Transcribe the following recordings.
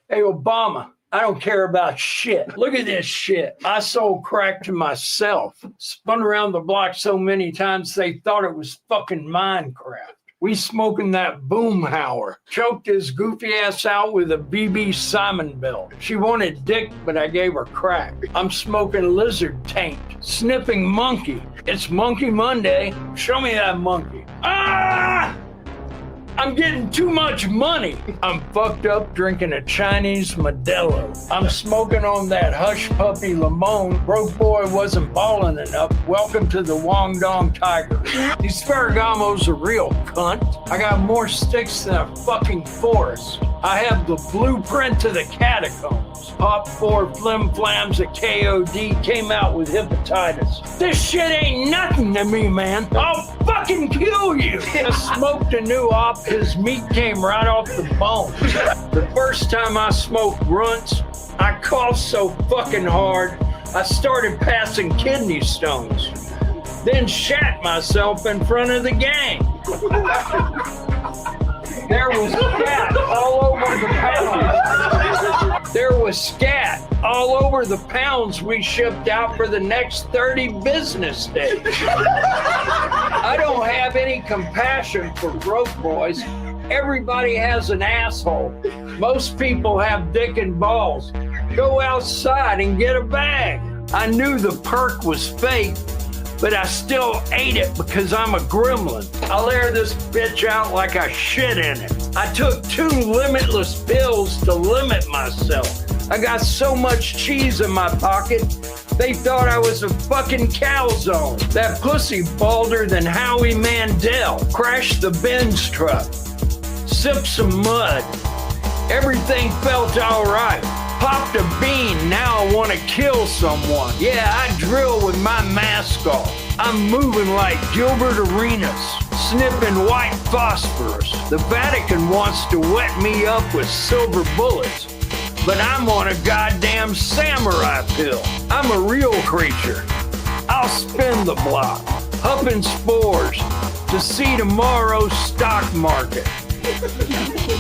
Hey, Obama, I don't care about shit. Look at this shit. I sold crack to myself. Spun around the block so many times they thought it was fucking Minecraft. We smoking that Boomhauer. Choked his goofy ass out with a BB Simon belt. She wanted dick, but I gave her crack. I'm smoking lizard taint. Sniffing monkey. It's Monkey Monday. Show me that monkey. Ah! I'm getting too much money. I'm fucked up drinking a Chinese Modelo. I'm smoking on that hush puppy Limon. Broke boy wasn't balling enough. Welcome to the Wong Dong Tiger. These Ferragamo's a real cunt. I got more sticks than a fucking forest. I have the blueprint to the catacombs. Pop 4 flim flams at KOD, came out with hepatitis. This shit ain't nothing to me, man. I'll fucking kill you. I smoked a new op, his meat came right off the bone. The first time I smoked runts, I coughed so fucking hard, I started passing kidney stones. Then shat myself in front of the gang. There was scat all over the pounds. There was scat all over the pounds we shipped out for the next 30 business days. I don't have any compassion for broke boys. Everybody has an asshole. Most people have dick and balls. Go outside and get a bag. I knew the perk was fake, but I still ate it because I'm a gremlin. I'll air this bitch out like I shit in it. I took 2 limitless pills to limit myself. I got so much cheese in my pocket, they thought I was a fucking calzone. That pussy balder than Howie Mandel. Crashed the Benz truck. Sipped some mud. Everything felt all right. Popped a bean, now I want to kill someone. Yeah, I drill with my mask off. I'm moving like Gilbert Arenas, sniffing white phosphorus. The Vatican wants to wet me up with silver bullets, but I'm on a goddamn samurai pill. I'm a real creature. I'll spin the block, huffing spores to see tomorrow's stock market.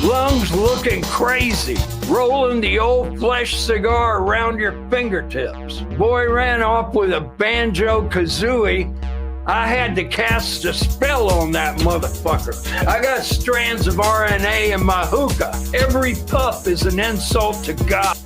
Lungs looking crazy, rolling the old flesh cigar around your fingertips. Boy ran off with a banjo-kazooie. I had to cast a spell on that motherfucker. I got strands of RNA in my hookah. Every puff is an insult to God.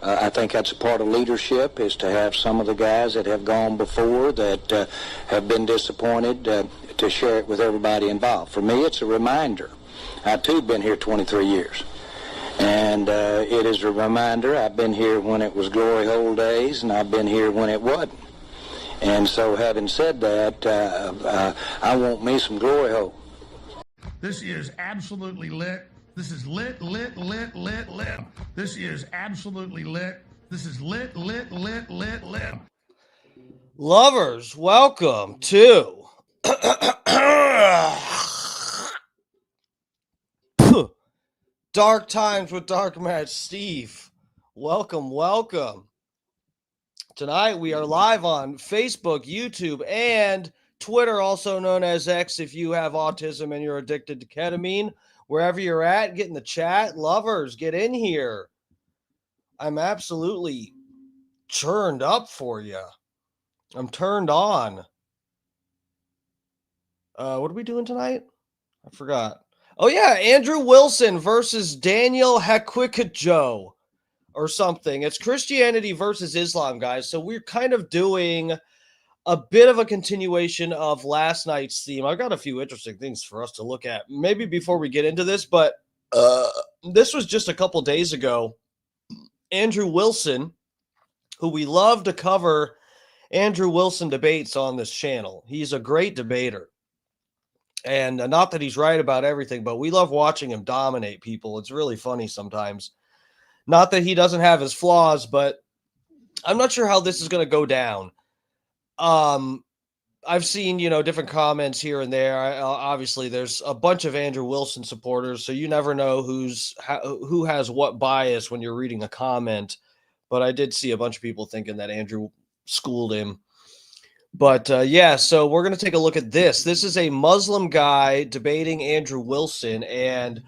I think that's a part of leadership, is to have some of the guys that have gone before that have been disappointed to share it with everybody involved. For me, it's a reminder. I, too, have been here 23 years. And it is a reminder. I've been here when it was glory hole days, and I've been here when it wasn't. And so having said that, I want me some glory hole. This is absolutely lit. This is lit. This is absolutely lit. This is lit. Lovers, welcome to Dark Times with Dark Match Steve. Welcome. Tonight we are live on Facebook, YouTube, and Twitter, also known as X if you have autism and you're addicted to ketamine. Wherever you're at, get in the chat. Lovers, get in here. I'm absolutely churned up for you. I'm turned on. What are we doing tonight? I forgot. Oh, yeah, Andrew Wilson versus Daniel Haqiqatjou or something. It's Christianity versus Islam, guys. So we're kind of doing a bit of a continuation of last night's theme. I've got a few interesting things for us to look at, maybe before we get into this, but this was just a couple days ago. Andrew Wilson, who we love to cover Andrew Wilson debates on this channel. He's a great debater. And not that he's right about everything, but we love watching him dominate people. It's really funny sometimes. Not that he doesn't have his flaws, but I'm not sure how this is going to go down. I've seen, different comments here and there. Obviously, there's a bunch of Andrew Wilson supporters, so you never know who has what bias when you're reading a comment. But I did see a bunch of people thinking that Andrew schooled him. But so we're going to take a look at this. This is a Muslim guy debating Andrew Wilson, and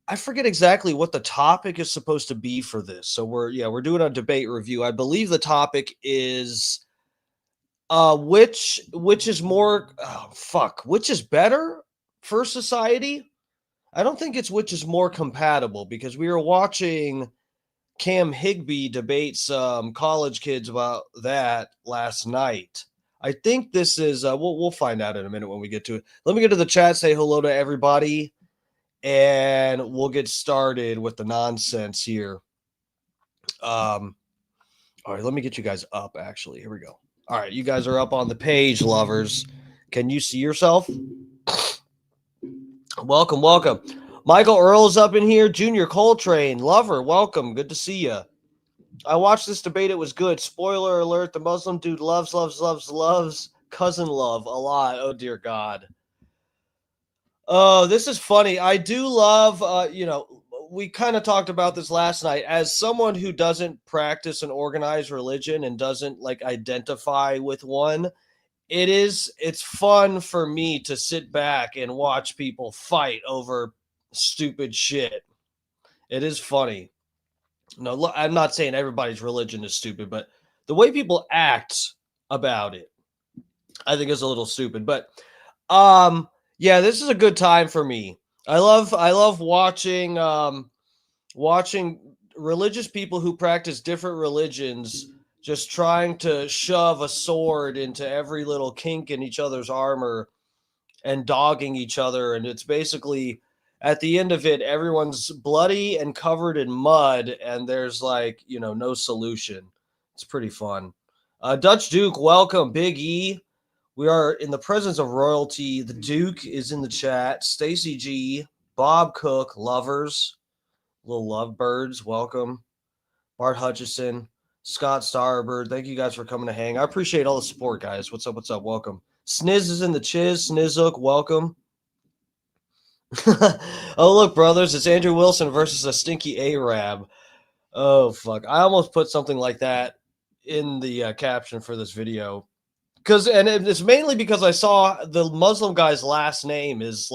I forget exactly what the topic is supposed to be for this. So we're doing a debate review. I believe the topic is which is more which is better for society? I don't think it's which is more compatible, because we were watching Cam Higbee debate some college kids about that last night. I think this is we'll find out in a minute when we get to it. Let me get to the chat, say hello to everybody, and we'll get started with the nonsense here. All right, let me get you guys up, actually. Here we go. All right, you guys are up on the page, lovers. Can you see yourself? Welcome. Michael Earl's up in here. Junior Coltrane, lover, welcome. Good to see you. I watched this debate. It was good. Spoiler alert, the Muslim dude loves cousin love a lot. Oh, dear God. Oh, this is funny. I do love, we kind of talked about this last night. As someone who doesn't practice an organized religion and doesn't identify with one, it's fun for me to sit back and watch people fight over stupid shit. It is funny. No, I'm not saying everybody's religion is stupid, but the way people act about it, I think is a little stupid. But this is a good time for me. I love watching religious people who practice different religions just trying to shove a sword into every little kink in each other's armor and dogging each other. And it's basically, at the end of it, everyone's bloody and covered in mud, and there's no solution. It's pretty fun. Dutch Duke, welcome. Big E. We are in the presence of royalty. The Duke is in the chat. Stacy G, Bob Cook, lovers, little lovebirds, welcome. Bart Hutchison, Scott Starbird, thank you guys for coming to hang. I appreciate all the support, guys. What's up? Welcome. Sniz is in the chiz. Snizhook, welcome. Oh, look, brothers, it's Andrew Wilson versus a stinky Arab. Oh, fuck. I almost put something like that in the caption for this video. And it's mainly because I saw the Muslim guy's last name is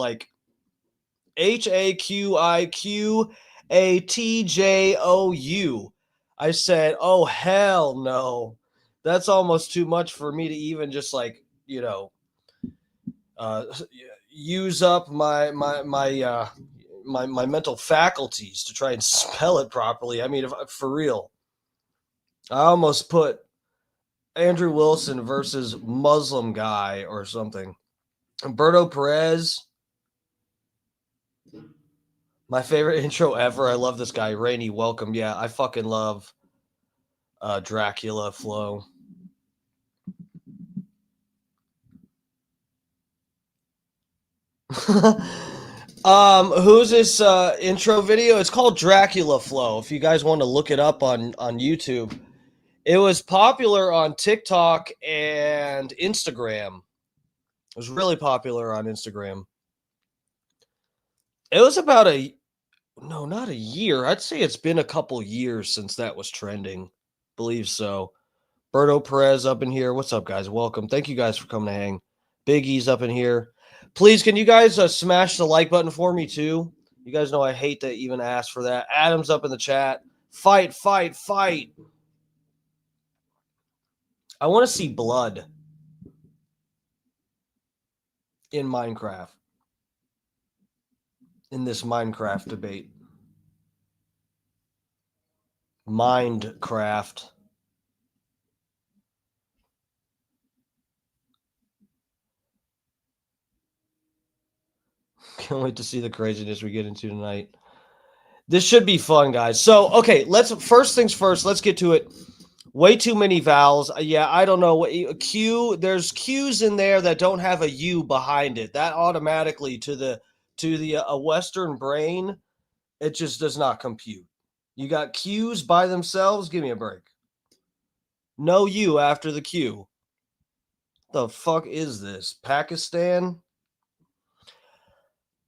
Haqiqatjou. I said, oh, hell no. That's almost too much for me to even just use up my mental faculties to try and spell it properly. I mean, for real. I almost put Andrew Wilson versus Muslim guy or something. Humberto Perez. My favorite intro ever. I love this guy. Rainey, welcome. Yeah, I fucking love Dracula flow. Who's this intro video? It's called Dracula Flow. If you guys want to look it up on YouTube. It was popular on TikTok and Instagram. It was really popular on Instagram. It was about no, not a year. I'd say it's been a couple years since that was trending. Believe so. Berto Perez up in here. What's up, guys? Welcome. Thank you guys for coming to hang. Big E's up in here. Please, can you guys smash the like button for me too? You guys know I hate to even ask for that. Adam's up in the chat. Fight, fight, fight. I want to see blood in Minecraft. In this Minecraft debate. Minecraft. Can't wait to see the craziness we get into tonight. This should be fun, guys. So, okay, first things first, let's get to it. Way too many vowels. Yeah, I don't know what Q. There's Q's in there that don't have a U behind it. That automatically to the Western brain, it just does not compute. You got Q's by themselves. Give me a break. No U after the Q. The fuck is this? Pakistan?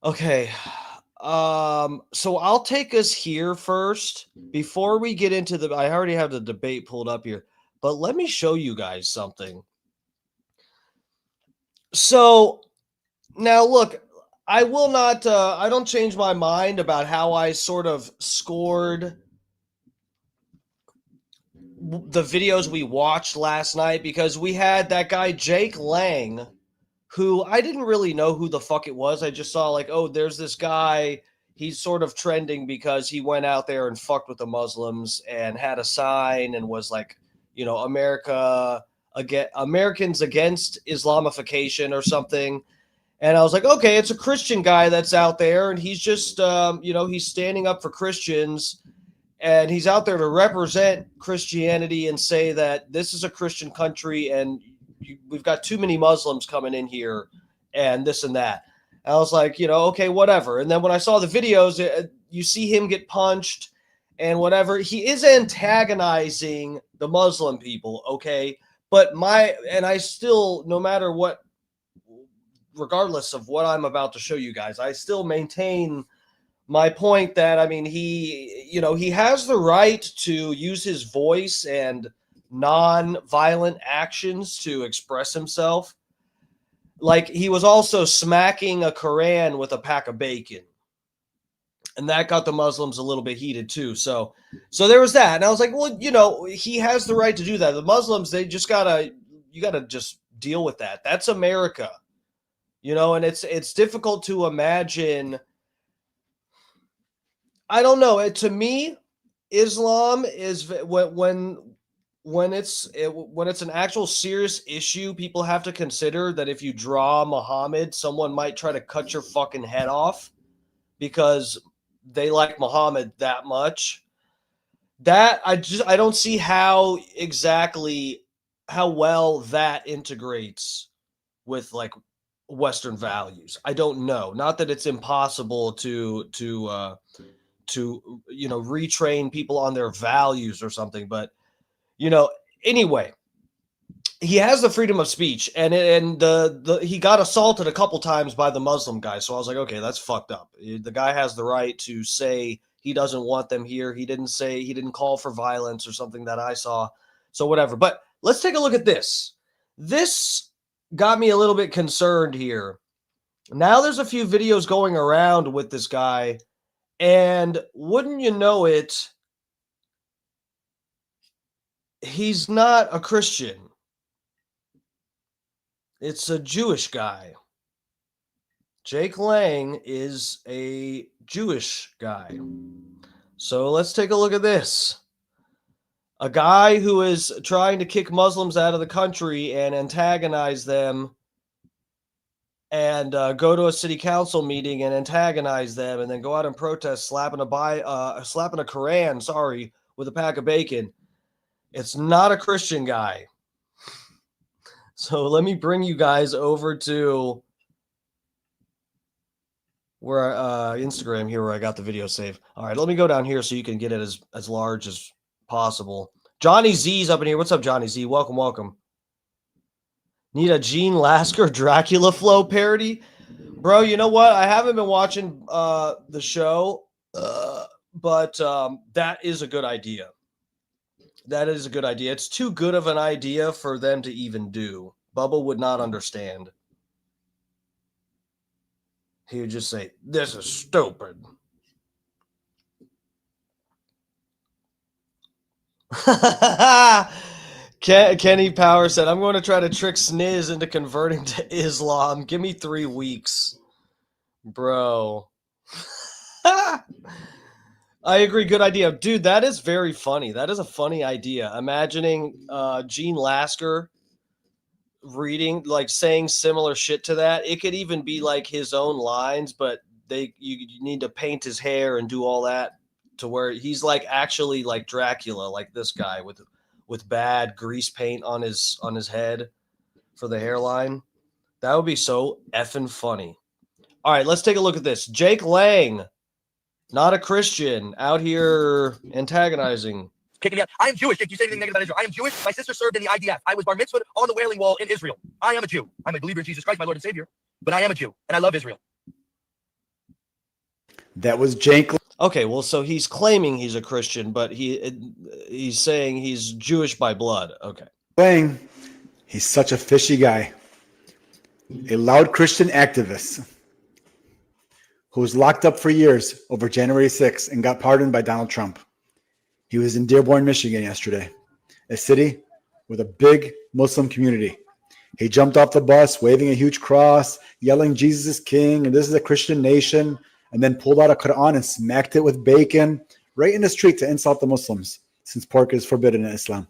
Okay. So I'll take us here first before we get into I already have the debate pulled up here, but let me show you guys something. So now look, I will not, I don't change my mind about how I sort of scored the videos we watched last night, because we had that guy, Jake Lang, who I didn't really know who the fuck it was. I just saw like, oh, there's this guy. He's sort of trending because he went out there and fucked with the Muslims and had a sign and was like, you know, Americans against Islamification or something. And I was like, okay, it's a Christian guy that's out there, and he's just, you know, he's standing up for Christians, and he's out there to represent Christianity and say that this is a Christian country, and we've got too many Muslims coming in here and this and that. And I was like, you know, okay, whatever. And then when I saw the videos, you see him get punched and whatever. He is antagonizing the Muslim people, okay? But I still, no matter what, regardless of what I'm about to show you guys, I still maintain my point that, I mean, he has the right to use his voice and non-violent actions to express himself. Like, he was also smacking a Quran with a pack of bacon, and that got the Muslims a little bit heated too. So there was that, and I was like, well, you know, he has the right to do that. The Muslims, you gotta just deal with that. That's America, you know. And it's difficult to imagine. I don't know. To me, Islam is when it's an actual serious issue, people have to consider that if you draw Muhammad, someone might try to cut your fucking head off because they like Muhammad that much. That I don't see how well that integrates with like Western values. I don't know. Not that it's impossible to you know, retrain people on their values or something, but you know, anyway, he has the freedom of speech, and he got assaulted a couple times by the Muslim guy. So I was like, okay, that's fucked up. The guy has the right to say he doesn't want them here. He didn't call for violence or something that I saw. So whatever. But let's take a look at this. This got me a little bit concerned here. Now there's a few videos going around with this guy, and wouldn't you know it, he's not a Christian. It's a Jewish guy. Jake Lang is a Jewish guy. So let's take a look at this. A guy who is trying to kick Muslims out of the country and antagonize them, and go to a city council meeting and antagonize them, and then go out and protest, slapping a Quran, with a pack of bacon. It's not a Christian guy. So let me bring you guys over to where Instagram here where I got the video saved. All right, let me go down here so you can get it as large as possible. Johnny Z's up in here. What's up, Johnny Z? Welcome, welcome. Need a Gene Lasker Dracula flow parody? Bro, you know what? I haven't been watching the show, but that is a good idea. That is a good idea. It's too good of an idea for them to even do. Bubba would not understand. He would just say, "This is stupid." Kenny Power said, "I'm going to try to trick Sniz into converting to Islam. Give me 3 weeks." Bro. I agree. Good idea. Dude, that is very funny. That is a funny idea. Imagining Gene Lasker reading, like saying similar shit to that. It could even be like his own lines, but you need to paint his hair and do all that to where he's like actually like Dracula, like this guy with bad grease paint on his head for the hairline. That would be so effing funny. All right, let's take a look at this. Jake Lang, not a Christian, out here antagonizing. Kicking me out. I am Jewish. If you say anything negative about Israel, I am Jewish. My sister served in the IDF. I was bar mitzvahed on the Wailing Wall in Israel. I am a Jew. I'm a believer in Jesus Christ, my Lord and Savior. But I am a Jew, and I love Israel. That was Jake. Okay, well, so he's claiming he's a Christian, but he's saying he's Jewish by blood. Okay. Lang, he's such a fishy guy. A loud Christian activist who was locked up for years over January 6th and got pardoned by Donald Trump. He was in Dearborn, Michigan yesterday, a city with a big Muslim community. He jumped off the bus, waving a huge cross, yelling, "Jesus is king, and this is a Christian nation," and then pulled out a Quran and smacked it with bacon right in the street to insult the Muslims, since pork is forbidden in Islam,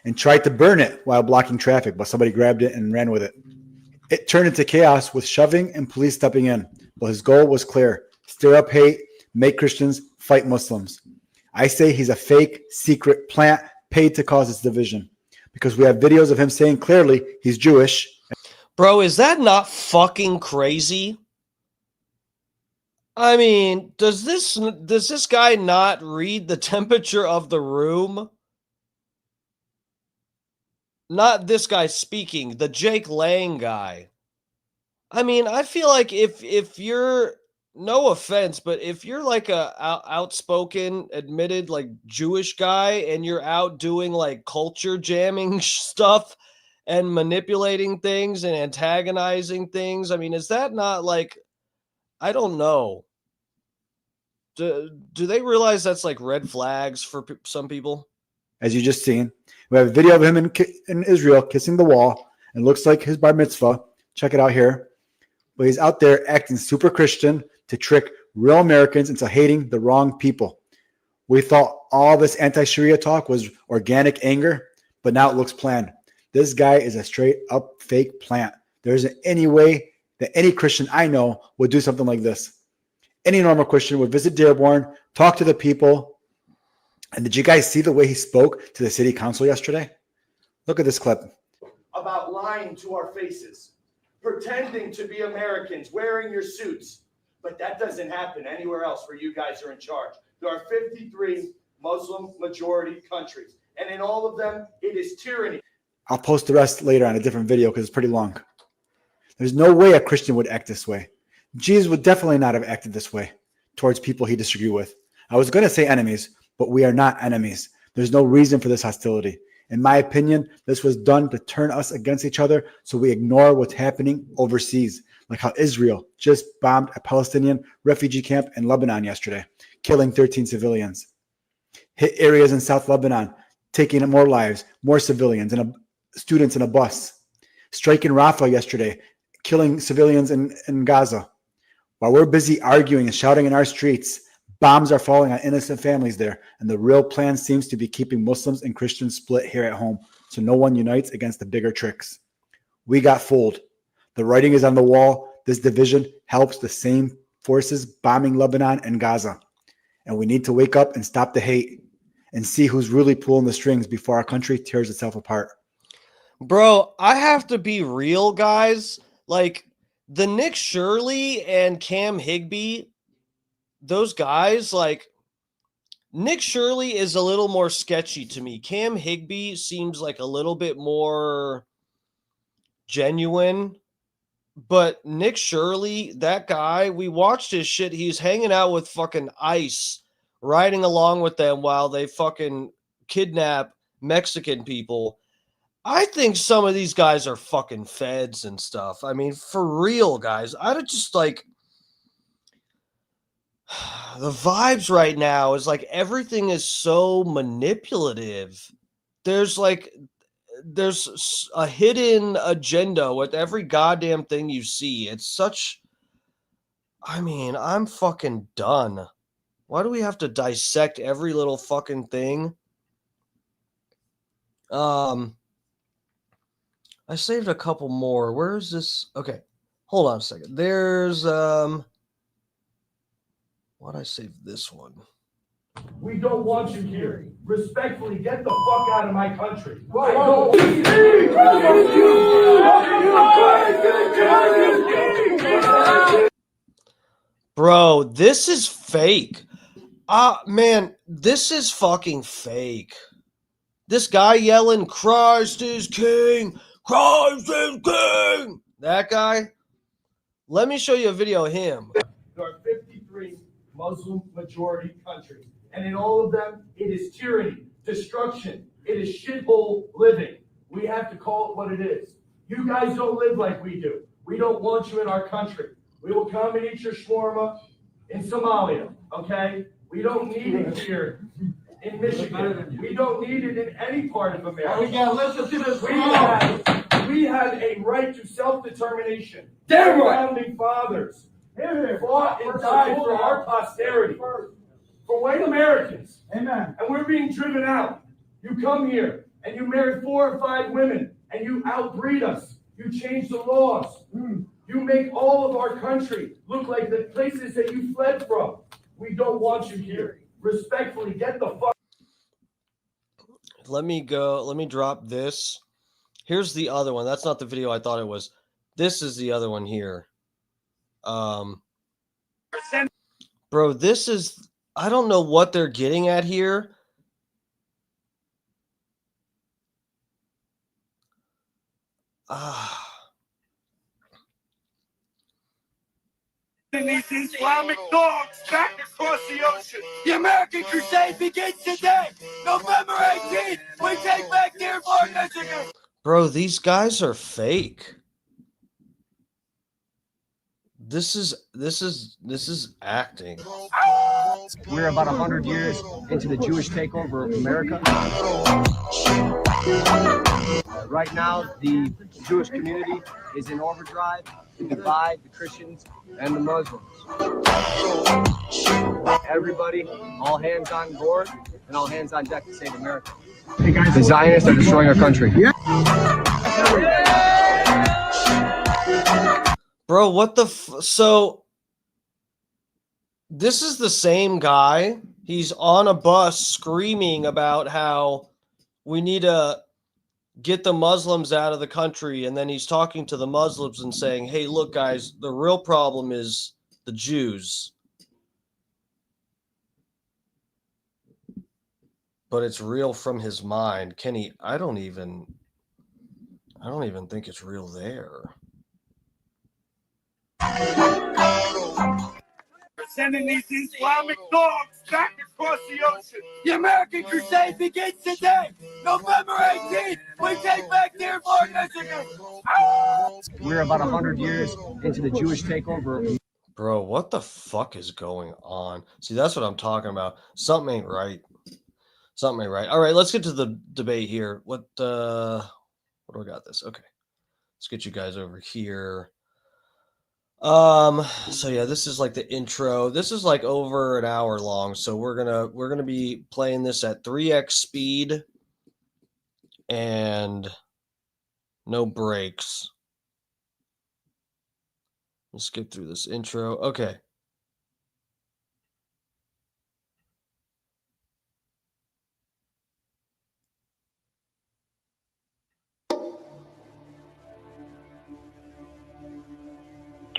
and tried to burn it while blocking traffic, but somebody grabbed it and ran with it. It turned into chaos with shoving and police stepping in, but his goal was clear: stir up hate, make Christians fight Muslims. I say he's a fake, secret plant paid to cause this division, because we have videos of him saying clearly he's Jewish. Bro, is that not fucking crazy? I mean, does this guy not read the temperature of the room? Not this guy speaking, the Jake Lang guy. I mean, I feel like if you're, no offense, but if you're like a outspoken, admitted like Jewish guy and you're out doing like culture jamming stuff and manipulating things and antagonizing things, I mean, is that not like, I don't know. Do they realize that's like red flags for some people? As you just seen, we have a video of him in Israel kissing the wall, and looks like his bar mitzvah. Check it out here. But he's out there acting super Christian to trick real Americans into hating the wrong people. We thought all this anti-Sharia talk was organic anger, but now it looks planned. This guy is a straight up fake plant. There isn't any way that any Christian I know would do something like this. Any normal Christian would visit Dearborn, talk to the people. And did you guys see the way he spoke to the city council yesterday? Look at this clip. About lying to our faces, pretending to be Americans, wearing your suits. But that doesn't happen anywhere else where you guys are in charge. There are 53 Muslim majority countries, and in all of them, it is tyranny. I'll post the rest later on a different video because it's pretty long. There's no way a Christian would act this way. Jesus would definitely not have acted this way towards people he disagreed with. I was going to say enemies, but we are not enemies. There's no reason for this hostility. In my opinion, this was done to turn us against each other so we ignore what's happening overseas, like how Israel just bombed a Palestinian refugee camp in Lebanon yesterday, killing 13 civilians. Hit areas in South Lebanon, taking more lives, more civilians, and students in a bus. Striking Rafah yesterday, killing civilians in Gaza. While we're busy arguing and shouting in our streets, bombs are falling on innocent families there, and the real plan seems to be keeping Muslims and Christians split here at home, so no one unites against the bigger tricks. We got fooled. The writing is on the wall. This division helps the same forces bombing Lebanon and Gaza, and we need to wake up and stop the hate and see who's really pulling the strings before our country tears itself apart. Bro, I have to be real, guys. Like, the Nick Shirley and Cam Higbee, those guys, like Nick Shirley is a little more sketchy to me. Cam Higbee seems like a little bit more genuine. But Nick Shirley, that guy, we watched his shit. He's hanging out with fucking ICE, riding along with them while they fucking kidnap Mexican people. I think some of these guys are fucking feds and stuff. I mean, for real, guys. I'd just like the vibes right now is like everything is so manipulative. There's a hidden agenda with every goddamn thing you see. It's such, I mean, I'm fucking done. Why do we have to dissect every little fucking thing? I saved a couple more. Where is this? Okay. Hold on a second. There's why'd I save this one? We don't want you here. Respectfully, get the fuck out of my country. Bro, this is fake. Man, this is fucking fake. This guy yelling, Christ is king! Christ is king! That guy? Let me show you a video of him. There are 53 Muslim majority countries, and in all of them, it is tyranny, destruction, it is shithole living. We have to call it what it is. You guys don't live like we do. We don't want you in our country. We will come and eat your shawarma in Somalia, okay? We don't need it here in Michigan. We don't need it in any part of America. Listen to this. We had a right to self-determination. Damn right. Founding fathers fought and died for our posterity, for white Americans. Amen. And we're being driven out. You come here and you marry 4 or 5 women and you outbreed us. You change the laws. You make all of our country look like the places that you fled from. We don't want you here. Respectfully, get the fuck. Let me go. Let me drop this. Here's the other one. That's not the video I thought it was. This is the other one here. Bro, this is, I don't know what they're getting at here. These Islamic dogs back across the ocean. The American Crusade begins today, November 18th. We take back Dearborn, Michigan. Bro, these guys are fake. This is acting. We're about 100 years into the Jewish takeover of America. Right now, the Jewish community is in overdrive to divide the Christians and the Muslims. Everybody, all hands on board and all hands on deck to save America. The Zionists are destroying our country. Bro, what the so this is the same guy. He's on a bus screaming about how we need to get the Muslims out of the country. And then he's talking to the Muslims and saying, hey, look, guys, the real problem is the Jews. But it's real from his mind. Kenny, I don't even think it's real there. Sending these Islamic dogs back across the ocean. The American Crusade begins today, November 18th. We take back Dearborn, Michigan. We're about 100 years into the Jewish takeover. Bro, what the fuck is going on? See, that's what I'm talking about. Something ain't right. Something ain't right. All right, let's get to the debate here. What do we got this? Okay. Let's get you guys over here. So yeah, this is like the intro. This is like over an hour long, so we're gonna be playing this at 3x speed and no breaks. Let's get through this intro. Okay.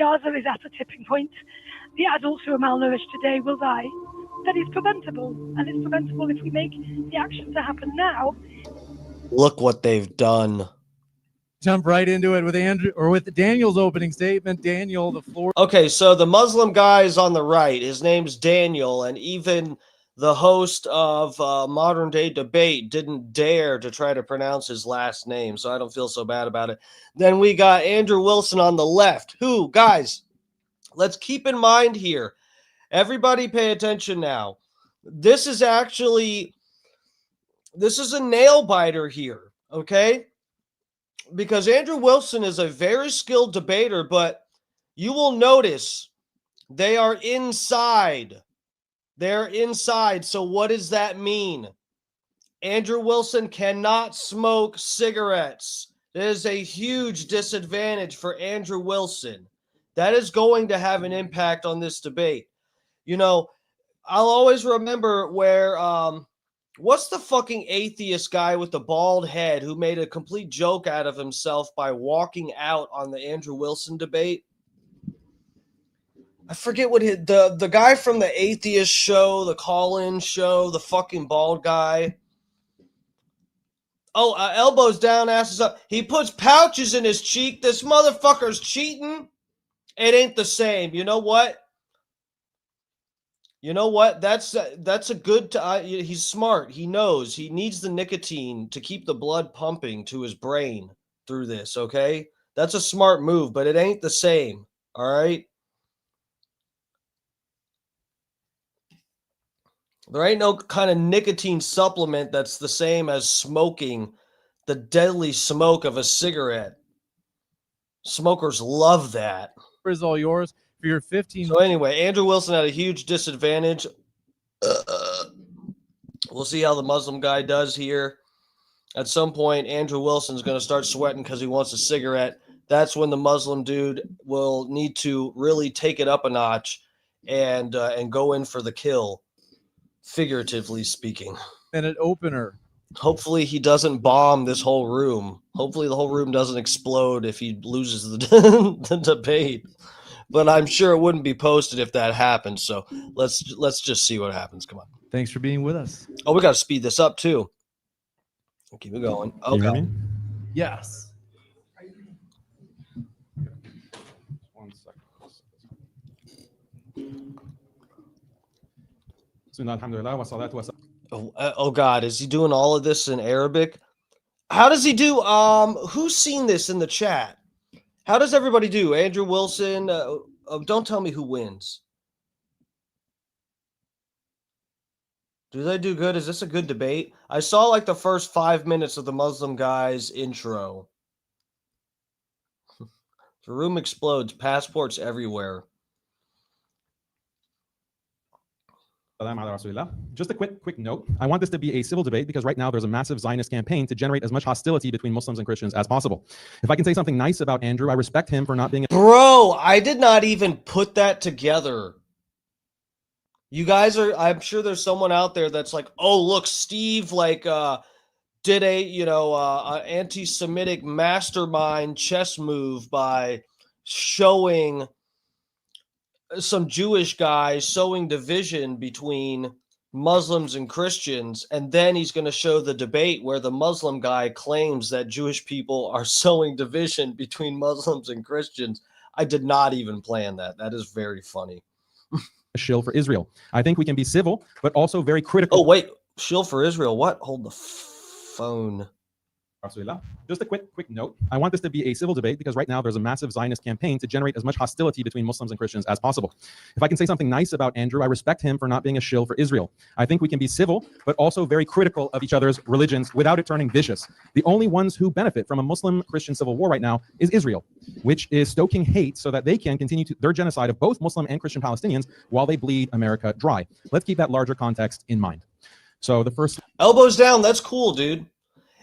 Gaza is at a tipping point. The adults who are malnourished today will die. That is preventable, and it's preventable if we make the action to happen now. Look what they've done. Jump right into it with Andrew or with Daniel's opening statement. Daniel, the floor. Okay, so the Muslim guy is on the right. His name's Daniel, and even the host of Modern Day Debate didn't dare to try to pronounce his last name, so I don't feel so bad about it. Then we got Andrew Wilson on the left, who, guys, let's keep in mind here. Everybody pay attention now. This is a nail biter here, okay? Because Andrew Wilson is a very skilled debater, but you will notice they are inside. They're inside. So what does that mean? Andrew Wilson cannot smoke cigarettes. That is a huge disadvantage for Andrew Wilson. That is going to have an impact on this debate. You know, I'll always remember where, what's the fucking atheist guy with the bald head who made a complete joke out of himself by walking out on the Andrew Wilson debate? I forget what the guy from the atheist show, the call-in show, the fucking bald guy. Oh, elbows down, asses up. He puts pouches in his cheek. This motherfucker's cheating. It ain't the same. You know what? You know what? That's a good. He's smart. He knows he needs the nicotine to keep the blood pumping to his brain through this. Okay, that's a smart move, but it ain't the same. All right. There ain't no kind of nicotine supplement that's the same as smoking the deadly smoke of a cigarette. Smokers love that. Is all yours for your 15. So anyway, Andrew Wilson had a huge disadvantage. We'll see how the Muslim guy does here. At some point, Andrew Wilson's going to start sweating because he wants a cigarette. That's when the Muslim dude will need to really take it up a notch and go in for the kill, figuratively speaking. And an opener. Hopefully he doesn't bomb this whole room. Hopefully the whole room doesn't explode if he loses the debate. But I'm sure it wouldn't be posted if that happened. So let's just see what happens. Come on. Thanks for being with us. Oh, we got to speed this up too. Keep it going. Okay. Yes. 1 second. Oh God, is he doing all of this in Arabic? How does he do? Who's seen this in the chat? How does everybody do? Andrew Wilson. Don't tell me who wins. Do they do good? Is this a good debate? I saw like the first 5 minutes of the Muslim guy's intro. The room explodes. Passports everywhere. Just a quick note. I want this to be a civil debate because right now there's a massive Zionist campaign to generate as much hostility between Muslims and Christians as possible. If I can say something nice about Andrew, I respect him for not being Bro, I did not even put that together. You guys are, I'm sure there's someone out there that's like, oh, look, Steve, like, did a, anti-Semitic mastermind chess move by showing some Jewish guys sowing division between Muslims and Christians, and then he's going to show the debate where the Muslim guy claims that Jewish people are sowing division between Muslims and Christians. I did not even plan that. That is very funny. a shill for Israel. I think we can be civil, but also very critical. Oh, wait. Shill for Israel. What? Hold the phone. Just a quick note. I want this to be a civil debate because right now there's a massive Zionist campaign to generate as much hostility between Muslims and Christians as possible. If I can say something nice about Andrew, I respect him for not being a shill for Israel. I think we can be civil, but also very critical of each other's religions without it turning vicious. The only ones who benefit from a Muslim-Christian civil war right now is Israel, which is stoking hate so that they can continue their genocide of both Muslim and Christian Palestinians while they bleed America dry. Let's keep that larger context in mind. So the first... Elbows down. That's cool, dude.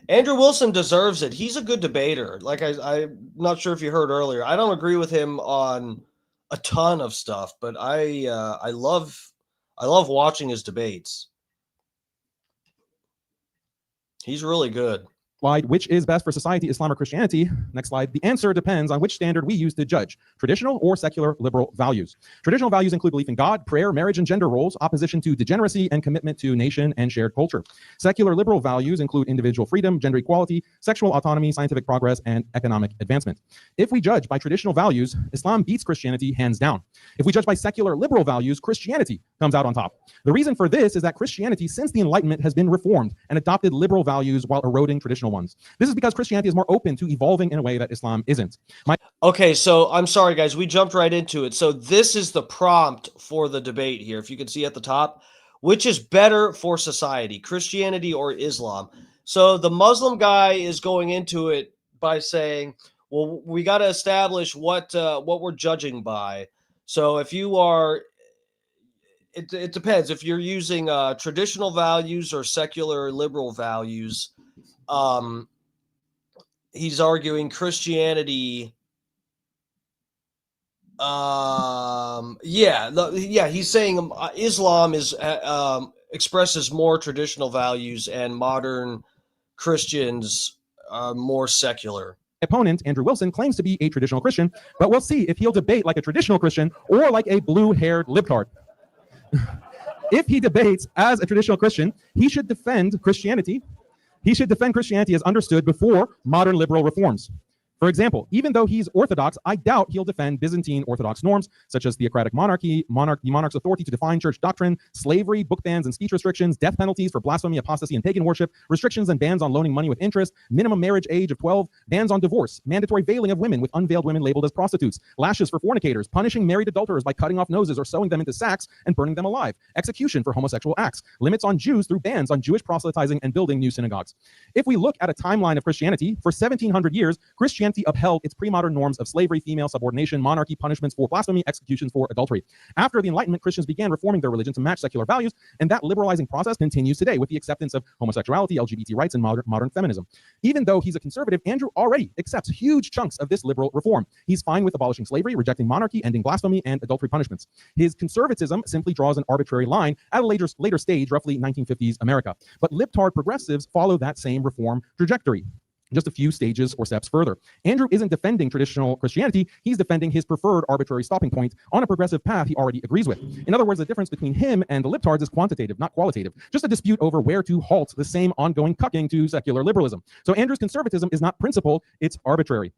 Andrew Wilson deserves it. He's a good debater. Like I'm not sure if you heard earlier. I don't agree with him on a ton of stuff, but I love watching his debates. He's really good. Slide, which is best for society, Islam or Christianity? Next slide. The answer depends on which standard we use to judge, traditional or secular liberal values. Traditional values include belief in God, prayer, marriage, and gender roles, opposition to degeneracy, and commitment to nation and shared culture. Secular liberal values include individual freedom, gender equality, sexual autonomy, scientific progress, and economic advancement. If we judge by traditional values, Islam beats Christianity hands down. If we judge by secular liberal values, Christianity comes out on top. The reason for this is that Christianity, since the Enlightenment, has been reformed and adopted liberal values while eroding traditional ones. This is because Christianity is more open to evolving in a way that Islam isn't. Okay, so I'm sorry, guys. We jumped right into it. So this is the prompt for the debate here. If you can see at the top, which is better for society, Christianity or Islam? So the Muslim guy is going into it by saying, well, we got to establish what we're judging by. So if you are, it depends. If you're using traditional values or secular liberal values, he's arguing Christianity. He's saying Islam is expresses more traditional values and modern Christians are more secular. Opponent, Andrew Wilson, claims to be a traditional Christian, but we'll see if he'll debate like a traditional Christian or like a blue-haired libtard. If he debates as a traditional Christian, he should defend Christianity. He should defend Christianity as understood before modern liberal reforms. For example, even though he's Orthodox, I doubt he'll defend Byzantine Orthodox norms, such as theocratic monarchy, the monarch's authority to define church doctrine, slavery, book bans and speech restrictions, death penalties for blasphemy, apostasy, and pagan worship, restrictions and bans on loaning money with interest, minimum marriage age of 12, bans on divorce, mandatory veiling of women with unveiled women labeled as prostitutes, lashes for fornicators, punishing married adulterers by cutting off noses or sewing them into sacks and burning them alive, execution for homosexual acts, limits on Jews through bans on Jewish proselytizing and building new synagogues. If we look at a timeline of Christianity, for 1700 years, Christianity upheld its pre-modern norms of slavery, female subordination, monarchy, punishments for blasphemy, executions for adultery. After the Enlightenment, Christians began reforming their religion to match secular values, and that liberalizing process continues today with the acceptance of homosexuality, LGBT rights, and modern feminism. Even though he's a conservative, Andrew already accepts huge chunks of this liberal reform. He's fine with abolishing slavery, rejecting monarchy, ending blasphemy, and adultery punishments. His conservatism simply draws an arbitrary line at a later stage, roughly 1950s America. But libtard progressives follow that same reform trajectory, just a few stages or steps further. Andrew isn't defending traditional Christianity, he's defending his preferred arbitrary stopping point on a progressive path he already agrees with. In other words, the difference between him and the libtards is quantitative, not qualitative. Just a dispute over where to halt the same ongoing cucking to secular liberalism. So Andrew's conservatism is not principled, it's arbitrary.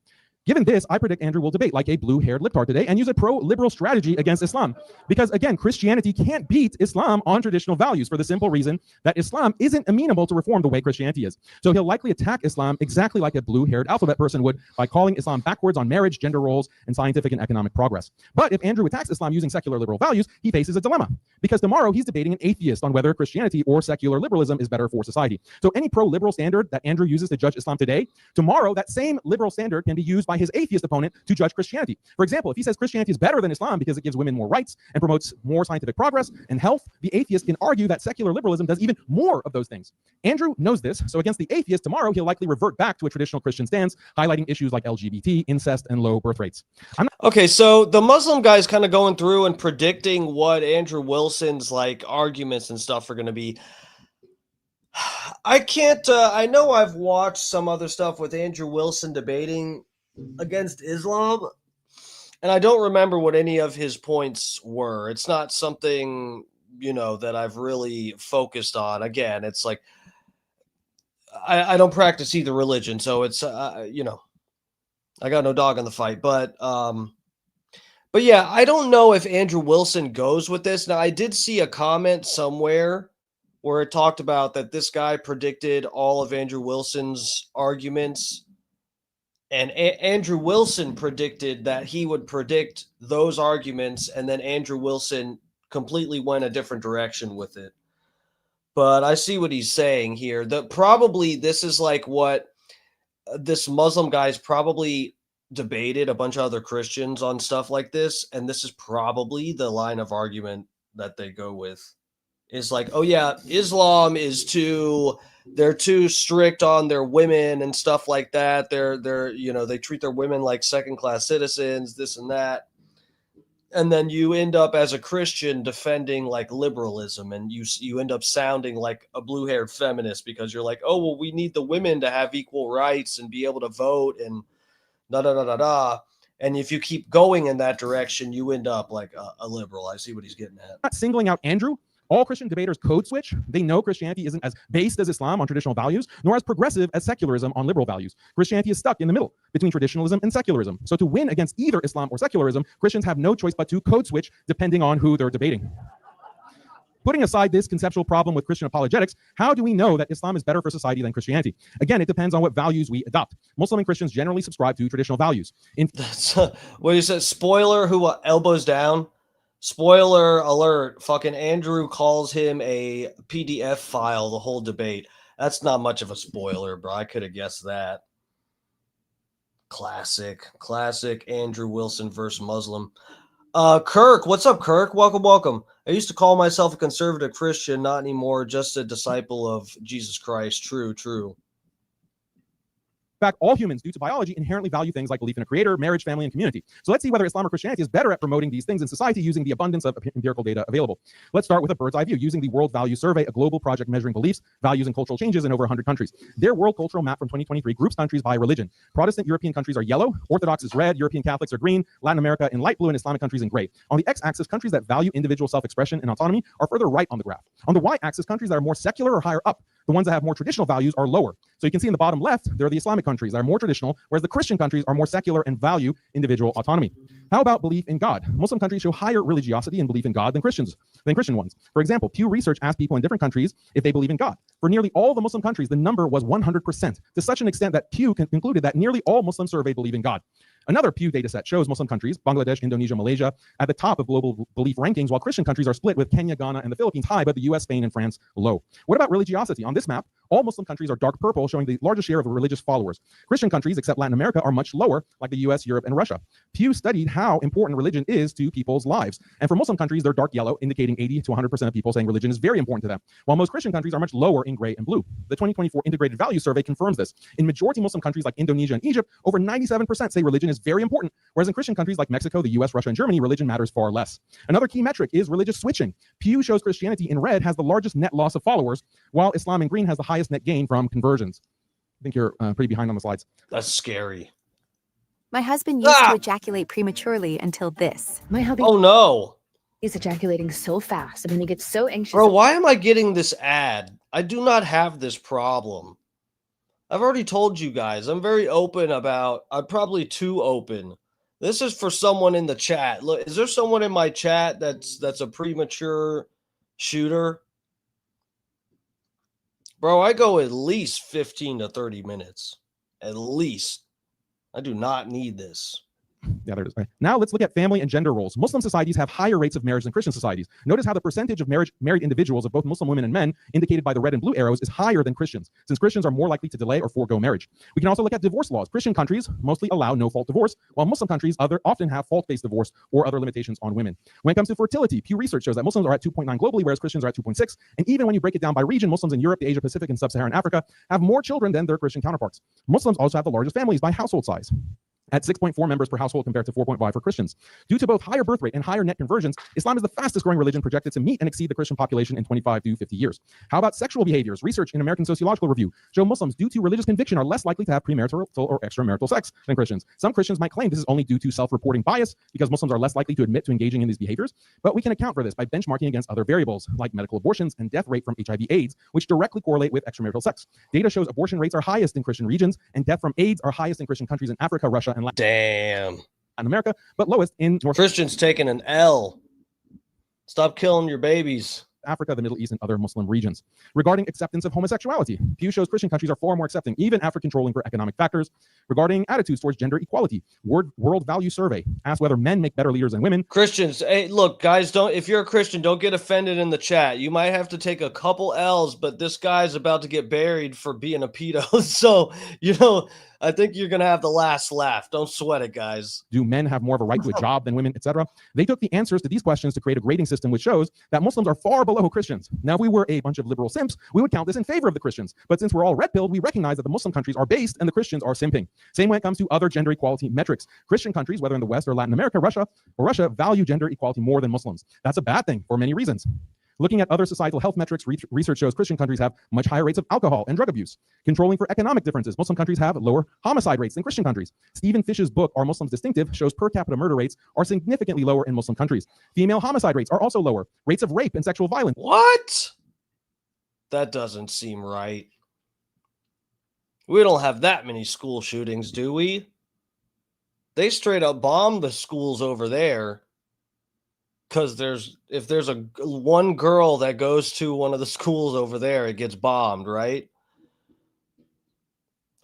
Given this, I predict Andrew will debate like a blue-haired libtard today and use a pro-liberal strategy against Islam. Because again, Christianity can't beat Islam on traditional values for the simple reason that Islam isn't amenable to reform the way Christianity is. So he'll likely attack Islam exactly like a blue-haired alphabet person would by calling Islam backwards on marriage, gender roles, and scientific and economic progress. But if Andrew attacks Islam using secular liberal values, he faces a dilemma. Because tomorrow he's debating an atheist on whether Christianity or secular liberalism is better for society. So any pro-liberal standard that Andrew uses to judge Islam today, tomorrow that same liberal standard can be used by his atheist opponent to judge Christianity. For example, if he says Christianity is better than Islam because it gives women more rights and promotes more scientific progress and health, the atheist can argue that secular liberalism does even more of those things. Andrew knows this, so against the atheist tomorrow, he'll likely revert back to a traditional Christian stance, highlighting issues like LGBT, incest, and low birth rates. Okay, so the Muslim guy's kind of going through and predicting what Andrew Wilson's like arguments and stuff are going to be. I can't, I know I've watched some other stuff with Andrew Wilson debating against Islam, and I don't remember what any of his points were. It's not something, you know, that I've really focused on. Again, it's like, I don't practice either religion, so it's, you know, I got no dog in the fight, but yeah, I don't know if Andrew Wilson goes with this. Now, I did see a comment somewhere where it talked about that this guy predicted all of Andrew Wilson's arguments, and Andrew Wilson predicted that he would predict those arguments, and then Andrew Wilson completely went a different direction with it. But I see what he's saying here. That probably this is like what this Muslim guy's probably debated a bunch of other Christians on stuff like this, and this is probably the line of argument that they go with. Is like, oh yeah, Islam is they're too strict on their women and stuff like that. They're you know, they treat their women like second-class citizens, this and that. And then you end up as a Christian defending like liberalism, and you end up sounding like a blue-haired feminist because you're like, oh well, we need the women to have equal rights and be able to vote and da da da da da. And if you keep going in that direction, you end up like a liberal. I see what he's getting at. Not singling out Andrew. All Christian debaters code switch. They know Christianity isn't as based as Islam on traditional values, nor as progressive as secularism on liberal values. Christianity is stuck in the middle between traditionalism and secularism. So to win against either Islam or secularism, Christians have no choice but to code switch depending on who they're debating. Putting aside this conceptual problem with Christian apologetics, how do we know that Islam is better for society than Christianity? Again, it depends on what values we adopt. Muslim and Christians generally subscribe to traditional values. That's what you said. Spoiler, who elbows down. Spoiler alert, fucking Andrew calls him a PDF file the whole debate. That's not much of a spoiler, bro. I could have guessed that. Classic Andrew Wilson versus Muslim. Kirk, what's up, Kirk? Welcome. I used to call myself a conservative Christian, not anymore, just a disciple of Jesus Christ. True. In fact, all humans, due to biology, inherently value things like belief in a creator, marriage, family, and community. So let's see whether Islam or Christianity is better at promoting these things in society using the abundance of empirical data available. Let's start with a bird's eye view using the World Value Survey, a global project measuring beliefs, values, and cultural changes in over 100 countries. Their world cultural map from 2023 groups countries by religion. Protestant European countries are yellow, Orthodox is red, European Catholics are green, Latin America in light blue, and Islamic countries in gray. On the x-axis, countries that value individual self-expression and autonomy are further right on the graph. On the y-axis, countries that are more secular are higher up. The ones that have more traditional values are lower. So you can see in the bottom left, there are the Islamic countries that are more traditional, whereas the Christian countries are more secular and value individual autonomy. How about belief in God? Muslim countries show higher religiosity and belief in God than Christian ones. For example, Pew Research asked people in different countries if they believe in God. For nearly all the Muslim countries, the number was 100%, to such an extent that Pew concluded that nearly all Muslims surveyed believe in God. Another Pew dataset shows Muslim countries, Bangladesh, Indonesia, Malaysia, at the top of global belief rankings, while Christian countries are split with Kenya, Ghana, and the Philippines high, but the US, Spain, and France low. What about religiosity? On this map, all Muslim countries are dark purple, showing the largest share of religious followers. Christian countries, except Latin America, are much lower, like the US, Europe, and Russia. Pew studied how important religion is to people's lives. And for Muslim countries, they're dark yellow, indicating 80 to 100% of people saying religion is very important to them, while most Christian countries are much lower in gray and blue. The 2024 Integrated Value Survey confirms this. In majority Muslim countries like Indonesia and Egypt, over 97% say religion is very important, whereas in Christian countries like Mexico, the US, Russia, and Germany, religion matters far less. Another key metric is religious switching. Pew shows Christianity in red has the largest net loss of followers, while Islam in green has the highest net gain from conversions. I think you're pretty behind on the slides. That's scary. My husband used to ejaculate prematurely until this. My hubby Oh no. is ejaculating so fast. I mean, he gets so anxious. Bro, why am I getting this ad? I do not have this problem. I've already told you guys, I'm very open about, I'm probably too open. This is for someone in the chat. Look, is there someone in my chat that's a premature shooter? Bro, I go at least 15 to 30 minutes. At least. I do not need this. Yeah, there it is. Right. Now let's look at family and gender roles. Muslim societies have higher rates of marriage than Christian societies. Notice how the percentage of married individuals of both Muslim women and men, indicated by the red and blue arrows, is higher than Christians, since Christians are more likely to delay or forego marriage. We can also look at divorce laws. Christian countries mostly allow no-fault divorce, while Muslim countries often have fault-based divorce or other limitations on women. When it comes to fertility, Pew Research shows that Muslims are at 2.9 globally, whereas Christians are at 2.6. And even when you break it down by region, Muslims in Europe, the Asia Pacific, and Sub-Saharan Africa have more children than their Christian counterparts. Muslims also have the largest families by household size, at 6.4 members per household compared to 4.5 for Christians. Due to both higher birth rate and higher net conversions, Islam is the fastest growing religion projected to meet and exceed the Christian population in 25 to 50 years. How about sexual behaviors? Research in American Sociological Review show Muslims, due to religious conviction, are less likely to have premarital or extramarital sex than Christians. Some Christians might claim this is only due to self-reporting bias because Muslims are less likely to admit to engaging in these behaviors, but we can account for this by benchmarking against other variables like medical abortions and death rate from HIV/AIDS, which directly correlate with extramarital sex. Data shows abortion rates are highest in Christian regions and death from AIDS are highest in Christian countries in Africa, Russia, and Latin America, but lowest in North Christians taking an L. Stop killing your babies. Africa, the Middle East, and other Muslim regions. Regarding acceptance of homosexuality, Pew shows Christian countries are far more accepting, even after controlling for economic factors. Regarding attitudes towards gender equality, World Value Survey asks whether men make better leaders than women. Christians, hey, look, guys, if you're a Christian, don't get offended in the chat. You might have to take a couple L's, but this guy's about to get buried for being a pedo. So, I think you're going to have the last laugh. Don't sweat it, guys. Do men have more of a right to a job than women, etc.? They took the answers to these questions to create a grading system which shows that Muslims are far below Christians. Now, if we were a bunch of liberal simps, we would count this in favor of the Christians. But since we're all red-pilled, we recognize that the Muslim countries are based and the Christians are simping. Same when it comes to other gender equality metrics. Christian countries, whether in the West or Latin America, Russia value gender equality more than Muslims. That's a bad thing for many reasons. Looking at other societal health metrics, research shows Christian countries have much higher rates of alcohol and drug abuse. Controlling for economic differences, Muslim countries have lower homicide rates than Christian countries. Stephen Fish's book, Are Muslims Distinctive?, shows per capita murder rates are significantly lower in Muslim countries. Female homicide rates are also lower. Rates of rape and sexual violence. What? That doesn't seem right. We don't have that many school shootings, do we? They straight up bomb the schools over there. Because if there's one girl that goes to one of the schools over there, it gets bombed, right?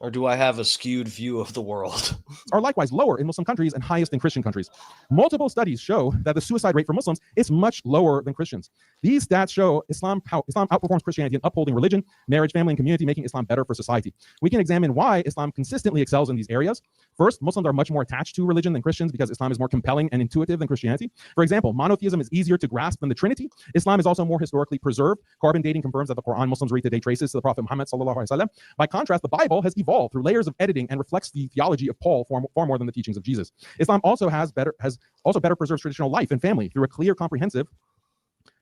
Or do I have a skewed view of the world? Are likewise lower in Muslim countries and highest in Christian countries. Multiple studies show that the suicide rate for Muslims is much lower than Christians. These stats show Islam outperforms Christianity in upholding religion, marriage, family, and community, making Islam better for society. We can examine why Islam consistently excels in these areas. First, Muslims are much more attached to religion than Christians because Islam is more compelling and intuitive than Christianity. For example, monotheism is easier to grasp than the Trinity. Islam is also more historically preserved. Carbon dating confirms that the Quran Muslims read today traces to the Prophet Muhammad sallallahu alaihi wasallam. By contrast, the Bible has evolved through layers of editing and reflects the theology of Paul far more than the teachings of Jesus. Islam also has better preserved traditional life and family through a clear, comprehensive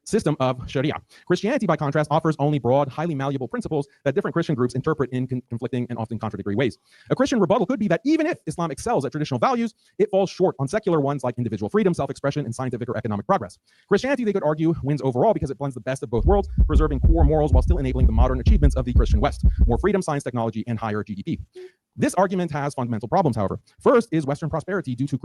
system of Sharia. Christianity, by contrast, offers only broad, highly malleable principles that different Christian groups interpret in conflicting and often contradictory ways. A Christian rebuttal could be that even if Islam excels at traditional values, it falls short on secular ones like individual freedom, self-expression, and scientific or economic progress. Christianity, they could argue, wins overall because it blends the best of both worlds, preserving core morals while still enabling the modern achievements of the Christian West, more freedom, science, technology, and higher GDP. This argument has fundamental problems, however. First, is Western prosperity due to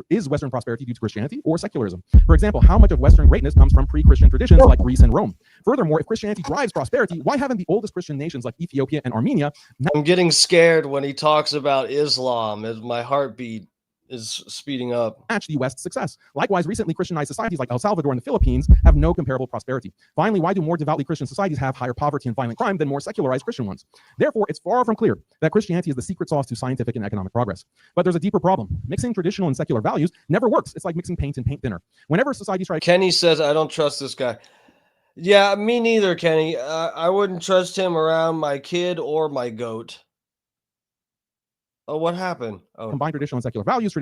Christianity or secularism? For example, how much of Western greatness comes from pre-Christian traditions like Greece and Rome? Furthermore, if Christianity drives prosperity, why haven't the oldest Christian nations like Ethiopia and Armenia? I'm getting scared when he talks about Islam, as my heartbeat is speeding up. Match the West's success. Likewise, recently Christianized societies like El Salvador and the Philippines have no comparable prosperity. Finally, why do more devoutly Christian societies have higher poverty and violent crime than more secularized Christian ones? Therefore, it's far from clear that Christianity is the secret sauce to scientific and economic progress. But there's a deeper problem. Mixing traditional and secular values never works. It's like mixing paint and paint thinner. Whenever societies try... Kenny says, I don't trust this guy. Yeah, me neither, Kenny. I wouldn't trust him around my kid or my goat. Oh, what happened? Oh. Combine traditional and secular values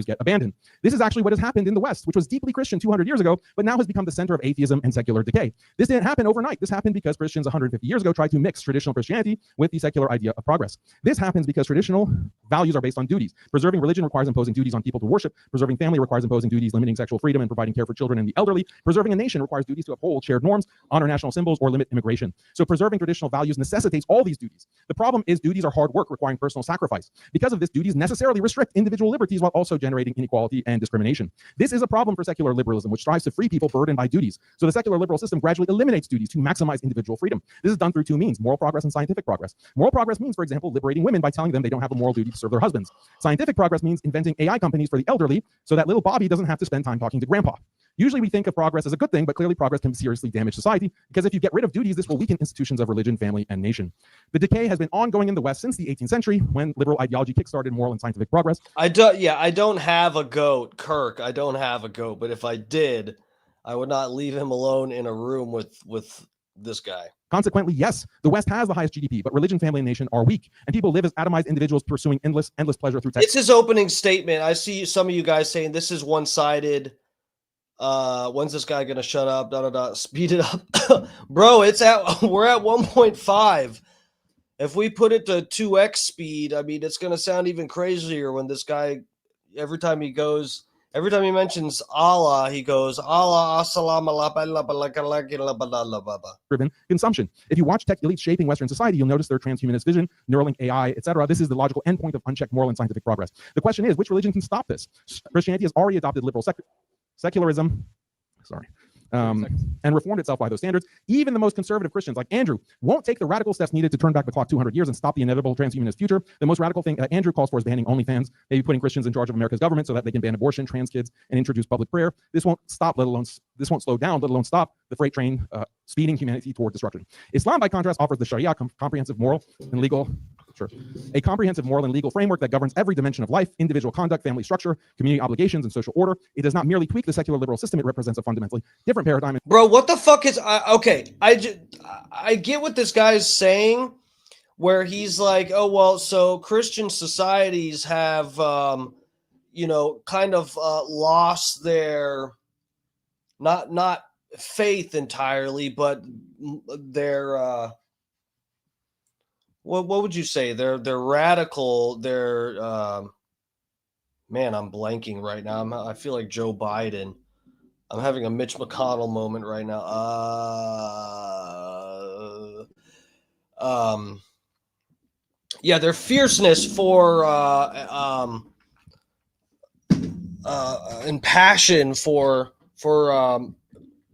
get abandoned. This is actually what has happened in the West, which was deeply Christian 200 years ago, but now has become the center of atheism and secular decay. This didn't happen overnight. This happened because Christians 150 years ago tried to mix traditional Christianity with the secular idea of progress. This happens because traditional values are based on duties. Preserving religion requires imposing duties on people to worship. Preserving family requires imposing duties limiting sexual freedom and providing care for children and the elderly. Preserving a nation requires duties to uphold shared norms, honor national symbols, or limit immigration. So preserving traditional values necessitates all these duties. The problem is duties are hard work requiring personal sacrifice. Because of this, duties necessarily restrict individual liberties while also generating inequality and discrimination. This is a problem for secular liberalism, which strives to free people burdened by duties. So the secular liberal system gradually eliminates duties to maximize individual freedom. This is done through two means: moral progress and scientific progress. Moral progress means, for example, liberating women by telling them they don't have a moral duty to serve their husbands. Scientific progress means inventing AI companies for the elderly so that little Bobby doesn't have to spend time talking to grandpa. Usually we think of progress as a good thing, but clearly progress can seriously damage society, because if you get rid of duties, this will weaken institutions of religion, family, and nation. The decay has been ongoing in the West since the 18th century, when liberal ideology kickstarted moral and scientific progress. I don't have a goat, Kirk. I don't have a goat, but if I did, I would not leave him alone in a room with this guy. Consequently, yes, the West has the highest GDP, but religion, family, and nation are weak, and people live as atomized individuals pursuing endless pleasure through tech. It's his opening statement. I see some of you guys saying this is one-sided. When's this guy gonna shut up? Speed it up. Bro, we're at 1.5. If we put it to 2x speed, I mean, it's gonna sound even crazier when this guy, every time he mentions Allah, he goes Allah assalamu alaikum. Driven consumption. If you watch tech elites shaping Western society, you'll notice their transhumanist vision, Neuralink AI, etc. This is the logical endpoint of unchecked moral and scientific progress. The question is, which religion can stop this? Christianity has already adopted liberal secularism, and reformed itself by those standards. Even the most conservative Christians like Andrew won't take the radical steps needed to turn back the clock 200 years and stop the inevitable transhumanist future. The most radical thing Andrew calls for is banning OnlyFans, maybe putting Christians in charge of America's government so that they can ban abortion, trans kids, and introduce public prayer. This won't slow down, let alone stop the freight train speeding humanity toward destruction. Islam, by contrast, offers the Sharia comprehensive moral and legal Sure. A comprehensive moral and legal framework that governs every dimension of life, individual conduct, family structure, community obligations, and social order. It does not merely tweak the secular liberal system. It represents a fundamentally different paradigm. Bro, what the fuck is okay? I get what this guy's saying, where he's like, oh well, so Christian societies have kind of lost their not faith entirely, but their what would you say? They're radical. They're man, I'm blanking right now. I feel like Joe Biden. I'm having a Mitch McConnell moment right now. Yeah, their fierceness for and passion for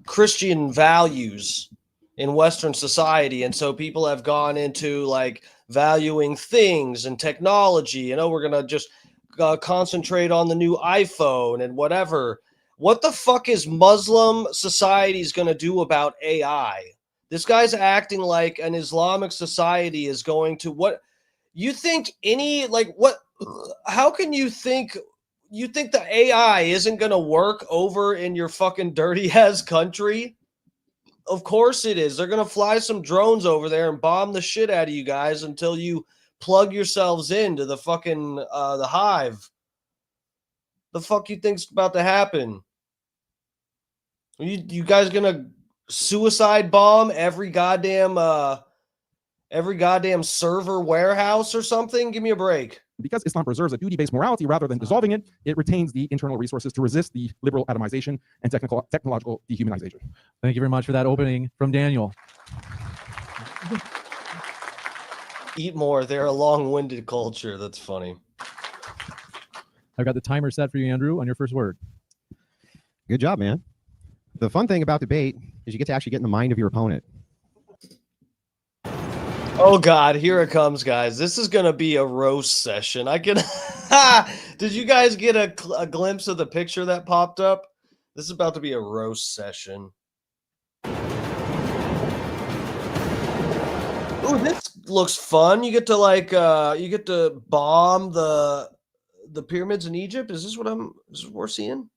Christian values in Western society, and so people have gone into like valuing things and technology, and we're gonna just concentrate on the new iPhone and whatever. What the fuck is Muslim societies gonna do about AI? This guy's acting like an Islamic society is going to what you think any like what? How can you think the AI isn't gonna work over in your fucking dirty ass country? Of course it is. They're going to fly some drones over there and bomb the shit out of you guys until you plug yourselves into the fucking the hive. The fuck you think's about to happen? You guys going to suicide bomb every goddamn server warehouse or something? Give me a break. Because Islam preserves a duty-based morality rather than dissolving it, it retains the internal resources to resist the liberal atomization and technological dehumanization. Thank you very much for that opening from Daniel. Eat more. They're a long-winded culture. That's funny. I've got the timer set for you, Andrew, on your first word. Good job, man. The fun thing about debate is you get to actually get in the mind of your opponent. Oh God, here it comes, guys. This is gonna be a roast session. I can. Did you guys get a glimpse of the picture that popped up? This is about to be a roast session. Ooh, this looks fun. You get to bomb the pyramids in Egypt. Is this what we're seeing?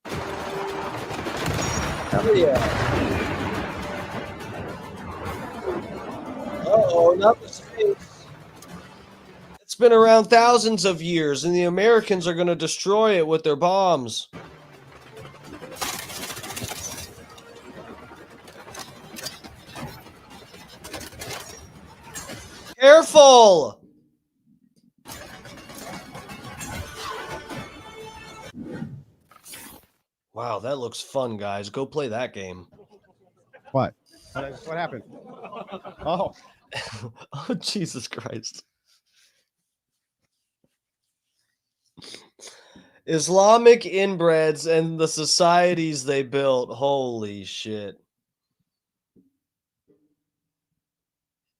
Hell yeah. Uh-oh, not the space. It's been around thousands of years, and the Americans are going to destroy it with their bombs. Careful! Wow, that looks fun, guys. Go play that game. What? What happened? Oh. Oh, Jesus Christ. Islamic inbreds and the societies they built. Holy shit.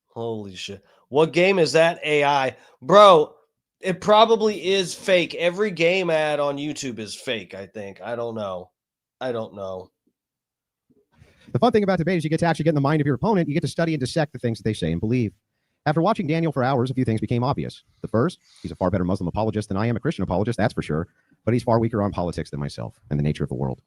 Holy shit. What game is that AI? Bro, it probably is fake. Every game ad on YouTube is fake, I think. I don't know. The fun thing about debate is you get to actually get in the mind of your opponent. You get to study and dissect the things that they say and believe. After watching Daniel for hours, a few things became obvious. The first, he's a far better Muslim apologist than I am a Christian apologist, that's for sure. But he's far weaker on politics than myself and the nature of the world.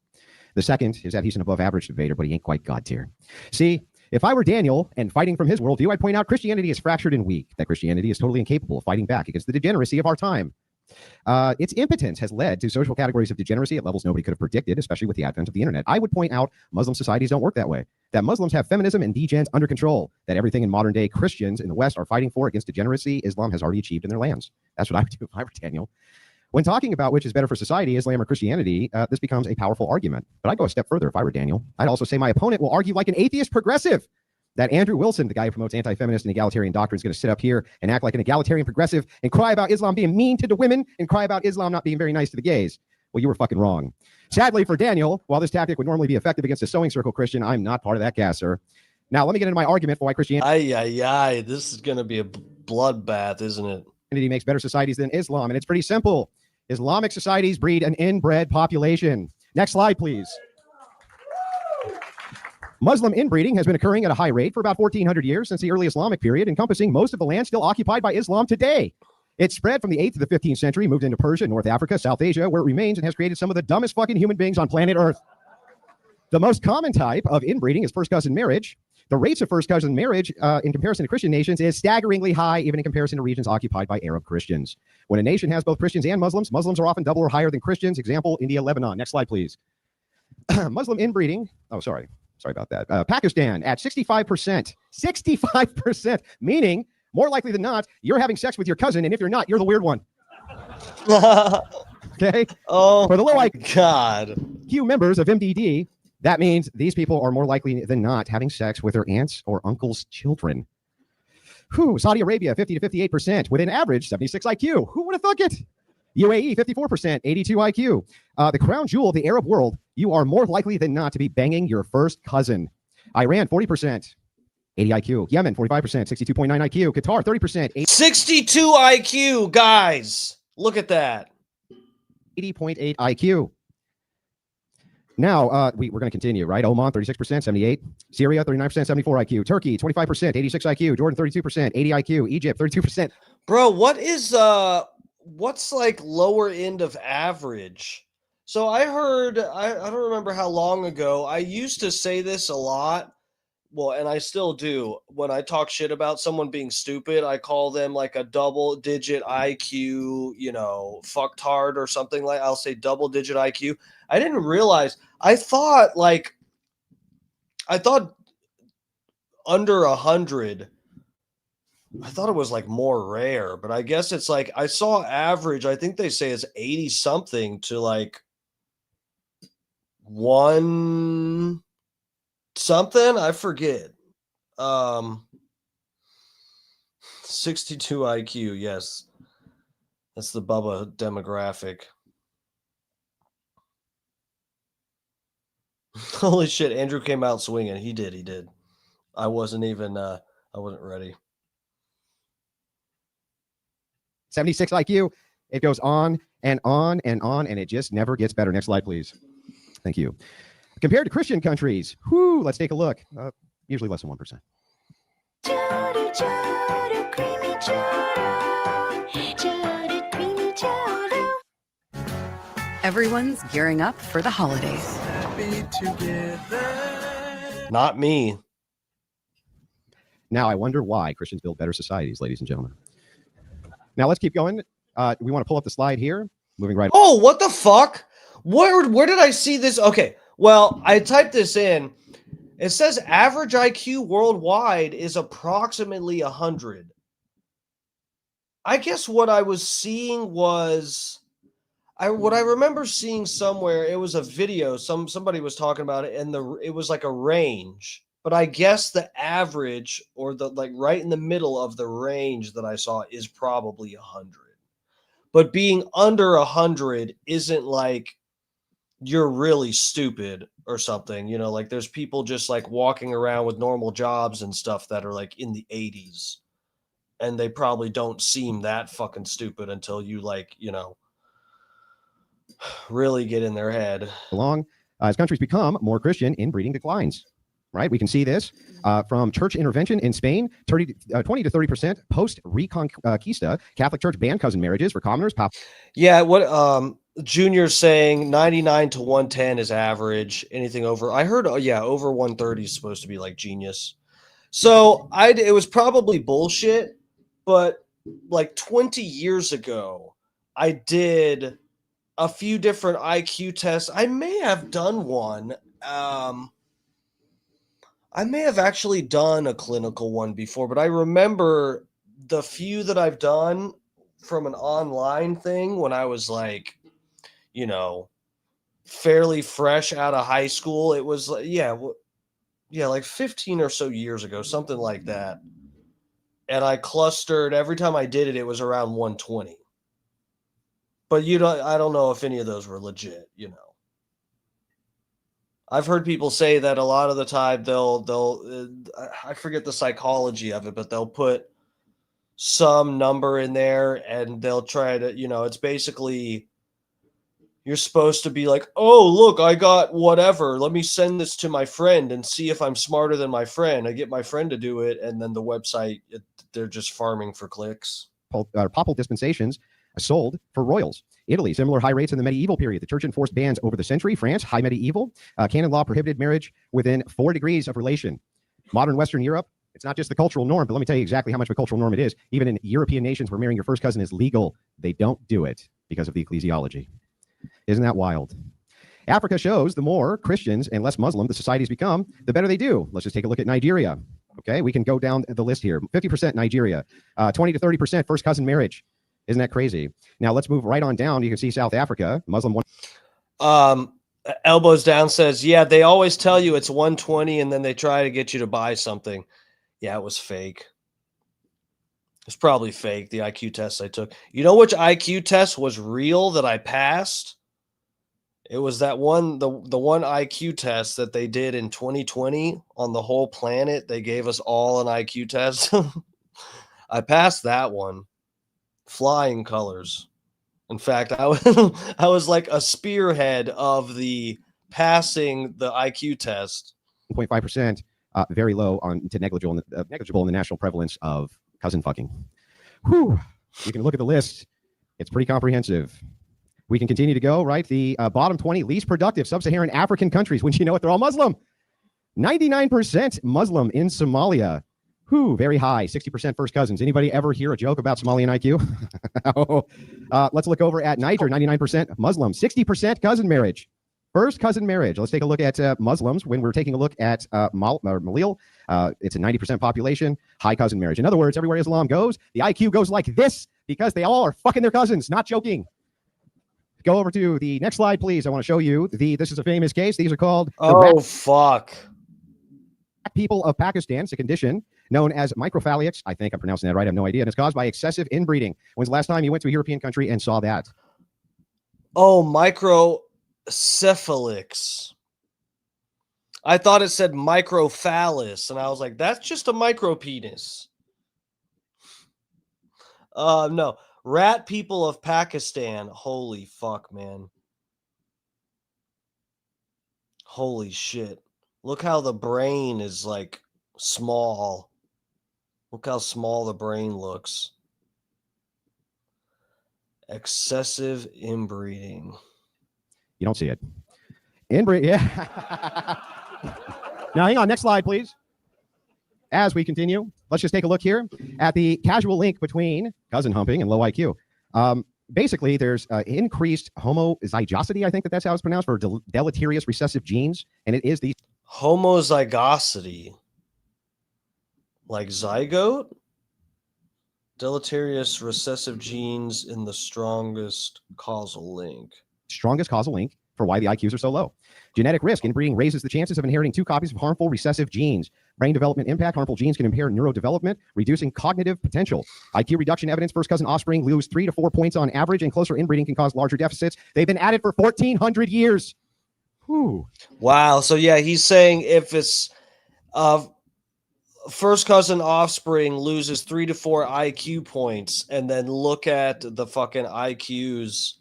The second is that he's an above average debater, but he ain't quite God tier. See, if I were Daniel and fighting from his worldview, I'd point out Christianity is fractured and weak, that Christianity is totally incapable of fighting back against the degeneracy of our time. Its impotence has led to social categories of degeneracy at levels nobody could have predicted, especially with the advent of the internet. I would point out Muslim societies don't work that way, that Muslims have feminism and degens under control, that everything in modern day Christians in the West are fighting for against degeneracy, Islam has already achieved in their lands. That's what I would do if I were Daniel. When talking about which is better for society, Islam or Christianity, this becomes a powerful argument. But I'd go a step further if I were Daniel. I'd also say my opponent will argue like an atheist progressive. That Andrew Wilson, the guy who promotes anti-feminist and egalitarian doctrine, is going to sit up here and act like an egalitarian progressive and cry about Islam being mean to the women and cry about Islam not being very nice to the gays. Well, you were fucking wrong. Sadly for Daniel, while this tactic would normally be effective against a sewing circle Christian, I'm not part of that cast, sir. Now, let me get into my argument for why Christianity this is going to be a bloodbath, isn't it? Makes better societies than Islam, and it's pretty simple. Islamic societies breed an inbred population. Next slide, please. Muslim inbreeding has been occurring at a high rate for about 1,400 years since the early Islamic period, encompassing most of the land still occupied by Islam today. It spread from the 8th to the 15th century, moved into Persia, North Africa, South Asia, where it remains and has created some of the dumbest fucking human beings on planet Earth. The most common type of inbreeding is first cousin marriage. The rates of first cousin marriage in comparison to Christian nations is staggeringly high, even in comparison to regions occupied by Arab Christians. When a nation has both Christians and Muslims, Muslims are often double or higher than Christians. Example, India, Lebanon. Next slide, please. Muslim inbreeding. Oh, sorry about that. Pakistan at 65%. 65%, meaning more likely than not, you're having sex with your cousin, and if you're not, you're the weird one. Okay? Oh, for the low IQ members of MDD, that means these people are more likely than not having sex with their aunts or uncles' children. Whew, Saudi Arabia, 50 to 58%, with an average 76 IQ. Who would have thought it? UAE, 54%, 82 IQ. The crown jewel of the Arab world, you are more likely than not to be banging your first cousin. Iran, 40%, 80 IQ. Yemen, 45%, 62.9 IQ. Qatar, 30%, 62 IQ, guys. Look at that. 80.8 IQ. Now, we're going to continue, right? Oman, 36%, 78. Syria, 39%, 74 IQ. Turkey, 25%, 86 IQ. Jordan, 32%, 80 IQ. Egypt, 32%. Bro, what is what's like lower end of average? So I heard, I don't remember how long ago, I used to say this a lot. Well, and I still do. When I talk shit about someone being stupid, I call them like a double digit IQ, fucktard or something like. I'll say double digit IQ. I didn't realize. I thought under 100. I thought it was like more rare, but I guess it's like I saw average. I think they say it's 80 something to like 1 something. I forget. 62 IQ. Yes, that's the Bubba demographic. Holy shit! Andrew came out swinging. He did. I wasn't even. I wasn't ready. 76 IQ. It goes on and on and on, and it just never gets better. Next slide, please. Thank you. Compared to Christian countries, let's take a look. Usually less than 1%. Everyone's gearing up for the holidays. Not me. Now, I wonder why Christians build better societies, ladies and gentlemen. Now, let's keep going. We want to pull up the slide here. Moving right. Oh, what the fuck? Where did I see this? Okay, well, I typed this in. It says average IQ worldwide is approximately 100. I guess what I was seeing was, what I remember seeing somewhere, it was a video. Somebody was talking about it, and it was like a range. But I guess the average, or the like right in the middle of the range that I saw, is probably 100. But being under 100 isn't like you're really stupid or something. Like there's people just like walking around with normal jobs and stuff that are like in the 80s. And they probably don't seem that fucking stupid until you really get in their head. As countries become more Christian, inbreeding declines. Right, we can see this from church intervention in Spain, 20 to 30% post Reconquista. Catholic Church banned cousin marriages for commoners. Yeah, what Junior's saying 99 to 110 is average. Anything over, I heard, over 130 is supposed to be like genius. So it was probably bullshit, but like 20 years ago, I did a few different IQ tests. I may have done one. I may have actually done a clinical one before, but I remember the few that I've done from an online thing when I was like, fairly fresh out of high school. It was like, like 15 or so years ago, something like that. And I clustered, every time I did it, it was around 120. But I don't know if any of those were legit, I've heard people say that a lot of the time I forget the psychology of it, but they'll put some number in there and they'll try to, it's basically You're supposed to be like, oh, look, I got whatever. Let me send this to my friend and see if I'm smarter than my friend. I get my friend to do it, and then the website, they're just farming for clicks. Papal dispensations sold for royals. Italy, similar high rates in the medieval period. The church enforced bans over the century. France, high medieval. Canon law prohibited marriage within 4 degrees of relation. Modern Western Europe, it's not just the cultural norm, but let me tell you exactly how much of a cultural norm it is. Even in European nations where marrying your first cousin is legal, they don't do it because of the ecclesiology. Isn't that wild? Africa shows the more Christians and less Muslim the societies become, the better they do. Let's just take a look at Nigeria. Okay, we can go down the list here. 50% Nigeria, 20 to 30% first cousin marriage. Isn't that crazy? Now let's move right on down. You can see South Africa, Muslim one. Elbows Down says, yeah, they always tell you it's 120 and then they try to get you to buy something. Yeah, it was fake. It's probably fake, the IQ test I took. You know which IQ test was real that I passed? It was that one, the one IQ test that they did in 2020 on the whole planet. They gave us all an IQ test. I passed that one. Flying colors. In fact, I was like a spearhead of the passing the IQ test. 1.5%, very low on to negligible in the national prevalence of cousin fucking. Whew. You can look at the list. It's pretty comprehensive. We can continue to go, right? The bottom 20 least productive sub-Saharan African countries. Wouldn't you know it? They're all Muslim. 99% Muslim in Somalia. Whew, very high. 60% first cousins. Anybody ever hear a joke about Somalian IQ? Let's look over at Niger. 99% Muslim. 60% cousin marriage. First cousin marriage. Let's take a look at Muslims. When we're taking a look at Malil, it's a 90% population, high cousin marriage. In other words, everywhere Islam goes, the IQ goes like this because they all are fucking their cousins. Not joking. Go over to the next slide, please. I want to show you this is a famous case. These are called fuck. People of Pakistan. It's a condition known as microphalics. I think I'm pronouncing that right. I have no idea. And it's caused by excessive inbreeding. When's the last time you went to a European country and saw that? Oh, microcephalics. I thought it said microphallus, and I was like, that's just a micro penis. No. Rat people of Pakistan. Holy fuck, man. Holy shit. Look how the brain is like small. Look how small the brain looks. Excessive inbreeding. You don't see it. Inbreed, yeah. Now, hang on. Next slide, please. As we continue, let's just take a look here at the casual link between cousin humping and low IQ. Basically, there's increased homozygosity. I think that's how it's pronounced, for deleterious recessive genes. And it is the homozygosity. Like zygote? Deleterious recessive genes in the strongest causal link. Strongest causal link for why the IQs are so low. Genetic risk. Inbreeding raises the chances of inheriting 2 copies of harmful recessive genes. Brain development impact. Harmful genes can impair neurodevelopment, reducing cognitive potential. IQ reduction evidence. First cousin offspring lose 3 to 4 points on average, and closer inbreeding can cause larger deficits. They've been at it for 1,400 years. Whew. Wow. So, yeah, he's saying if it's first cousin offspring loses 3 to 4 IQ points, and then look at the fucking IQs.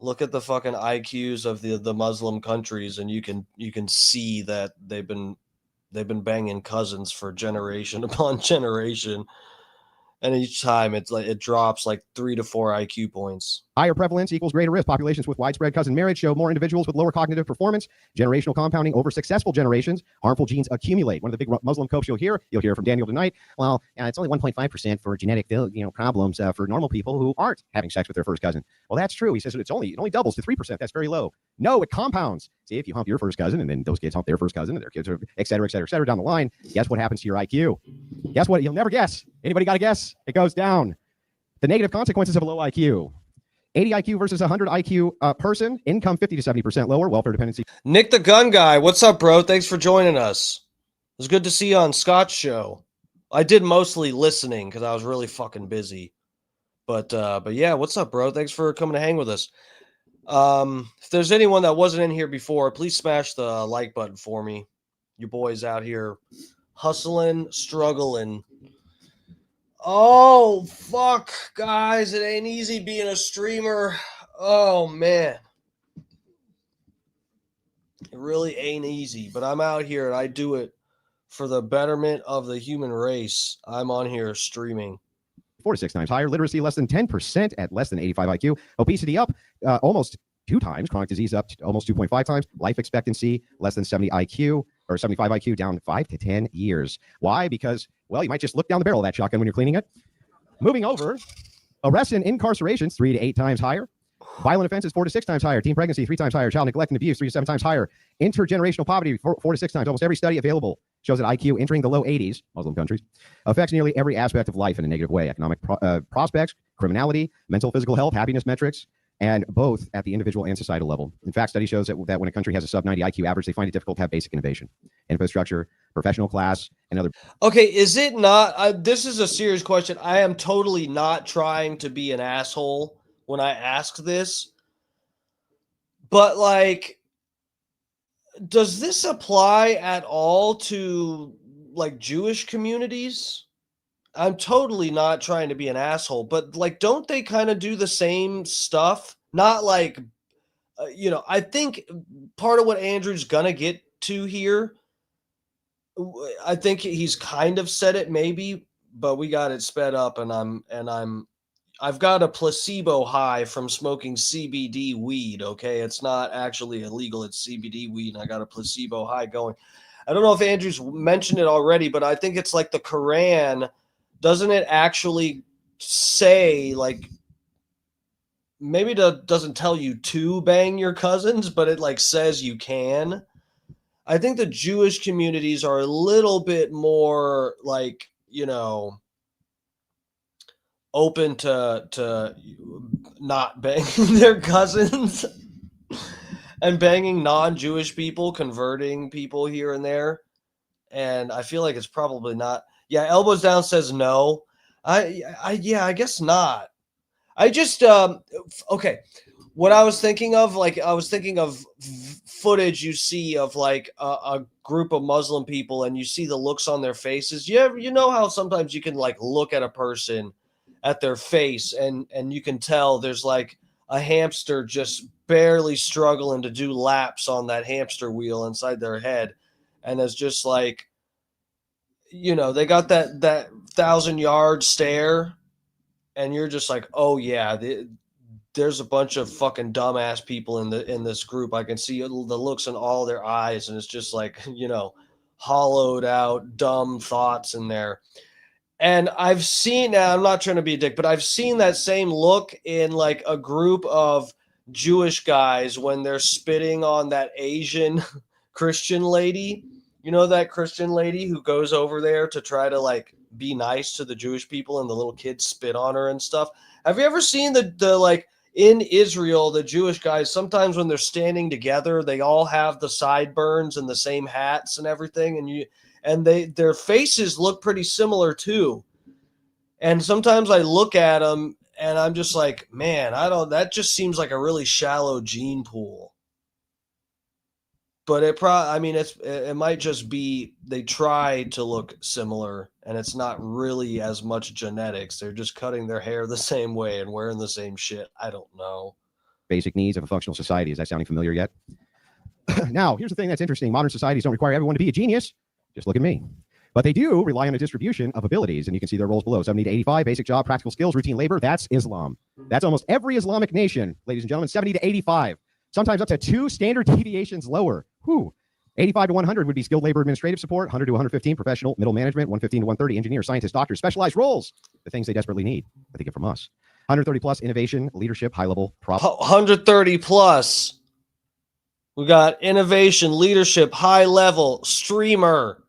Look at the fucking IQs of the Muslim countries, and you can see that they've been banging cousins for generation upon generation, and each time it drops like 3 to 4 IQ points. Higher prevalence equals greater risk. Populations with widespread cousin marriage show more individuals with lower cognitive performance. Generational compounding over successful generations. Harmful genes accumulate. One of the big Muslim copes you'll hear from Daniel tonight. Well, it's only 1.5% for genetic problems for normal people who aren't having sex with their first cousin. Well, that's true. He says it only doubles to 3%. That's very low. No, it compounds. See, if you hump your first cousin and then those kids hump their first cousin and their kids are et cetera, et cetera, et cetera down the line, guess what happens to your IQ? Guess what? You'll never guess. Anybody got a guess? It goes down. The negative consequences of a low IQ. 80 IQ versus 100 IQ person. Income 50 to 70% lower. Welfare dependency. Nick the Gun Guy, what's up, bro? Thanks for joining us. It was good to see you on Scott's show. I did mostly listening because I was really fucking busy. But yeah, what's up, bro? Thanks for coming to hang with us. If there's anyone that wasn't in here before, please smash the like button for me. Your boy's out here hustling, struggling. Oh, fuck, guys. It ain't easy being a streamer. Oh man. It really ain't easy, but I'm out here and I do it for the betterment of the human race. I'm on here streaming. 4 to 6 times higher. Literacy less than 10% at less than 85 IQ. Obesity up almost 2 times. Chronic disease up to almost 2.5 times. Life expectancy less than 70 IQ or 75 IQ down 5 to 10 years. Why? Because, well, you might just look down the barrel of that shotgun when you're cleaning it. Moving over, arrests and incarcerations 3 to 8 times higher. Violent offenses 4 to 6 times higher. Teen pregnancy 3 times higher. Child neglect and abuse 3 to 7 times higher. Intergenerational poverty 4 to 6 times. Almost every study available shows that IQ entering the low 80s, Muslim countries, affects nearly every aspect of life in a negative way. Economic prospects, criminality, mental, physical health, happiness metrics, and both at the individual and societal level. In fact, study shows that when a country has a sub-90 IQ average, they find it difficult to have basic innovation, infrastructure, professional class, and other. Okay, is it not? This is a serious question. I am totally not trying to be an asshole when I ask this, but like, does this apply at all to like Jewish communities? I'm totally not trying to be an asshole, but like, don't they kind of do the same stuff? Not like, I think part of what Andrew's gonna get to here, I think he's kind of said it maybe, but we got it sped up, and I've got a placebo high from smoking CBD weed. Okay, it's not actually illegal; it's CBD weed, and I got a placebo high going. I don't know if Andrew's mentioned it already, but I think it's like the Quran. Doesn't it actually say, like, maybe it doesn't tell you to bang your cousins, but it like says you can. I think the Jewish communities are a little bit more like, open to not banging their cousins and banging non-Jewish people, converting people here and there. And I feel like it's probably not. Yeah, Elbows Down says no. I guess not. I just okay. What I was thinking of, footage you see of like a group of Muslim people, and you see the looks on their faces. You know how sometimes you can like look at a person at their face, and you can tell there's like a hamster just barely struggling to do laps on that hamster wheel inside their head, and it's just like, they got that 1,000-yard stare, and you're just like, oh yeah, there's a bunch of fucking dumbass people in this group. I can see the looks in all their eyes, and it's just like, hollowed out dumb thoughts in there. And I've seen, now I'm not trying to be a dick, but I've seen that same look in like a group of Jewish guys when they're spitting on that Asian Christian lady. You know, that Christian lady who goes over there to try to like be nice to the Jewish people, and the little kids spit on her and stuff. Have you ever seen the like in Israel, the Jewish guys, sometimes when they're standing together, they all have the sideburns and the same hats and everything. And their faces look pretty similar too. And sometimes I look at them and I'm just like, man, that just seems like a really shallow gene pool. But it might just be they try to look similar, and it's not really as much genetics. They're just cutting their hair the same way and wearing the same shit. I don't know. Basic needs of a functional society. Is that sounding familiar yet? Now, here's the thing that's interesting. Modern societies don't require everyone to be a genius. Just look at me. But they do rely on a distribution of abilities, and you can see their roles below. 70 to 85, basic job, practical skills, routine labor. That's Islam. That's almost every Islamic nation, ladies and gentlemen. 70 to 85. Sometimes up to 2 standard deviations lower. Whew. 85 to 100 would be skilled labor, administrative support. 100 to 115, professional, middle management. 115 to 130, engineer, scientist, doctor, specialized roles. The things they desperately need, that they get from us. 130 plus, innovation, leadership, high level. 130 plus. We got innovation, leadership, high level, streamer,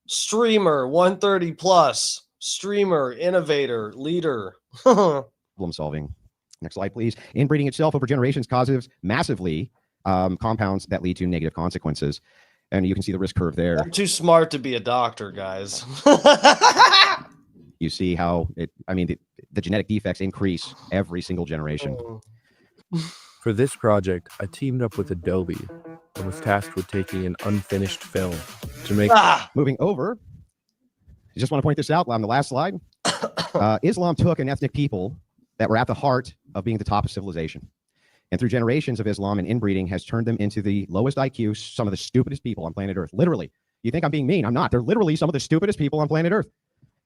130 plus, streamer, innovator, leader. Problem solving. Next slide, please. Inbreeding itself over generations causes massively compounds that lead to negative consequences. And you can see the risk curve there. I'm too smart to be a doctor, guys. You see how the genetic defects increase every single generation. For this project, I teamed up with Adobe and was tasked with taking an unfinished film to make... Moving over. I just want to point this out on the last slide. Islam took an ethnic people that were at the heart of being the top of civilization. And through generations of Islam and inbreeding has turned them into the lowest IQ, some of the stupidest people on planet Earth. Literally. You think I'm being mean? I'm not. They're literally some of the stupidest people on planet Earth.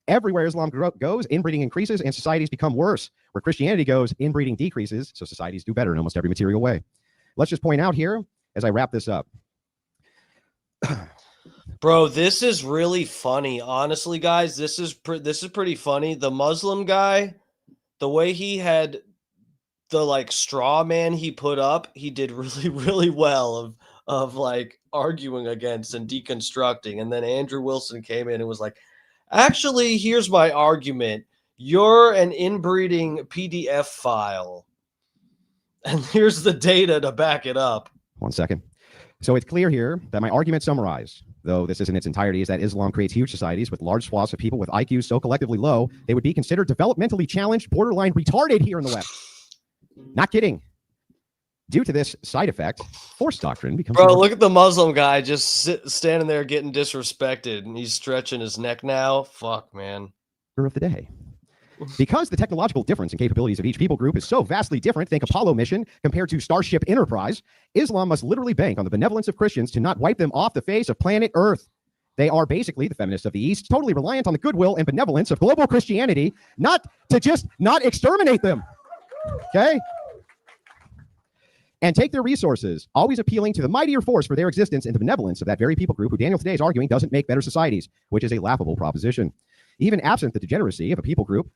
Everywhere Islam goes, inbreeding increases and societies become worse. Where Christianity goes, inbreeding decreases, so societies do better in almost every material way. Let's just point out here, as I wrap this up. Bro, this is really funny. Honestly, guys, this is pretty funny. The Muslim guy, the way he had the like straw man he put up, he did really, really well of like arguing against and deconstructing. And then Andrew Wilson came in and was like, actually, here's my argument. You're an inbreeding PDF file. And here's the data to back it up. 1 second. So it's clear here that my argument summarized, though this isn't its entirety, is that Islam creates huge societies with large swaths of people with IQs so collectively low, they would be considered developmentally challenged, borderline retarded here in the West. Not kidding. Due to this side effect, force doctrine becomes... Bro, look at the Muslim guy just standing there getting disrespected, and he's stretching his neck now. Fuck, man. Of the day. Because the technological difference in capabilities of each people group is so vastly different, think Apollo mission compared to Starship Enterprise, Islam must literally bank on the benevolence of Christians to not wipe them off the face of planet Earth. They are basically, the feminists of the East, totally reliant on the goodwill and benevolence of global Christianity, not to just not exterminate them. Okay? And take their resources, always appealing to the mightier force for their existence and the benevolence of that very people group who Daniel today is arguing doesn't make better societies, which is a laughable proposition. Even absent the degeneracy of a people group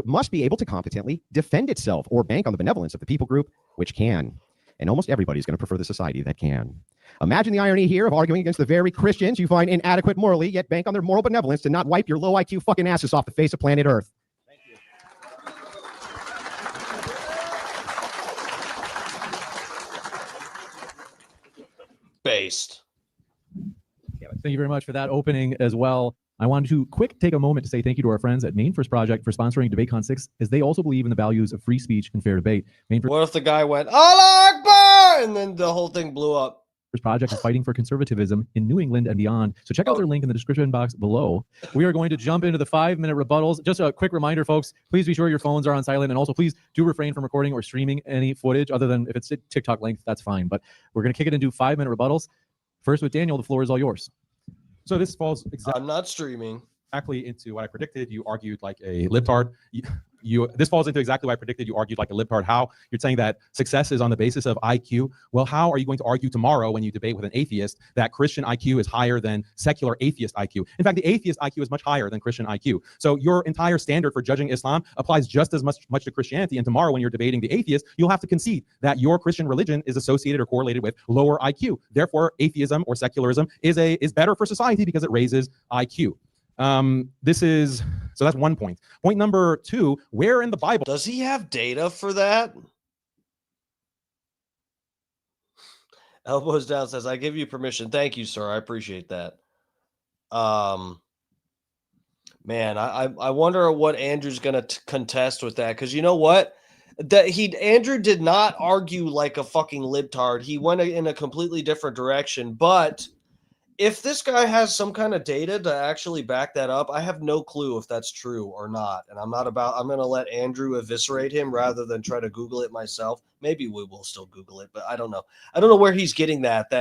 must be able to competently defend itself or bank on the benevolence of the people group, which can. And almost everybody's going to prefer the society that can. Imagine the irony here of arguing against the very Christians you find inadequate morally, yet bank on their moral benevolence to not wipe your low IQ fucking asses off the face of planet Earth. Based. Yeah, thank you very much for that opening as well. I wanted to take a moment to say thank you to our friends at Main First Project for sponsoring DebateCon 6, as they also believe in the values of free speech and fair debate. What if the guy went, Allah Akbar, and then the whole thing blew up? First Project is fighting for conservatism in New England and beyond. So check out their link in the description box below. We are going to jump into the 5-minute rebuttals. Just a quick reminder, folks, please be sure your phones are on silent, and also please do refrain from recording or streaming any footage other than if it's TikTok length, that's fine. But we're going to kick it into 5-minute rebuttals. First with Daniel, the floor is all yours. So this falls exactly... I'm not streaming. Exactly into what I predicted. You argued like a libtard. This falls into exactly what I predicted. You argued like a libtard. How you're saying that success is on the basis of IQ. Well, how are you going to argue tomorrow when you debate with an atheist that Christian IQ is higher than secular atheist IQ? In fact, the atheist IQ is much higher than Christian IQ. So your entire standard for judging Islam applies just as much to Christianity. And tomorrow when you're debating the atheist, you'll have to concede that your Christian religion is associated or correlated with lower IQ. Therefore, atheism or secularism is better for society because it raises IQ. So that's one point. Point number 2, where in the Bible does he have data for that? Elbows down says, I give you permission. Thank you, sir. I appreciate that. Man, I wonder what Andrew's gonna contest with that, because you know what? Andrew did not argue like a fucking libtard. He went in a completely different direction, but if this guy has some kind of data to actually back that up, I have no clue if that's true or not. And I'm going to let Andrew eviscerate him rather than try to Google it myself. Maybe we will still Google it, but I don't know. I don't know where he's getting that.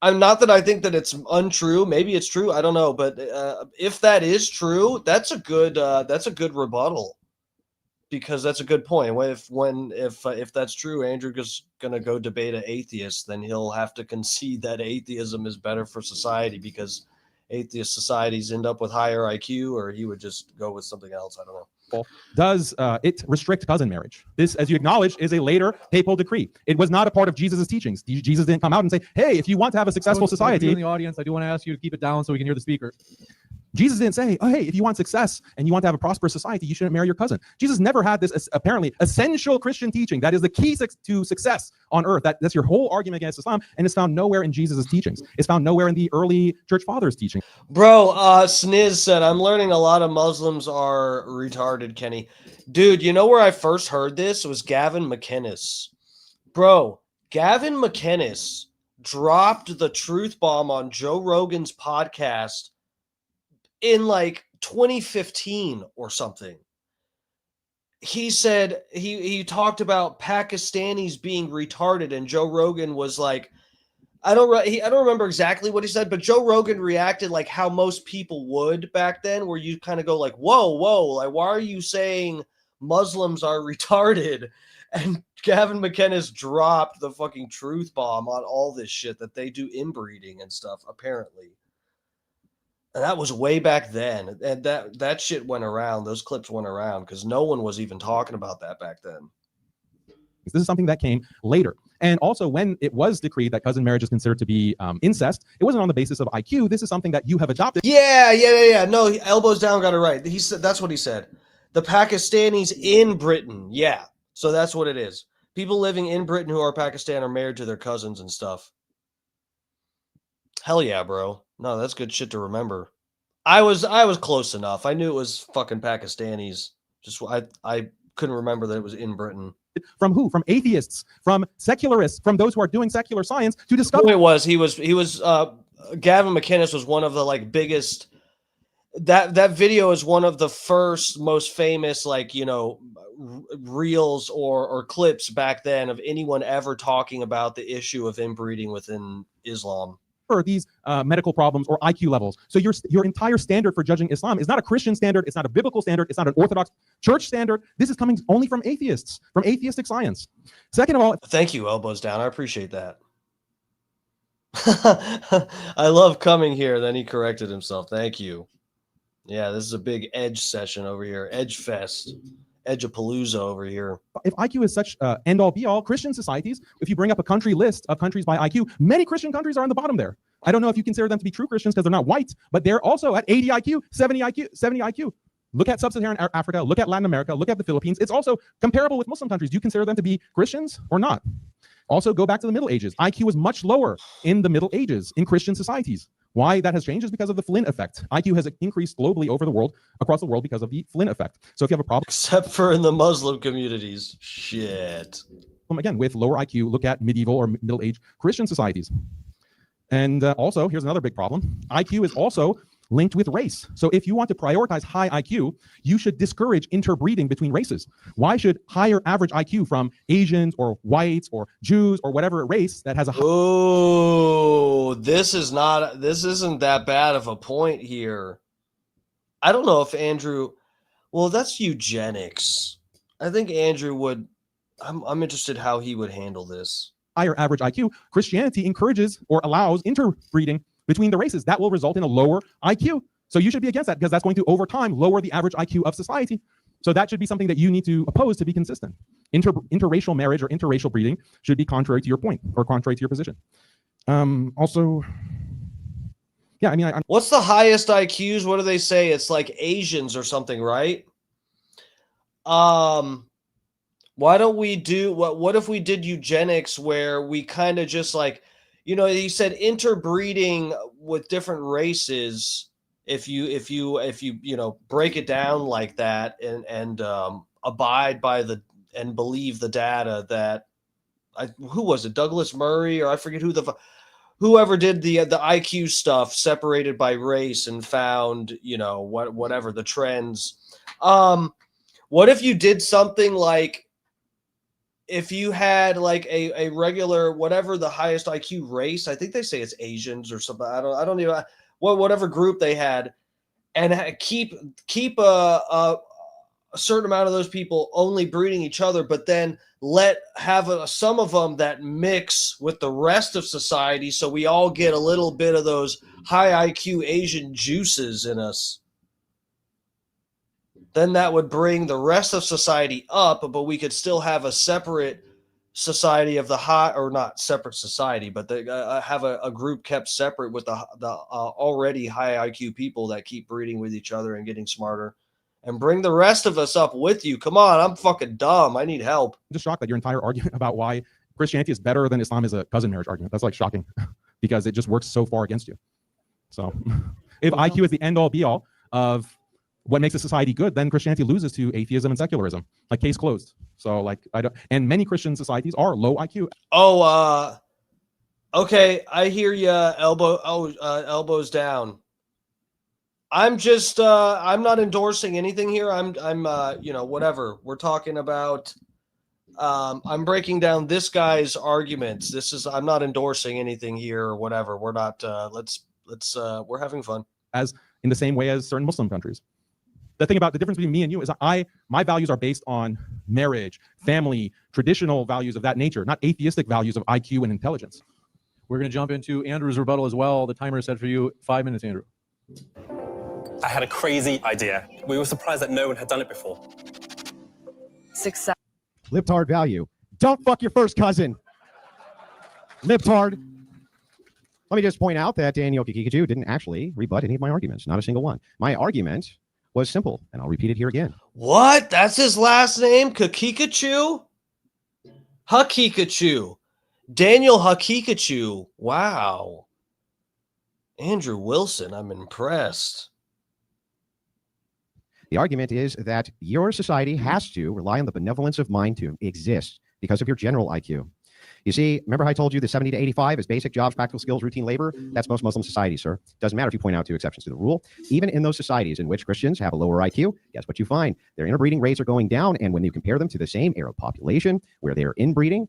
I'm not that I think that it's untrue. Maybe it's true. I don't know. But if that is true, that's a good rebuttal. Because that's a good point. If that's true, Andrew is going to go debate an atheist, then he'll have to concede that atheism is better for society because atheist societies end up with higher IQ, or he would just go with something else. I don't know. Does it restrict cousin marriage? This, as you acknowledge, is a later papal decree. It was not a part of Jesus' teachings. Jesus didn't come out and say, hey, if you want to have a successful society... In the audience, I do want to ask you to keep it down so we can hear the speaker. Jesus didn't say, oh, hey, if you want success and you want to have a prosperous society, you shouldn't marry your cousin. Jesus never had this apparently essential Christian teaching that is the key to success on earth. That's your whole argument against Islam, and it's found nowhere in Jesus' teachings. It's found nowhere in the early church fathers' teaching. Bro, Sniz said, I'm learning a lot of Muslims are retarded, Kenny. Dude, you know where I first heard this? It was Gavin McInnes. Bro, Gavin McInnes dropped the truth bomb on Joe Rogan's podcast in like 2015 or something. he said he talked about Pakistanis being retarded, and Joe Rogan was like, I don't remember exactly what he said, but Joe Rogan reacted like how most people would back then, where you kind of go like, whoa, like, why are you saying Muslims are retarded? And Gavin McInnes dropped the fucking truth bomb on all this shit that they do inbreeding and stuff, apparently. And that was way back then. And that shit went around. Those clips went around because no one was even talking about that back then. This is something that came later. And also, when it was decreed that cousin marriage is considered to be incest, it wasn't on the basis of IQ. This is something that you have adopted. Yeah. No, Elbows Down got it right. He said that's what he said. The Pakistanis in Britain. Yeah. So that's what it is. People living in Britain who are Pakistan are married to their cousins and stuff. Hell yeah, bro. No, that's good shit to remember. I was close enough. I knew it was fucking Pakistanis. Just I couldn't remember that it was in Britain. From who? From atheists, from secularists, from those who are doing secular science to discover. It was he was Gavin McInnes was one of the like biggest. That video is one of the first most famous reels or clips back then of anyone ever talking about the issue of inbreeding within Islam. For these medical problems or IQ levels. So your entire standard for judging Islam is not a Christian standard. It's not a biblical standard. It's not an Orthodox church standard. This is coming only from atheists, from atheistic science. Second of all, thank you, Elbows Down. I appreciate that. I love coming here. Then he corrected himself. Thank you. Yeah, this is a big edge session over here. Edge fest. Edge-a-palooza over here. If IQ is such end-all be-all, Christian societies, if you bring up a country list of countries by IQ, many Christian countries are on the bottom there. I don't know if you consider them to be true Christians because they're not white, but they're also at 80 IQ, 70 IQ. Look at sub-Saharan Africa, look at Latin America, look at the Philippines. It's also comparable with Muslim countries. Do you consider them to be Christians or not? Also, go back to the Middle Ages. IQ was much lower in the Middle Ages in Christian societies. Why that has changed is because of the Flynn effect. IQ has increased globally across the world because of the Flynn effect. So if you have a problem, except for in the Muslim communities, shit. Again, with lower IQ, look at medieval or Middle Age Christian societies. And also, here's another big problem. IQ is also linked with race. So if you want to prioritize high IQ, you should discourage interbreeding between races. Why should higher average IQ from Asians or whites or Jews or whatever race that has a this isn't that bad of a point here. I don't know if Andrew, well, that's eugenics. I think Andrew would, I'm interested how he would handle this. Higher average IQ, Christianity encourages or allows interbreeding between the races. That will result in a lower IQ. So you should be against that because that's going to, over time, lower the average IQ of society. So that should be something that you need to oppose to be consistent. Interracial marriage or interracial breeding should be contrary to your point or contrary to your position. Also, yeah, I mean, what's the highest IQs? What do they say? It's like Asians or something, right? Why don't we do what if we did eugenics where we kind of just like, he said interbreeding with different races. If you break it down like that and abide by and believe the data that who was it, Douglas Murray, or I forget whoever did the IQ stuff separated by race and found whatever the trends. What if you did something like, if you had like a regular, whatever the highest IQ race, I think they say it's Asians or something. I don't know whatever group they had, and keep a certain amount of those people only breeding each other, but then have some of them that mix with the rest of society, so we all get a little bit of those high IQ Asian juices in us. Then that would bring the rest of society up, but we could still have a separate society of the high, or not separate society, but they have a group kept separate with the already high IQ people that keep breeding with each other and getting smarter, and bring the rest of us up with you. Come on, I'm fucking dumb. I need help. I'm just shocked that your entire argument about why Christianity is better than Islam is a cousin marriage argument. That's like shocking because it just works so far against you. So if IQ is the end all be all of what makes a society good, then Christianity loses to atheism and secularism. Like, case closed. So like, and many Christian societies are low IQ. Okay, I hear you. Elbows down. I'm just I'm not endorsing anything here. I'm you know, whatever. We're talking about I'm breaking down this guy's arguments. I'm not endorsing anything here or whatever. We're not let's we're having fun. As in the same way as certain Muslim countries. The thing about the difference between me and you is my values are based on marriage, family, traditional values of that nature, not atheistic values of IQ and intelligence. We're going to jump into Andrew's rebuttal as well. The timer is set for you. 5 minutes, Andrew. I had a crazy idea. We were surprised that no one had done it before. Success. Libtard value. Don't fuck your first cousin. Libtard. Let me just point out that Daniel Haqiqatjou didn't actually rebut any of my arguments. Not a single one. My argument was simple, and I'll repeat it here again. What? That's his last name? Haqiqatjou? Haqiqatjou. Daniel Haqiqatjou. Wow. Andrew Wilson, I'm impressed. The argument is that your society has to rely on the benevolence of mind to exist because of your general IQ. You see, remember how I told you the 70 to 85 is basic jobs, practical skills, routine labor? That's most Muslim societies, sir. Doesn't matter if you point out 2 exceptions to the rule. Even in those societies in which Christians have a lower IQ, guess what you find? Their interbreeding rates are going down, and when you compare them to the same Arab population where they are inbreeding,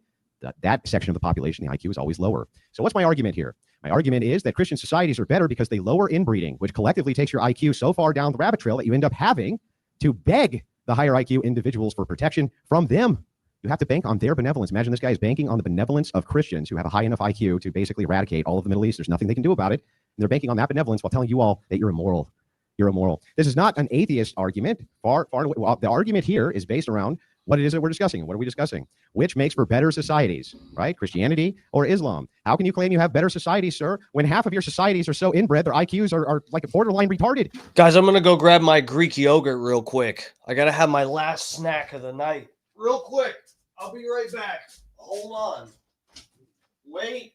that section of the population, the IQ is always lower. So what's my argument here? My argument is that Christian societies are better because they lower inbreeding, which collectively takes your IQ so far down the rabbit trail that you end up having to beg the higher IQ individuals for protection from them. You have to bank on their benevolence. Imagine this guy is banking on the benevolence of Christians who have a high enough IQ to basically eradicate all of the Middle East. There's nothing they can do about it. And they're banking on that benevolence while telling you all that you're immoral. You're immoral. This is not an atheist argument. Far away. Well, the argument here is based around what it is that we're discussing. What are we discussing? Which makes for better societies, right? Christianity or Islam? How can you claim you have better societies, sir, when half of your societies are so inbred, their IQs are like borderline retarded? Guys, I'm going to go grab my Greek yogurt real quick. I got to have my last snack of the night. Real quick. I'll be right back. Hold on. Wait.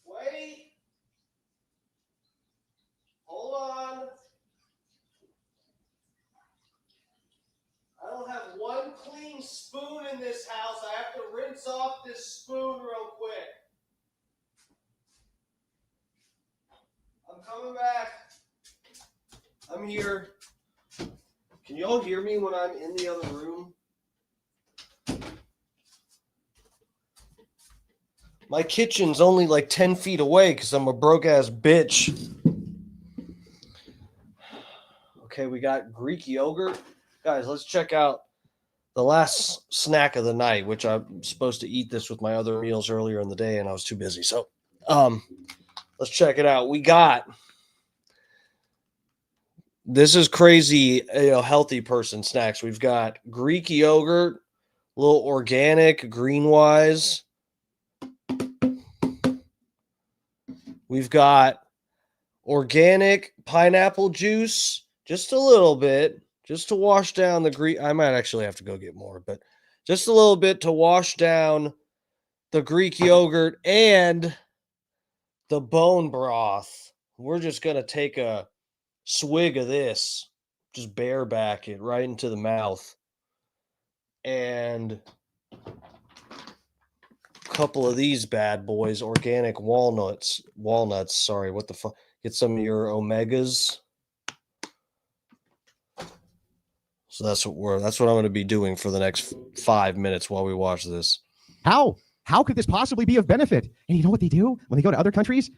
Wait. Hold on. I don't have one clean spoon in this house. I have to rinse off this spoon real quick. I'm coming back. I'm here. Can you all hear me when I'm in the other room? My kitchen's only like 10 feet away because I'm a broke-ass bitch. Okay, we got Greek yogurt. Guys, let's check out the last snack of the night, which I'm supposed to eat this with my other meals earlier in the day, and I was too busy. So, let's check it out. We got, this is crazy, healthy person snacks. We've got Greek yogurt, a little organic, green-wise. We've got organic pineapple juice, just a little bit, just to wash down the Greek. I might actually have to go get more, but just a little bit to wash down the Greek yogurt and the bone broth. We're just going to take a swig of this, just bareback it right into the mouth. And a couple of these bad boys, organic walnuts, sorry, what the fuck? Get some of your omegas. So that's what I'm going to be doing for the next 5 minutes while we watch this. How could this possibly be of benefit? And you know what they do when they go to other countries?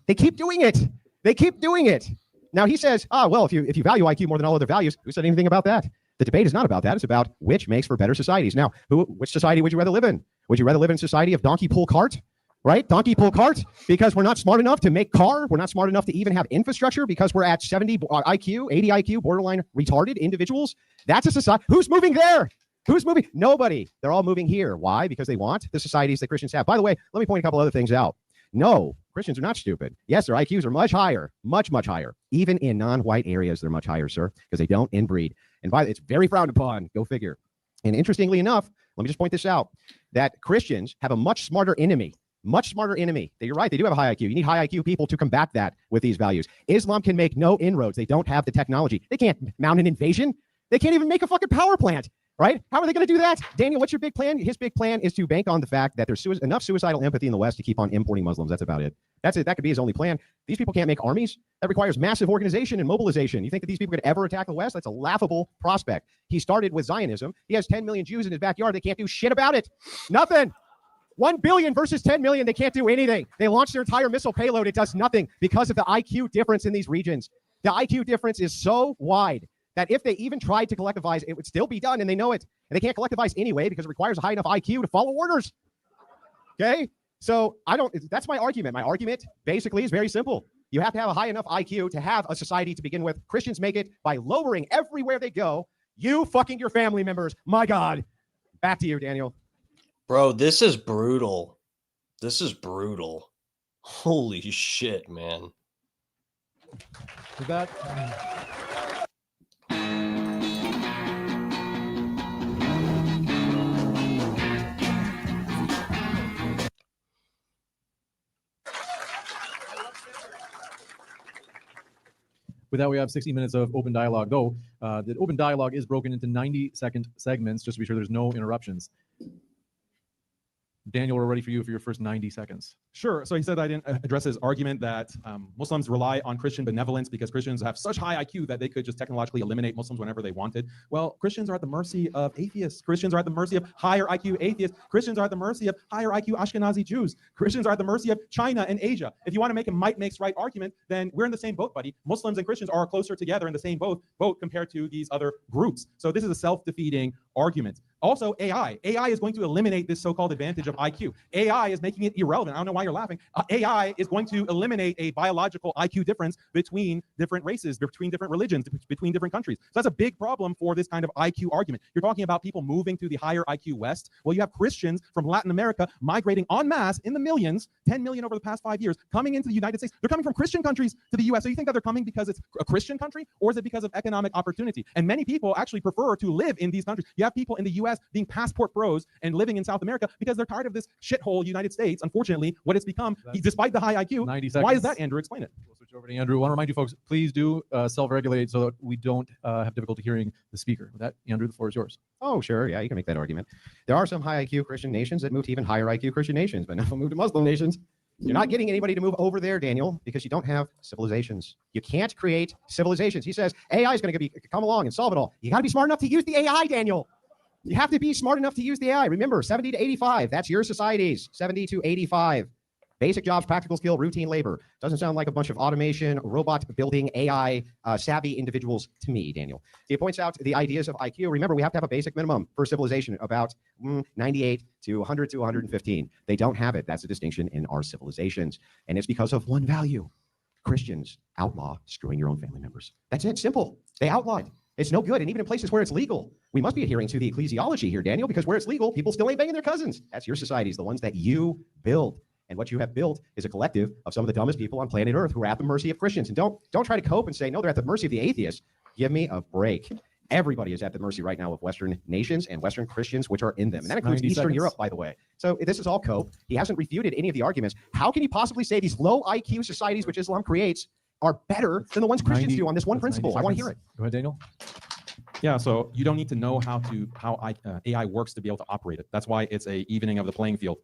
They keep doing it. They keep doing it. Now he says, well, if you value IQ more than all other values, who said anything about that? The debate is not about that. It's about which makes for better societies. Now, which society would you rather live in? Would you rather live in a society of donkey pull cart? Right? Donkey pull cart, because we're not smart enough to make car. We're not smart enough to even have infrastructure because we're at 70 IQ, 80 IQ, borderline retarded individuals. That's a society. Who's moving there? Who's moving? Nobody. They're all moving here. Why? Because they want the societies that Christians have. By the way, let me point a couple other things out. No, Christians are not stupid. Yes, their IQs are much higher, much, much higher. Even in non-white areas, they're much higher, sir, because they don't inbreed. And it's very frowned upon. Go figure. And interestingly enough, let me just point this out, that Christians have a much smarter enemy. Much smarter enemy. You're right. They do have a high IQ. You need high IQ people to combat that with these values. Islam can make no inroads. They don't have the technology. They can't mount an invasion. They can't even make a fucking power plant. right? How are they going to do that? Daniel, what's your big plan? His big plan is to bank on the fact that there's enough suicidal empathy in the West to keep on importing Muslims. That's about it. That's it. That could be his only plan. These people can't make armies. That requires massive organization and mobilization. You think that these people could ever attack the West? That's a laughable prospect. He started with Zionism. He has 10 million Jews in his backyard. They can't do shit about it. Nothing. 1 billion versus 10 million. They can't do anything. They launched their entire missile payload. It does nothing because of the IQ difference in these regions. The IQ difference is so wide that if they even tried to collectivize, it would still be done, and they know it. And they can't collectivize anyway because it requires a high enough IQ to follow orders. Okay? So that's my argument. My argument basically is very simple. You have to have a high enough IQ to have a society to begin with. Christians make it by lowering everywhere they go. You fucking your family members. My God. Back to you, Daniel. Bro, this is brutal. This is brutal. Holy shit, man. With that. With that, we have 60 minutes of open dialogue, though the open dialogue is broken into 90-second segments just to be sure there's no interruptions. Daniel, we're ready for you for your first 90 seconds. Sure. So he said I didn't address his argument that Muslims rely on Christian benevolence because Christians have such high IQ that they could just technologically eliminate Muslims whenever they wanted. Well, Christians are at the mercy of atheists. Christians are at the mercy of higher IQ atheists. Christians are at the mercy of higher IQ Ashkenazi Jews. Christians are at the mercy of China and Asia. If you want to make a might makes right argument, then we're in the same boat, buddy. Muslims and Christians are closer together in the same boat compared to these other groups. So this is a self-defeating argument. Also, AI. AI is going to eliminate this so-called advantage of IQ. AI is making it irrelevant. I don't know why you're laughing. AI is going to eliminate a biological IQ difference between different races, between different religions, between different countries. So that's a big problem for this kind of IQ argument. You're talking about people moving to the higher IQ West. Well, you have Christians from Latin America migrating en masse in the millions, 10 million over the past 5 years, coming into the United States. They're coming from Christian countries to the US. So you think that they're coming because it's a Christian country, or is it because of economic opportunity? And many people actually prefer to live in these countries. You have people in the US being passport bros and living in South America because they're tired of this shithole United States, unfortunately, what it's become, despite the high IQ. 90 seconds. Why is that, Andrew? Explain it. We'll switch over to Andrew. I want to remind you folks, please do self-regulate so that we don't have difficulty hearing the speaker. With that, Andrew, the floor is yours. Oh, sure. Yeah, you can make that argument. There are some high IQ Christian nations that move to even higher IQ Christian nations, but none of them move to Muslim nations. You're not getting anybody to move over there, Daniel, because you don't have civilizations. You can't create civilizations. He says AI is going to come along and solve it all. You got to be smart enough to use the AI, Daniel. You have to be smart enough to use the AI. Remember, 70 to 85. That's your societies. 70 to 85. Basic jobs, practical skill, routine labor. Doesn't sound like a bunch of automation, robot building, AI savvy individuals to me, Daniel. He points out the ideas of IQ. Remember, we have to have a basic minimum for civilization, about 98 to 100 to 115. They don't have it. That's a distinction in our civilizations. And it's because of one value. Christians outlaw screwing your own family members. That's it. Simple. They outlawed. It's no good. And even in places where it's legal, we must be adhering to the ecclesiology here, Daniel, because where it's legal, people still ain't banging their cousins. That's your societies, the ones that you build. And what you have built is a collective of some of the dumbest people on planet Earth who are at the mercy of Christians. And don't try to cope and say, no, they're at the mercy of the atheists. Give me a break. Everybody is at the mercy right now of Western nations and Western Christians, which are in them. And that includes Eastern Europe, by the way. So this is all cope. He hasn't refuted any of the arguments. How can he possibly say these low IQ societies, which Islam creates, are better than the ones Christians do on this one principle? I want to hear it. Go ahead, Daniel. Yeah, so you don't need to know how AI works to be able to operate it. That's why it's a evening of the playing field.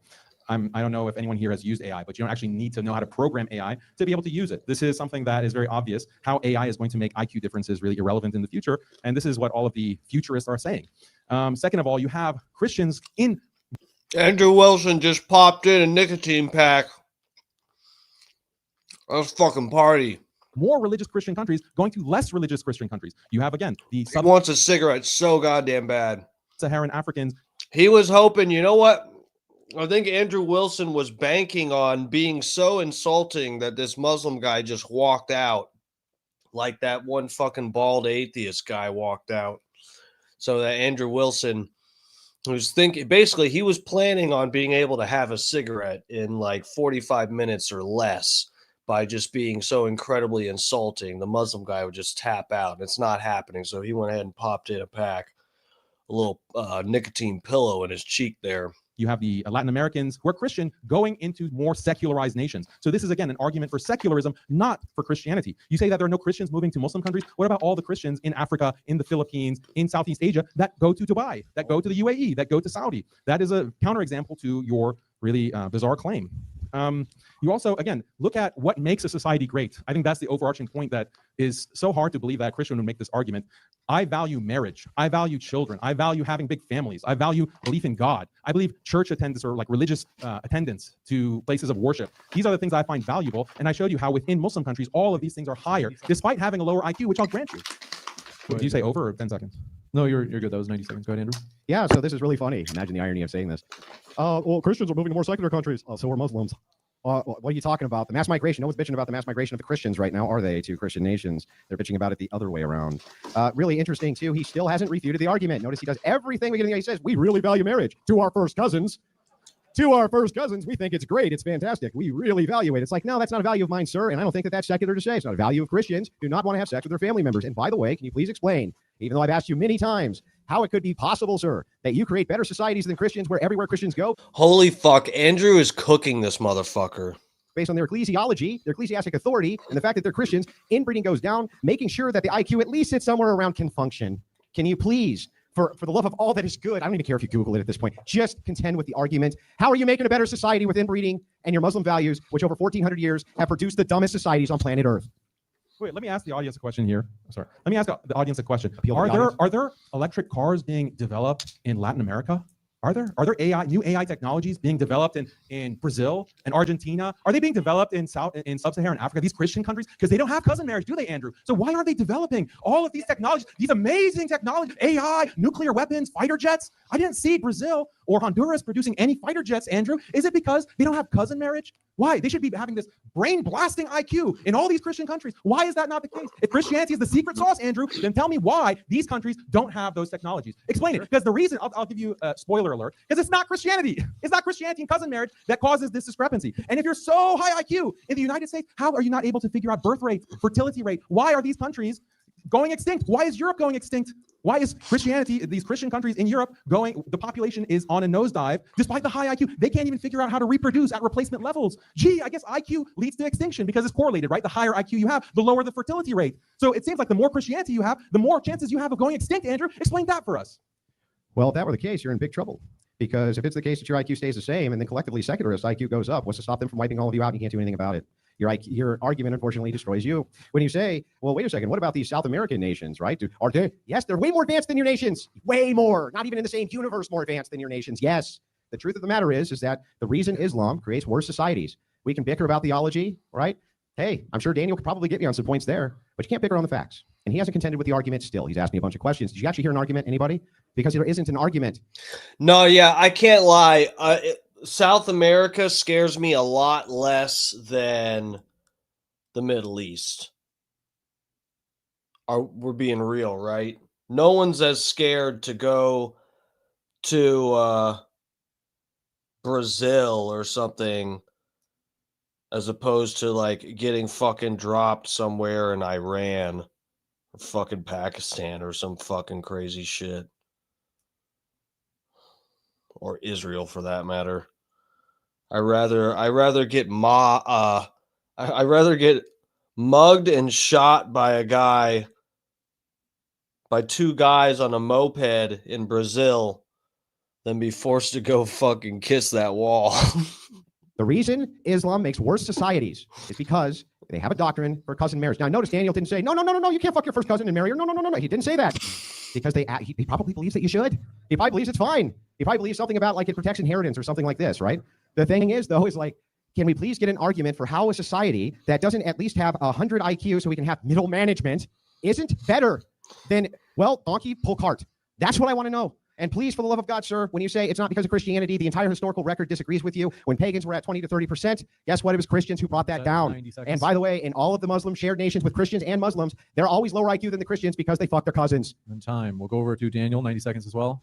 I don't know if anyone here has used AI, but you don't actually need to know how to program AI to be able to use it. This is something that is very obvious, how AI is going to make IQ differences really irrelevant in the future. And this is what all of the futurists are saying. Second of all, you have Christians in... Andrew Wilson just popped in a nicotine pack. Let's fucking party. More religious Christian countries going to less religious Christian countries. You have, again, the... He wants a cigarette so goddamn bad. Saharan Africans. He was hoping, you know what? I think Andrew Wilson was banking on being so insulting that this Muslim guy just walked out like that one fucking bald atheist guy walked out. So that Andrew Wilson was thinking, basically he was planning on being able to have a cigarette in like 45 minutes or less by just being so incredibly insulting. The Muslim guy would just tap out, and it's not happening. So he went ahead and popped in a pack, a little nicotine pillow in his cheek there. You have the Latin Americans who are Christian going into more secularized nations. So this is, again, an argument for secularism, not for Christianity. You say that there are no Christians moving to Muslim countries. What about all the Christians in Africa, in the Philippines, in Southeast Asia that go to Dubai, that go to the UAE, that go to Saudi? That is a counterexample to your really bizarre claim. You also, again, look at what makes a society great. I think that's the overarching point that is so hard to believe that a Christian would make this argument. I value marriage. I value children. I value having big families. I value belief in God. I believe church attendance or like religious attendance to places of worship. These are the things I find valuable. And I showed you how within Muslim countries, all of these things are higher, despite having a lower IQ, which I'll grant you. Did you say over or 10 seconds? No, you're good. That was 90 seconds. Go ahead, Andrew. Yeah, so this is really funny. Imagine the irony of saying this. Well, Christians are moving to more secular countries. So are Muslims. What are you talking about? The mass migration. No one's bitching about the mass migration of the Christians right now, are they, to Christian nations? They're bitching about it the other way around. Really interesting, too. He still hasn't refuted the argument. Notice he does everything we get in the. He says, we really value marriage to our first cousins. To our first cousins, we think it's great. It's fantastic. We really value it. It's like, no, that's not a value of mine, sir. And I don't think that that's secular to say. It's not a value of Christians who do not want to have sex with their family members. And by the way, can you please explain, even though I've asked you many times, how it could be possible, sir, that you create better societies than Christians where everywhere Christians go? Holy fuck. Andrew is cooking this motherfucker. Based on their ecclesiology, their ecclesiastic authority, and the fact that they're Christians, inbreeding goes down, making sure that the IQ at least sits somewhere around can function. Can you please, for the love of all that is good, I don't even care if you Google it at this point, just contend with the argument. How are you making a better society with inbreeding and your Muslim values, which over 1,400 years have produced the dumbest societies on planet Earth? Wait, let me ask the audience a question here. Sorry. Let me ask the audience a question. Are there electric cars being developed in Latin America? Are there new AI technologies being developed in Brazil and Argentina? Are they being developed in sub-Saharan Africa, these Christian countries? Because they don't have cousin marriage, do they, Andrew? So why aren't they developing all of these technologies, these amazing technologies, AI, nuclear weapons, fighter jets? I didn't see Brazil or Honduras producing any fighter jets, Andrew. Is it because they don't have cousin marriage? Why? They should be having this brain-blasting IQ in all these Christian countries. Why is that not the case? If Christianity is the secret sauce, Andrew, then tell me why these countries don't have those technologies. Explain it. Because the reason, I'll give you a spoiler alert, because it's not Christianity. It's not Christianity and cousin marriage that causes this discrepancy. And if you're so high IQ in the United States, how are you not able to figure out birth rate, fertility rate? Why are these countries going extinct? Why is Europe going extinct? Why is Christianity, these Christian countries in Europe the population is on a nosedive despite the high IQ? They can't even figure out how to reproduce at replacement levels. Gee, I guess IQ leads to extinction because it's correlated, right? The higher IQ you have, the lower the fertility rate. So it seems like the more Christianity you have, the more chances you have of going extinct, Andrew. Explain that for us. Well, if that were the case, you're in big trouble. Because if it's the case that your IQ stays the same and then collectively secularist IQ goes up, what's to stop them from wiping all of you out and you can't do anything about it? Your argument, unfortunately, destroys you. When you say, well, wait a second, what about these South American nations, right? Are they? Yes, they're way more advanced than your nations. Way more. Not even in the same universe more advanced than your nations. Yes. The truth of the matter is that the reason Islam creates worse societies. We can bicker about theology, right? Hey, I'm sure Daniel could probably get me on some points there, but you can't bicker on the facts. And he hasn't contended with the argument still. He's asked me a bunch of questions. Did you actually hear an argument, anybody? Because there isn't an argument. No, yeah, I can't lie. South America scares me a lot less than the Middle East. We're being real, right? No one's as scared to go to Brazil or something as opposed to like getting fucking dropped somewhere in Iran or fucking Pakistan or some fucking crazy shit. Or Israel for that matter. I rather get mugged and shot by two guys on a moped in Brazil than be forced to go fucking kiss that wall. The reason Islam makes worse societies is because they have a doctrine for cousin marriage. Now, notice Daniel didn't say, no, you can't fuck your first cousin and marry her. No. He didn't say that because he probably believes that you should. He probably believes it's fine. He probably believes something about like it protects inheritance or something like this, right? The thing is, though, is like, can we please get an argument for how a society that doesn't at least have 100 IQ so we can have middle management isn't better than, well, donkey pull cart? That's what I want to know. And please, for the love of God, sir, when you say it's not because of Christianity, the entire historical record disagrees with you. When pagans were at 20 to 30%, guess what? It was Christians who brought that down. And by the way, in all of the Muslim shared nations with Christians and Muslims, they're always lower IQ than the Christians because they fuck their cousins. In time. We'll go over to Daniel, 90 seconds as well.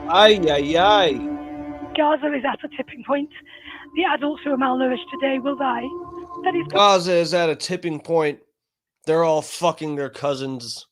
Gaza is at a tipping point. The adults who are malnourished today will die. That is Gaza is at a tipping point. They're all fucking their cousins.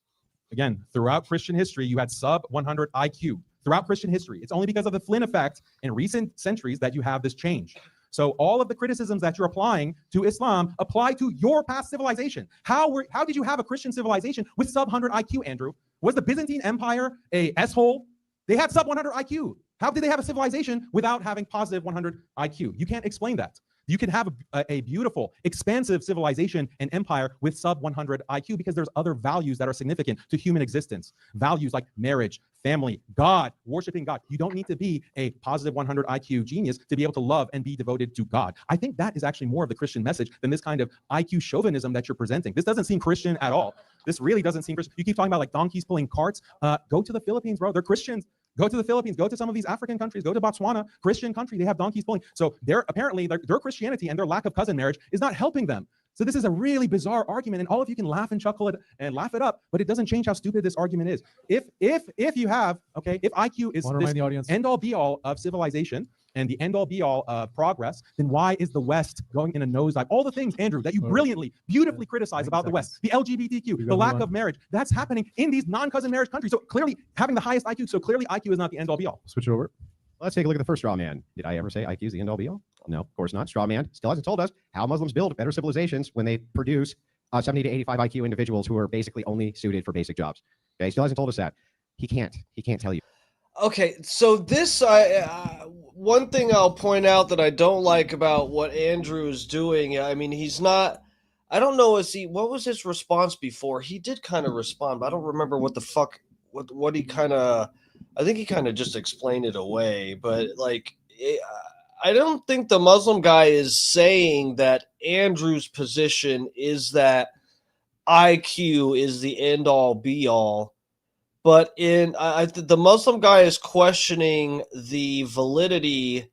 Again, throughout Christian history, you had sub 100 IQ. throughout Christian history. It's only because of the Flynn effect in recent centuries that you have this change. So all of the criticisms that you're applying to Islam apply to your past civilization. How did you have a Christian civilization with sub 100 IQ, Andrew? Was the Byzantine Empire a S-hole? They had sub 100 IQ. How did they have a civilization without having positive 100 IQ? You can't explain that. You can have a beautiful, expansive civilization and empire with sub 100 IQ because there's other values that are significant to human existence. Values like marriage, family, God, worshiping God. You don't need to be a positive 100 IQ genius to be able to love and be devoted to God. I think that is actually more of the Christian message than this kind of IQ chauvinism that you're presenting. This doesn't seem Christian at all. This really doesn't seem Christian. You keep talking about like donkeys pulling carts. Go to the Philippines, bro. They're Christians. Go to the Philippines, go to some of these African countries, go to Botswana, Christian country, they have donkeys pulling. So they're apparently their Christianity and their lack of cousin marriage is not helping them. So this is a really bizarre argument, and all of you can laugh and chuckle it and laugh it up, but it doesn't change how stupid this argument is. If you have, okay, if IQ is this end all be all of civilization and the end all be all of progress, then why is the West going in a nosedive? All the things, Andrew, that you brilliantly, beautifully criticize about the West, the LGBTQ, the lack of marriage, that's happening in these non-cousin marriage countries. So clearly having the highest IQ, so clearly IQ is not the end all be all. Switch it over. Let's take a look at the first straw man. Did I ever say IQ is the end all be all? No, of course not. Straw man still hasn't told us how Muslims build better civilizations when they produce 70 to 85 IQ individuals who are basically only suited for basic jobs. Okay, still hasn't told us that. He can't tell you. Okay, so this, one thing I'll point out that I don't like about what Andrew is doing, I mean, he's not, I don't know, what was his response before? He did kind of respond, but I don't remember what the fuck, what he kind of, I think he kind of just explained it away, but like, I don't think the Muslim guy is saying that Andrew's position is that IQ is the end all be all. But the Muslim guy is questioning the validity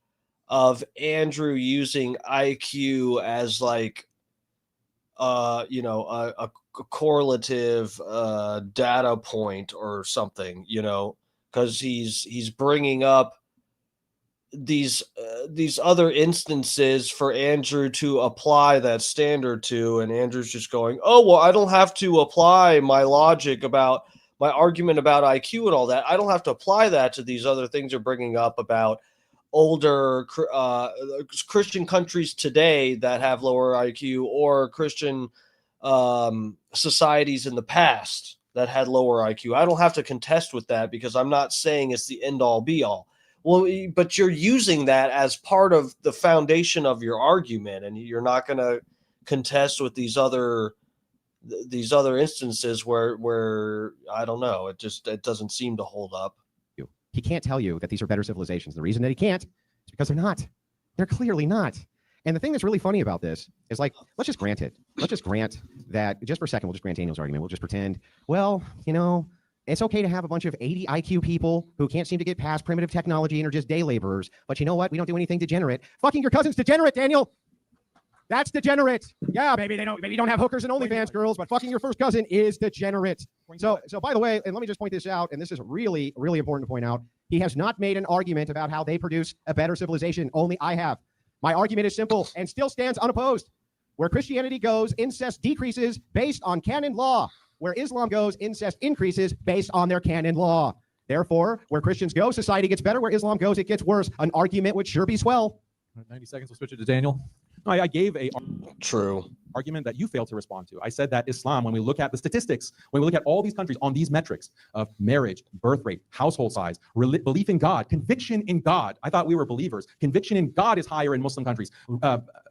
of Andrew using IQ as like, a correlative data point or something, because he's bringing up these other instances for Andrew to apply that standard to, and Andrew's just going, oh well, I don't have to apply my logic about my argument about IQ and all that. I don't have to apply that to these other things you're bringing up about older Christian countries today that have lower IQ, or Christian societies in the past that had lower IQ. I don't have to contest with that because I'm not saying it's the end all be all. Well, but you're using that as part of the foundation of your argument, and you're not going to contest with these other instances where I don't know, it doesn't seem to hold up. He can't tell you that these are better civilizations. The reason that he can't is because they're not. They're clearly not. And the thing that's really funny about this is, like, let's just grant it. Let's just grant that, just for a second, we'll just grant Daniel's argument. We'll just pretend, well, it's okay to have a bunch of 80 IQ people who can't seem to get past primitive technology and are just day laborers. But you know what? We don't do anything degenerate. Fucking your cousin's degenerate, Daniel. That's degenerate. Yeah, maybe you don't have hookers and OnlyFans girls, but fucking your first cousin is degenerate. So by the way, and let me just point this out, and this is really, really important to point out, he has not made an argument about how they produce a better civilization. Only I have. My argument is simple and still stands unopposed. Where Christianity goes, incest decreases based on canon law. Where Islam goes, incest increases based on their canon law. Therefore, where Christians go, society gets better. Where Islam goes, it gets worse. An argument would sure be swell. 90 seconds, we'll switch it to Daniel. No, I gave a true argument that you failed to respond to. I said that Islam, when we look at the statistics, when we look at all these countries on these metrics of marriage, birth rate, household size, belief in God, conviction in God. I thought we were believers. Conviction in God is higher in Muslim countries.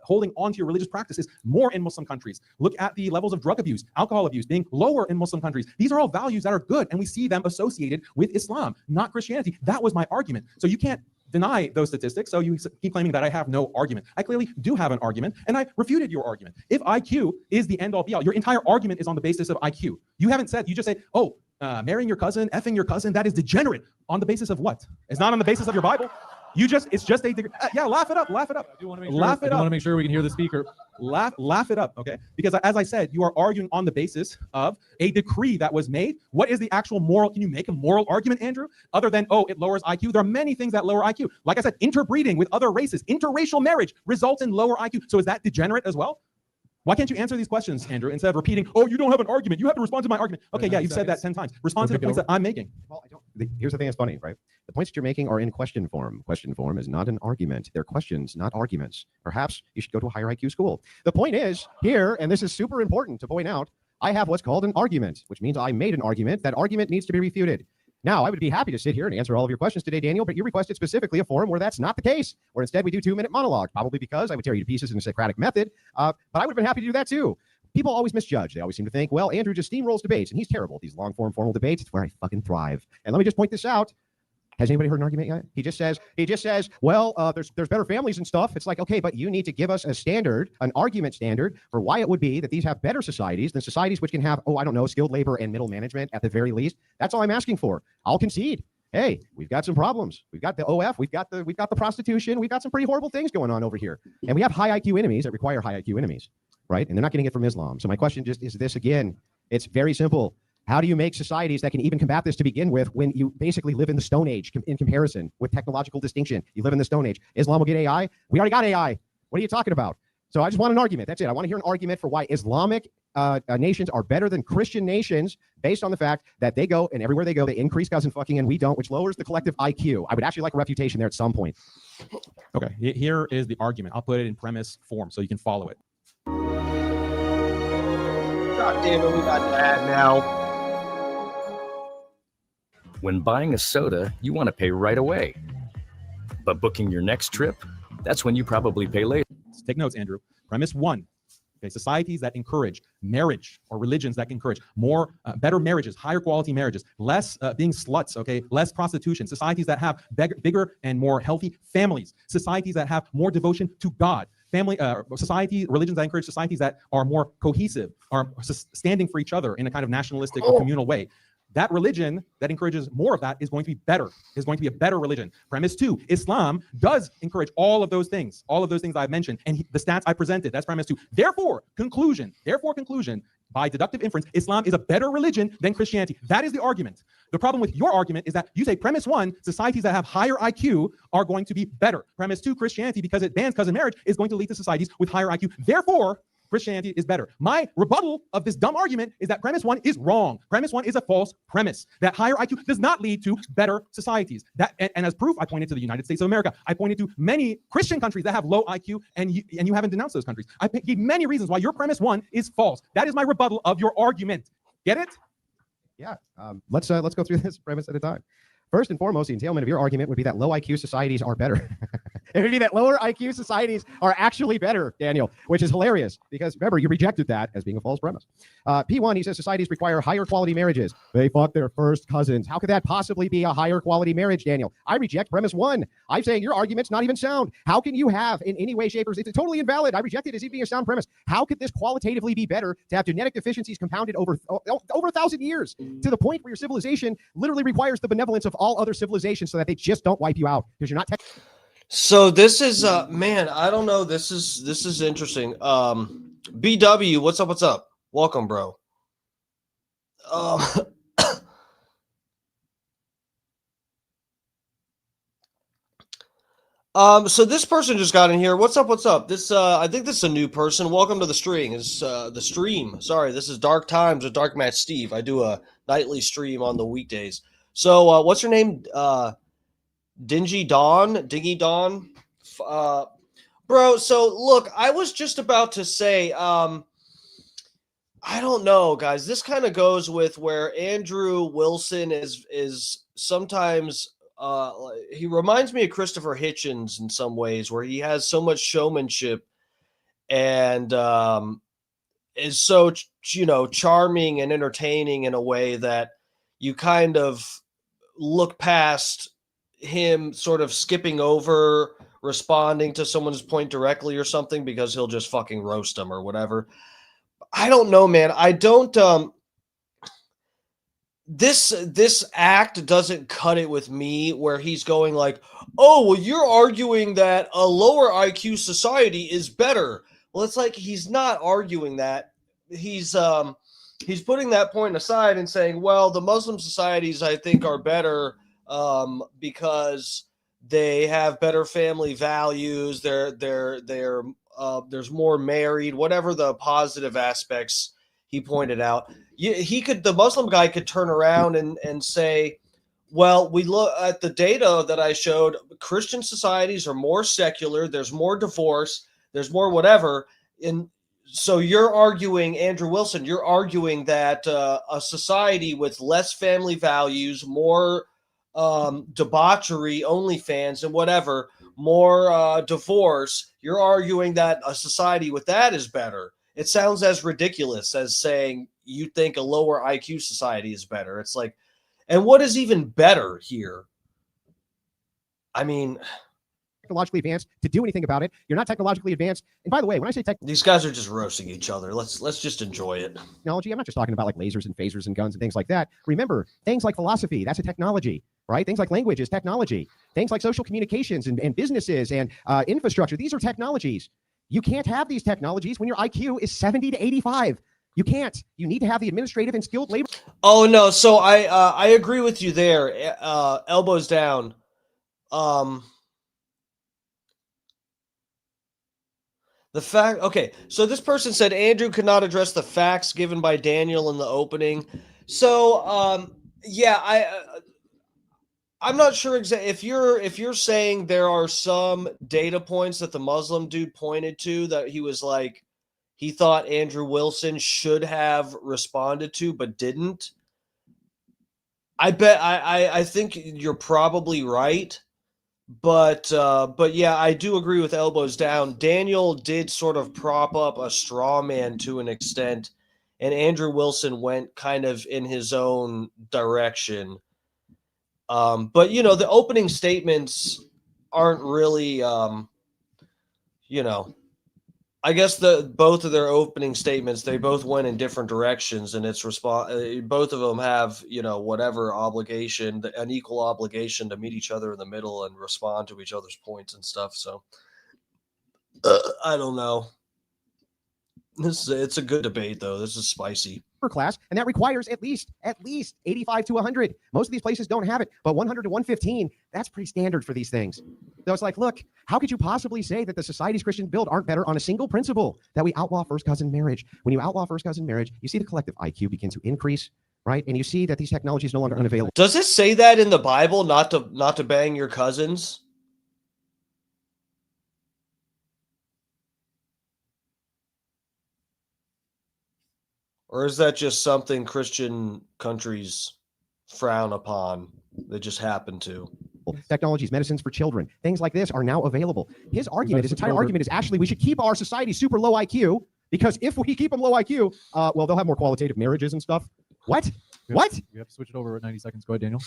Holding on to your religious practices more in Muslim countries. Look at the levels of drug abuse, alcohol abuse being lower in Muslim countries. These are all values that are good, and we see them associated with Islam, not Christianity. That was my argument. So you can't deny those statistics, so you keep claiming that I have no argument. I clearly do have an argument, and I refuted your argument. If IQ is the end all be all, your entire argument is on the basis of IQ. You haven't said, you just say, oh, marrying your cousin, effing your cousin, that is degenerate. On the basis of what? It's not on the basis of your Bible. It's just a degree. Yeah, laugh it up. I do want to make sure we can hear the speaker. Laugh it up, okay? Because as I said, you are arguing on the basis of a decree that was made. What is the actual moral? Can you make a moral argument, Andrew? Other than, oh, it lowers IQ. There are many things that lower IQ. Like I said, interbreeding with other races, interracial marriage results in lower IQ. So is that degenerate as well? Why can't you answer these questions, Andrew, instead of repeating, oh, you don't have an argument. You have to respond to my argument. Okay, yeah, you've said that 10 times. Respond to the points that I'm making. Well, here's the thing that's funny, right? The points that you're making are in question form. Question form is not an argument. They're questions, not arguments. Perhaps you should go to a higher IQ school. The point is here, and this is super important to point out, I have what's called an argument, which means I made an argument. That argument needs to be refuted. Now, I would be happy to sit here and answer all of your questions today, Daniel, but you requested specifically a forum where that's not the case, where instead we do 2-minute monologue, probably because I would tear you to pieces in a Socratic method, but I would have been happy to do that too. People always misjudge. They always seem to think, well, Andrew just steamrolls debates, and he's terrible at these long-form formal debates. It's where I fucking thrive. And let me just point this out. Has anybody heard an argument yet? He just says, well, there's better families and stuff. It's like, okay, but you need to give us a standard, an argument standard for why it would be that these have better societies than societies which can have, I don't know, skilled labor and middle management at the very least. That's all I'm asking for. I'll concede. Hey, we've got some problems. We've got the OF, we've got the prostitution, we've got some pretty horrible things going on over here. And we have high IQ enemies that require high IQ enemies, right? And they're not getting it from Islam. So my question just is this again. It's very simple. How do you make societies that can even combat this to begin with when you basically live in the Stone Age in comparison with technological distinction? You live in the Stone Age. Islam will get AI. We already got AI. What are you talking about? So I just want an argument. That's it. I want to hear an argument for why Islamic nations are better than Christian nations based on the fact that they go, and everywhere they go, they increase cousin fucking and we don't, which lowers the collective IQ. I would actually like a refutation there at some point. Okay, here is the argument. I'll put it in premise form so you can follow it. God damn it, we got that now. When buying a soda, you want to pay right away. But booking your next trip, that's when you probably pay later. Take notes, Andrew. Premise 1. Okay, societies that encourage marriage, or religions that encourage more better marriages, higher quality marriages, less being sluts, okay, less prostitution, societies that have bigger and more healthy families, societies that have more devotion to God, religions that encourage societies that are more cohesive, are standing for each other in a kind of nationalistic or communal way. That religion that encourages more of that is going to be better, is going to be a better religion. Premise 2, Islam does encourage all of those things I've mentioned, and the stats I presented, that's premise 2. Therefore, conclusion, by deductive inference, Islam is a better religion than Christianity. That is the argument. The problem with your argument is that you say premise 1, societies that have higher IQ are going to be better. Premise 2, Christianity, because it bans cousin marriage, is going to lead to societies with higher IQ. Therefore, Christianity is better. My rebuttal of this dumb argument is that premise 1 is wrong. Premise 1 is a false premise. That higher IQ does not lead to better societies. And as proof, I pointed to the United States of America. I pointed to many Christian countries that have low IQ, and you haven't denounced those countries. I gave many reasons why your premise 1 is false. That is my rebuttal of your argument. Get it? Yeah. Let's go through this premise at a time. First and foremost, the entailment of your argument would be that low IQ societies are better. It would be that lower IQ societies are actually better, Daniel, which is hilarious because remember, you rejected that as being a false premise. P1, he says societies require higher quality marriages. They fuck their first cousins. How could that possibly be a higher quality marriage, Daniel? I reject premise 1. I'm saying your argument's not even sound. How can you have in any way, shape, or it's totally invalid? I reject it as even being a sound premise. How could this qualitatively be better to have genetic deficiencies compounded over 1,000 years to the point where your civilization literally requires the benevolence of all other civilizations so that they just don't wipe you out because you're not So this is man, I don't know. This is interesting. BW, what's up? Welcome, bro. So this person just got in here. What's up? This I think this is a new person. Welcome to the stream. The stream. Sorry, this is Dark Times with Dark Match Steve. I do a nightly stream on the weekdays. So what's your name? Dingy Dawn? Bro, so look, I was just about to say, I don't know, guys. This kind of goes with where Andrew Wilson is sometimes he reminds me of Christopher Hitchens in some ways, where he has so much showmanship and is so charming and entertaining in a way that you kind of look past him sort of skipping over responding to someone's point directly or something because he'll just fucking roast them or whatever. I don't know, man. I don't this act doesn't cut it with me where he's going like, oh, well, you're arguing that a lower IQ society is better. Well, it's like he's not arguing that. He's putting that point aside and saying, well, the Muslim societies I think are better because they have better family values. There's more married, whatever the positive aspects he pointed out. The Muslim guy could turn around and say, Well, we look at the data that I showed. Christian societies are more secular. There's more divorce. There's more whatever. And so you're arguing, Andrew Wilson, you're arguing that a society with less family values, more debauchery, OnlyFans, and whatever, more divorce, you're arguing that a society with that is better. It sounds as ridiculous as saying you think a lower IQ society is better. It's like, and what is even better here? I mean, technologically advanced to do anything about it. You're not technologically advanced. And by the way, when I say these guys are just roasting each other. Let's just enjoy it. Technology, I'm not just talking about like lasers and phasers and guns and things like that. Remember, things like philosophy, that's a technology, right? Things like language is technology. Things like social communications and businesses and infrastructure, these are technologies. You can't have these technologies when your IQ is 70 to 85. You can't. You need to have the administrative and skilled labor. Oh no, so I agree with you there. Elbows down. The fact, okay, so this person said Andrew could not address the facts given by Daniel in the opening. So yeah, I'm not sure exactly if you're saying there are some data points that the Muslim dude pointed to that he was like, he thought Andrew Wilson should have responded to, but didn't. I bet I think you're probably right, but yeah, I do agree with elbows down. Daniel did sort of prop up a straw man to an extent, and Andrew Wilson went kind of in his own direction. But you know, the opening statements aren't really, you know. I guess both of their opening statements, they both went in different directions, and it's both of them have, you know, whatever obligation, an equal obligation to meet each other in the middle and respond to each other's points and stuff. So I don't know. It's a good debate though. This is spicy. Class, and that requires at least 85 to 100. Most of these places don't have it, but 100 to 115, that's pretty standard for these things. So it's like, look, how could you possibly say that the societies Christians build aren't better on a single principle, that we outlaw first cousin marriage? When you outlaw first cousin marriage, you see the collective IQ begin to increase, right? And you see that these technologies are no longer unavailable. Does it say that in the Bible, not to bang your cousins? Or is that just something Christian countries frown upon? They just happen to. Technologies, medicines for children, things like this are now available. His argument, his entire argument is actually we should keep our society super low IQ, because if we keep them low IQ, well, they'll have more qualitative marriages and stuff. What? What? You have to switch it over at 90 seconds. Go ahead, Daniel.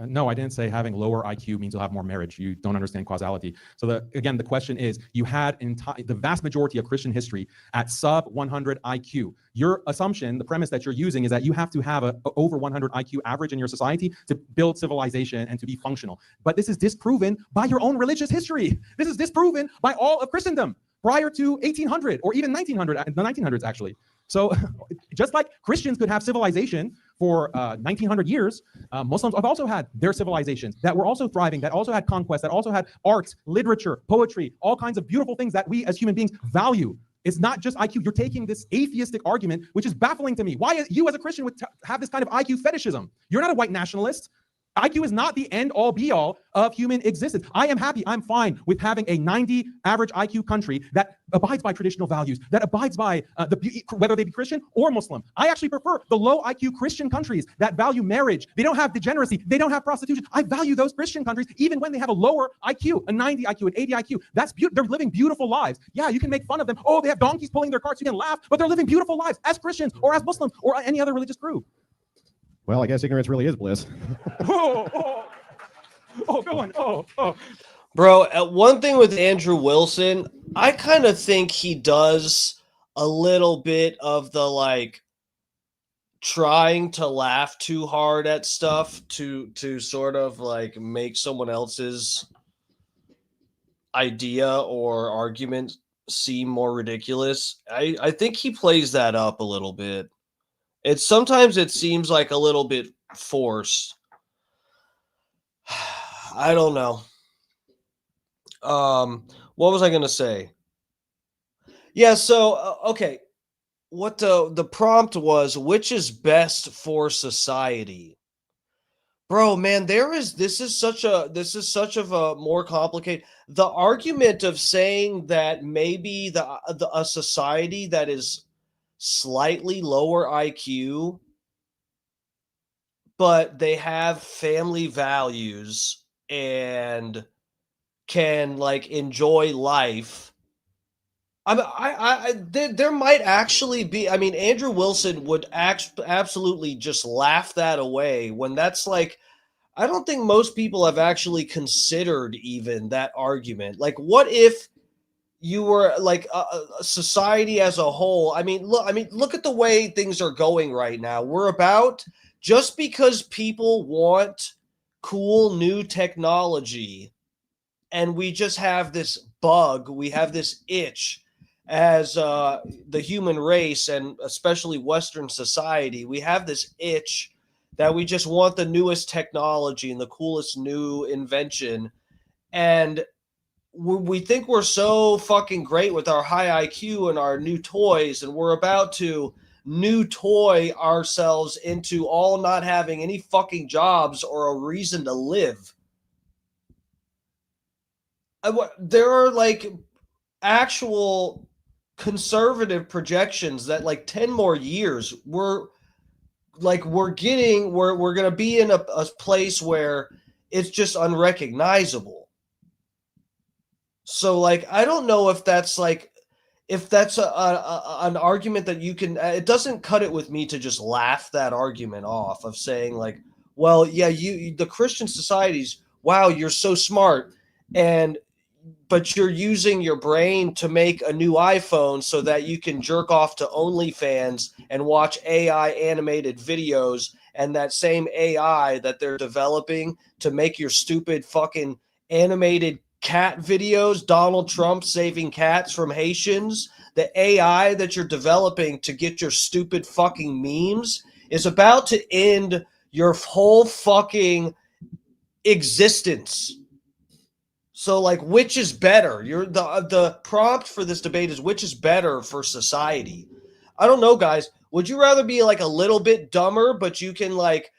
No, I didn't say having lower IQ means you'll have more marriage. You don't understand causality. So again, the question is, you had the vast majority of Christian history at sub 100 IQ. Your assumption, the premise that you're using is that you have to have a over 100 IQ average in your society to build civilization and to be functional. But this is disproven by your own religious history. This is disproven by all of Christendom prior to 1800 or even 1900, the 1900s actually. So just like Christians could have civilization for 1900 years, Muslims have also had their civilizations that were also thriving, that also had conquest, that also had arts, literature, poetry, all kinds of beautiful things that we as human beings value. It's not just IQ. You're taking this atheistic argument, which is baffling to me. Why you as a Christian would have this kind of IQ fetishism? You're not a white nationalist. IQ is not the end all be all of human existence. I am happy, I'm fine with having a 90 average IQ country that abides by traditional values, that abides by whether they be Christian or Muslim. I actually prefer the low IQ Christian countries that value marriage. They don't have degeneracy. They don't have prostitution. I value those Christian countries even when they have a lower IQ, a 90 IQ, an 80 IQ. That's they're living beautiful lives. Yeah, you can make fun of them. Oh, they have donkeys pulling their carts. You can laugh, but they're living beautiful lives as Christians or as Muslims or any other religious group. Well, I guess ignorance really is bliss. Go on. Bro, one thing with Andrew Wilson, I kind of think he does a little bit of the like trying to laugh too hard at stuff to sort of like make someone else's idea or argument seem more ridiculous. I think he plays that up a little bit. Sometimes it seems like a little bit forced. I don't know. What was I going to say? Yeah, so, okay. What the prompt was, which is best for society? Bro, man, this is such of a more complicated, the argument of saying that maybe a society that is slightly lower IQ, but they have family values and can like enjoy life. There might actually be. I mean, Andrew Wilson would absolutely just laugh that away when that's like. I don't think most people have actually considered even that argument. Like, what if you were like a society as a whole? I mean, look at the way things are going right now. We're about, just because people want cool new technology, and we just have this bug, we have this itch as the human race, and especially Western society, we have this itch that we just want the newest technology and the coolest new invention. And we think we're so fucking great with our high IQ and our new toys, and we're about to new toy ourselves into all not having any fucking jobs or a reason to live. There are like actual conservative projections that like 10 more years we're going to be in a place where it's just unrecognizable. So like, I don't know if that's an argument that you can, it doesn't cut it with me to just laugh that argument off of saying like, well, yeah, the Christian societies, wow, you're so smart, but you're using your brain to make a new iPhone so that you can jerk off to OnlyFans and watch AI animated videos, and that same AI that they're developing to make your stupid fucking animated cat videos, Donald Trump saving cats from Haitians, the AI that you're developing to get your stupid fucking memes is about to end your whole fucking existence. So like, which is better? The prompt for this debate is, which is better for society? I don't know, guys. Would you rather be like a little bit dumber, but you can like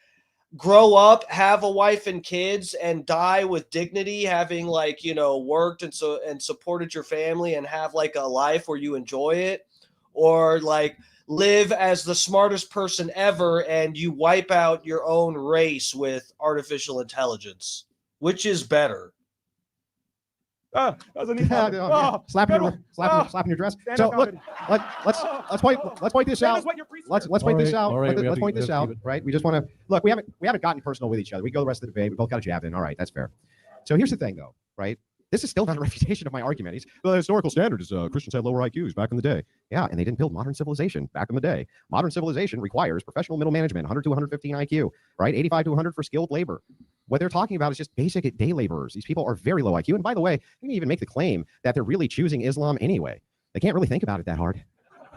grow up, have a wife and kids, and die with dignity, having like, worked and supported your family and have like a life where you enjoy it, or like live as the smartest person ever and you wipe out your own race with artificial intelligence? Which is better? That was a neat moment. Slapping your dress. So look, let's point this out. Let's point this out. Let's point this out. Right? We just want to look. We haven't gotten personal with each other. We go the rest of the debate. We both got a jab in. All right, that's fair. So here's the thing, though. Right? This is still not a refutation of my argument. The historical standard is Christians had lower IQs back in the day. Yeah, and they didn't build modern civilization back in the day. Modern civilization requires professional middle management, 100 to 115 IQ, right? 85 to 100 for skilled labor. What they're talking about is just basic day laborers. These people are very low IQ. And by the way, you can even make the claim that they're really choosing Islam anyway. They can't really think about it that hard,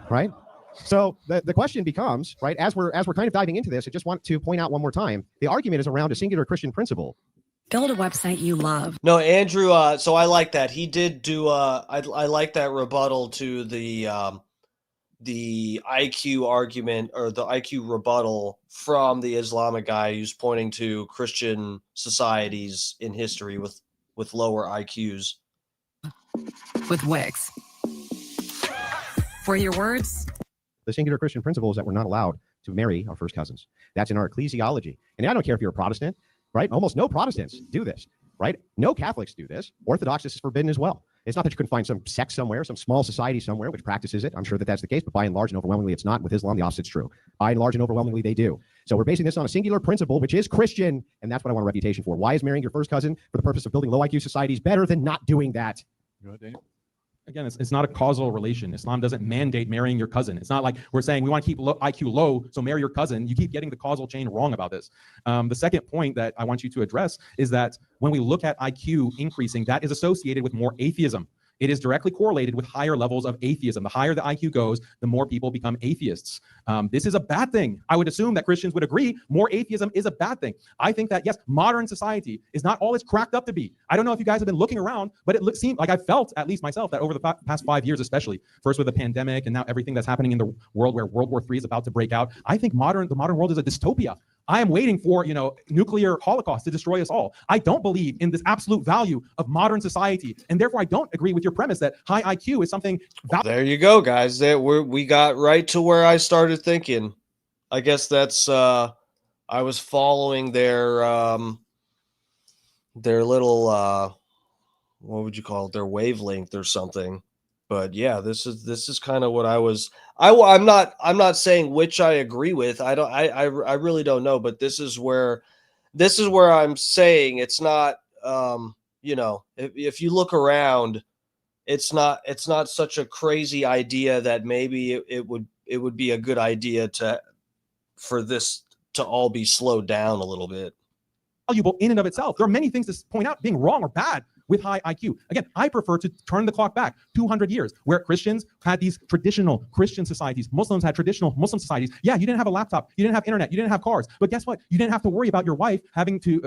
right? So the question becomes, right, as we're kind of diving into this, I just want to point out one more time, the argument is around a singular Christian principle. Build a website you love. No, Andrew, so I like that. He did do, I like that rebuttal to the IQ argument, or the IQ rebuttal from the Islamic guy who's pointing to Christian societies in history with lower IQs. With Wix. For your words? The singular Christian principle is that we're not allowed to marry our first cousins. That's in our ecclesiology. And I don't care if you're a Protestant, right? Almost no Protestants do this, right? No Catholics do this. Orthodox is forbidden as well. It's not that you can find some sect somewhere, some small society somewhere which practices it. I'm sure that that's the case, but by and large and overwhelmingly it's not. With Islam, the opposite's true. By and large and overwhelmingly they do. So we're basing this on a singular principle, which is Christian, and that's what I want a refutation for. Why is marrying your first cousin for the purpose of building low IQ societies better than not doing that? Go ahead, Daniel. Again, it's not a causal relation. Islam doesn't mandate marrying your cousin. It's not like we're saying we want to keep IQ low, so marry your cousin. You keep getting the causal chain wrong about this. The second point that I want you to address is that when we look at IQ increasing, that is associated with more atheism. It is directly correlated with higher levels of atheism. The higher the IQ goes, the more people become atheists. This is a bad thing. I would assume that Christians would agree more atheism is a bad thing. I think that, yes, modern society is not all it's cracked up to be. I don't know if you guys have been looking around, but it seemed like I felt, at least myself, that over the past 5 years especially, first with the pandemic and now everything that's happening in the world where World War III is about to break out, I think the modern world is a dystopia. I am waiting for, nuclear holocaust to destroy us all. I don't believe in this absolute value of modern society. And therefore, I don't agree with your premise that high IQ is something. There you go, guys. We got right to where I started thinking. I guess that's I was following their little what would you call it? Their wavelength or something. But yeah, this is kind of what I'm not saying which I agree with. I really don't know, but this is where I'm saying it's not if you look around, it's not such a crazy idea that maybe it would be a good idea for this to all be slowed down a little bit. Valuable in and of itself. There are many things to point out being wrong or bad with high IQ. Again, I prefer to turn the clock back 200 years where Christians had these traditional Christian societies. Muslims had traditional Muslim societies. Yeah, you didn't have a laptop. You didn't have internet. You didn't have cars. But guess what? You didn't have to worry about your wife having to,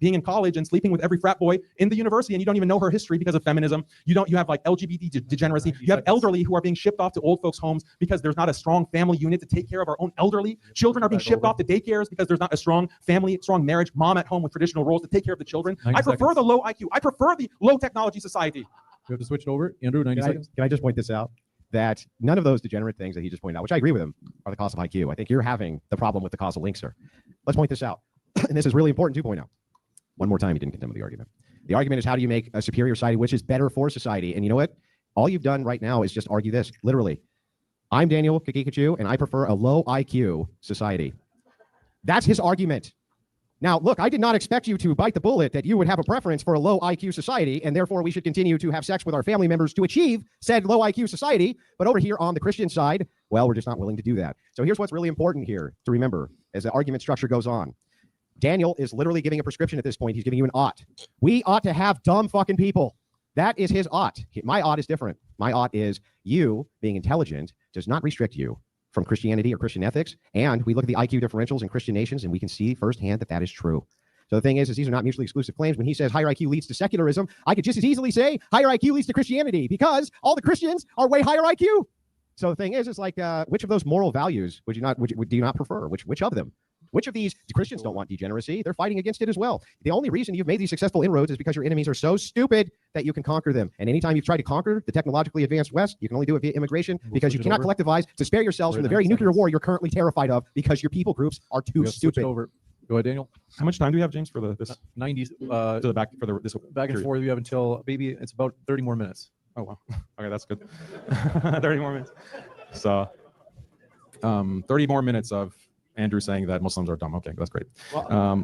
being in college and sleeping with every frat boy in the university, and you don't even know her history because of feminism. You have like LGBT degeneracy. You have elderly who are being shipped off to old folks' homes because there's not a strong family unit to take care of our own elderly. Children are being shipped off to daycares because there's not a strong family, strong marriage, mom at home with traditional roles to take care of the children. I prefer the low IQ. I prefer the low technology society. We have to switch it over. Andrew, 90 seconds. Can I just point this out? That none of those degenerate things that he just pointed out, which I agree with him, are the cause of IQ. I think you're having the problem with the causal link, sir. Let's point this out. And this is really important to point out. One more time, he didn't condemn the argument. The argument is, how do you make a superior society which is better for society? And you know what? All you've done right now is just argue this. Literally, I'm Daniel Haqiqatjou, and I prefer a low IQ society. That's his argument. Now, look, I did not expect you to bite the bullet that you would have a preference for a low IQ society, and therefore we should continue to have sex with our family members to achieve said low IQ society. But over here on the Christian side, well, we're just not willing to do that. So here's what's really important here to remember as the argument structure goes on. Daniel is literally giving a prescription at this point. He's giving you an ought. We ought to have dumb fucking people. That is his ought. My ought is different. My ought is you being intelligent does not restrict you from Christianity or Christian ethics. And we look at the IQ differentials in Christian nations, and we can see firsthand that that is true. So the thing is these are not mutually exclusive claims. When he says higher IQ leads to secularism, I could just as easily say higher IQ leads to Christianity, because all the Christians are way higher IQ. So the thing is, it's like, which of those moral values do you not prefer? Which of them? Which of these Christians don't want degeneracy? They're fighting against it as well. The only reason you've made these successful inroads is because your enemies are so stupid that you can conquer them. And anytime you've tried to conquer the technologically advanced West, you can only do it via immigration, because you cannot collectivize to spare yourselves from the very nuclear war you're currently terrified of, because your people groups are too stupid. Over. Go ahead, Daniel. How much time do we have, James, for this? 90. To the back for this back and forth. We have until maybe it's about 30 more minutes. Oh wow. Okay, that's good. 30 more minutes. So, 30 more minutes of Andrew saying that Muslims are dumb. Okay, that's great. I'll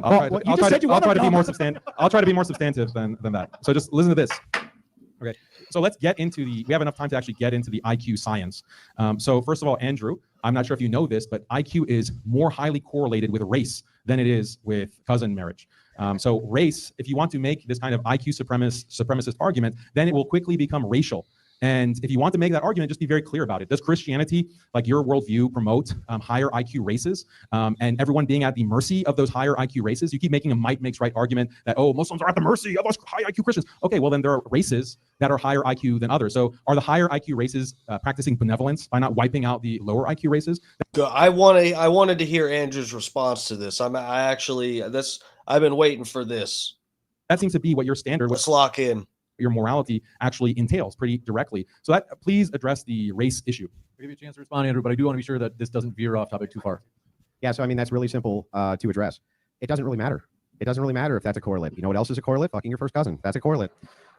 try to be more substantive. I'll try to be more substantive than that. So just listen to this. Okay, so let's get into we have enough time to actually get into the IQ science. So first of all, Andrew, I'm not sure if you know this, but IQ is more highly correlated with race than it is with cousin marriage. So race, if you want to make this kind of IQ supremacist argument, then it will quickly become racial. And if you want to make that argument, just be very clear about it. Does Christianity, like your worldview, promote higher IQ races and everyone being at the mercy of those higher IQ races? You keep making a might makes right argument that, oh, Muslims are at the mercy of us high IQ Christians. Okay, well, then there are races that are higher IQ than others. So are the higher IQ races practicing benevolence by not wiping out the lower IQ races? I wanted to hear Andrew's response to this. I've been waiting for this. That seems to be what your standard. Let's lock in. Your morality actually entails pretty directly. So that please address the race issue. I'll give you a chance to respond, Andrew, but I do want to be sure that this doesn't veer off topic too far. Yeah, so I mean, that's really simple to address. It doesn't really matter. It doesn't really matter if that's a correlate. You know what else is a correlate? Fucking your first cousin. That's a correlate.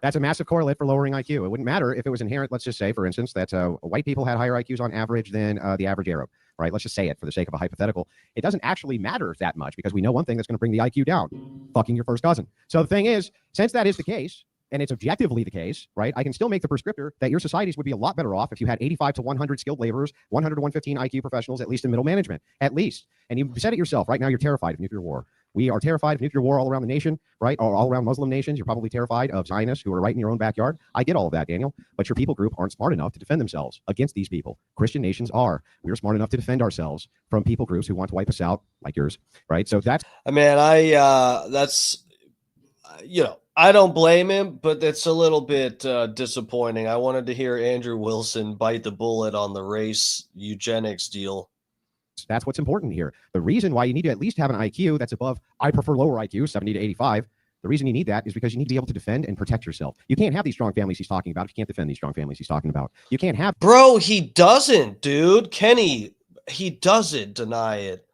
That's a massive correlate for lowering IQ. It wouldn't matter if it was inherent. Let's just say, for instance, that white people had higher IQs on average than the average Arab, right? Let's just say it for the sake of a hypothetical. It doesn't actually matter that much, because we know one thing that's going to bring the IQ down: fucking your first cousin. So the thing is, since that is the case, and it's objectively the case, right? I can still make the prescriptor that your societies would be a lot better off if you had 85 to 100 skilled laborers, 100 to 115 IQ professionals, at least in middle management, at least. And you said it yourself. Right now, you're terrified of nuclear war. We are terrified of nuclear war all around the nation, right? Or all around Muslim nations. You're probably terrified of Zionists who are right in your own backyard. I get all of that, Daniel. But your people group aren't smart enough to defend themselves against these people. Christian nations are. We're smart enough to defend ourselves from people groups who want to wipe us out, like yours, right? So that's... I don't blame him, but it's a little bit disappointing. I wanted to hear Andrew Wilson bite the bullet on the race eugenics deal. That's what's important here. The reason why you need to at least have an IQ that's above, I prefer lower IQ, 70 to 85. The reason you need that is because you need to be able to defend and protect yourself. You can't have these strong families he's talking about if you can't defend these strong families he's talking about. You can't have. Bro, he doesn't, dude. Kenny, he doesn't deny it.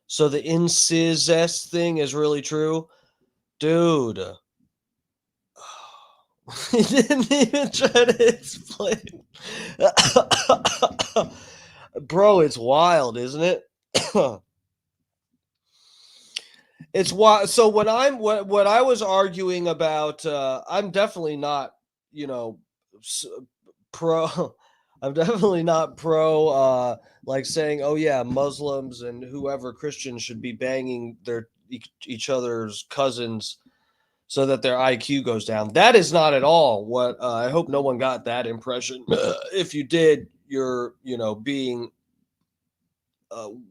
So the incest thing is really true? Dude. He didn't even try to explain. Bro, it's wild, isn't it? It's wild. So when what I was arguing about, I'm definitely not, pro. I'm definitely not pro, like saying, oh yeah, Muslims and whoever Christians should be banging each other's cousins so that their IQ goes down. That is not at all what I hope no one got that impression. If you did, you're being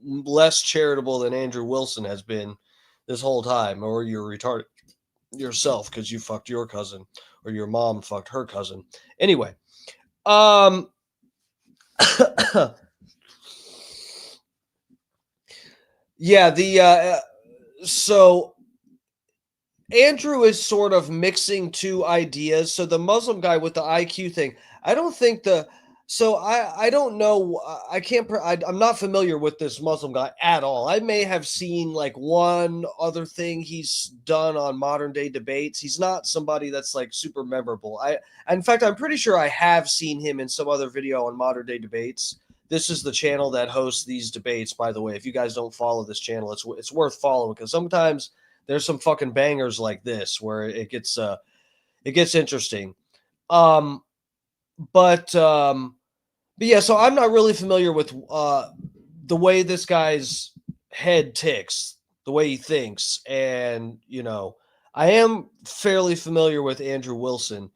less charitable than Andrew Wilson has been this whole time, or you're retarded yourself because you fucked your cousin or your mom fucked her cousin. Anyway, yeah, so Andrew is sort of mixing two ideas. So the Muslim guy with the IQ thing, I don't think I don't know. I'm not familiar with this Muslim guy at all. I may have seen like one other thing he's done on modern day debates. He's not somebody that's like super memorable. In fact, I'm pretty sure I have seen him in some other video on modern day debates. This is the channel that hosts these debates, by the way. If you guys don't follow this channel, it's worth following because sometimes there's some fucking bangers like this where it gets interesting. But yeah, so I'm not really familiar with the way this guy's head ticks, the way he thinks, and I am fairly familiar with Andrew Wilson.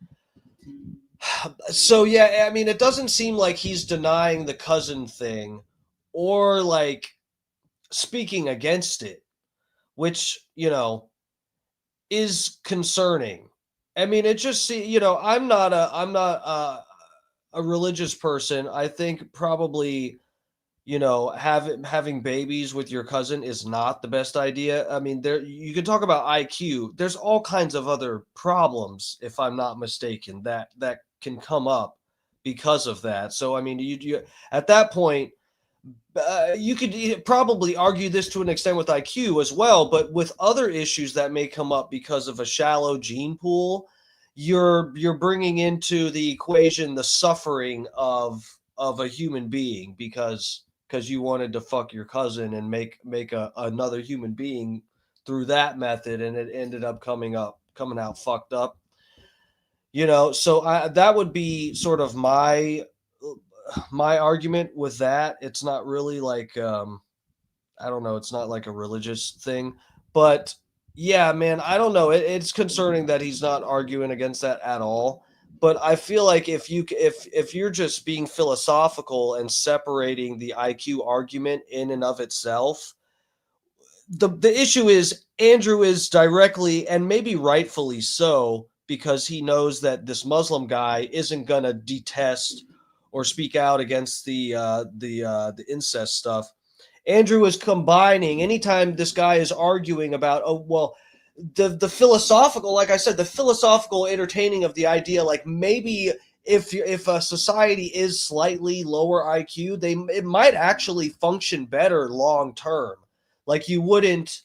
So yeah, I mean, it doesn't seem like he's denying the cousin thing or like speaking against it, which is concerning. I mean, it just I'm not a religious person. I think probably having babies with your cousin is not the best idea. I mean, you can talk about IQ. There's all kinds of other problems, if I'm not mistaken, that can come up because of that. So I mean, you at that point, you could probably argue this to an extent with IQ as well, but with other issues that may come up because of a shallow gene pool, you're bringing into the equation the suffering of a human being because you wanted to fuck your cousin and make another human being through that method, and it ended up coming out fucked up. So that would be sort of my argument with that. It's not really like I don't know, it's not like a religious thing, but yeah, man, I don't know. It's concerning that he's not arguing against that at all. But I feel like if you're just being philosophical and separating the IQ argument in and of itself, the issue is Andrew is directly and maybe rightfully so, because he knows that this Muslim guy isn't gonna detest or speak out against the incest stuff. Andrew is combining anytime this guy is arguing about, the philosophical, like I said, the philosophical entertaining of the idea, like maybe if a society is slightly lower IQ, it might actually function better long term. Like you wouldn't,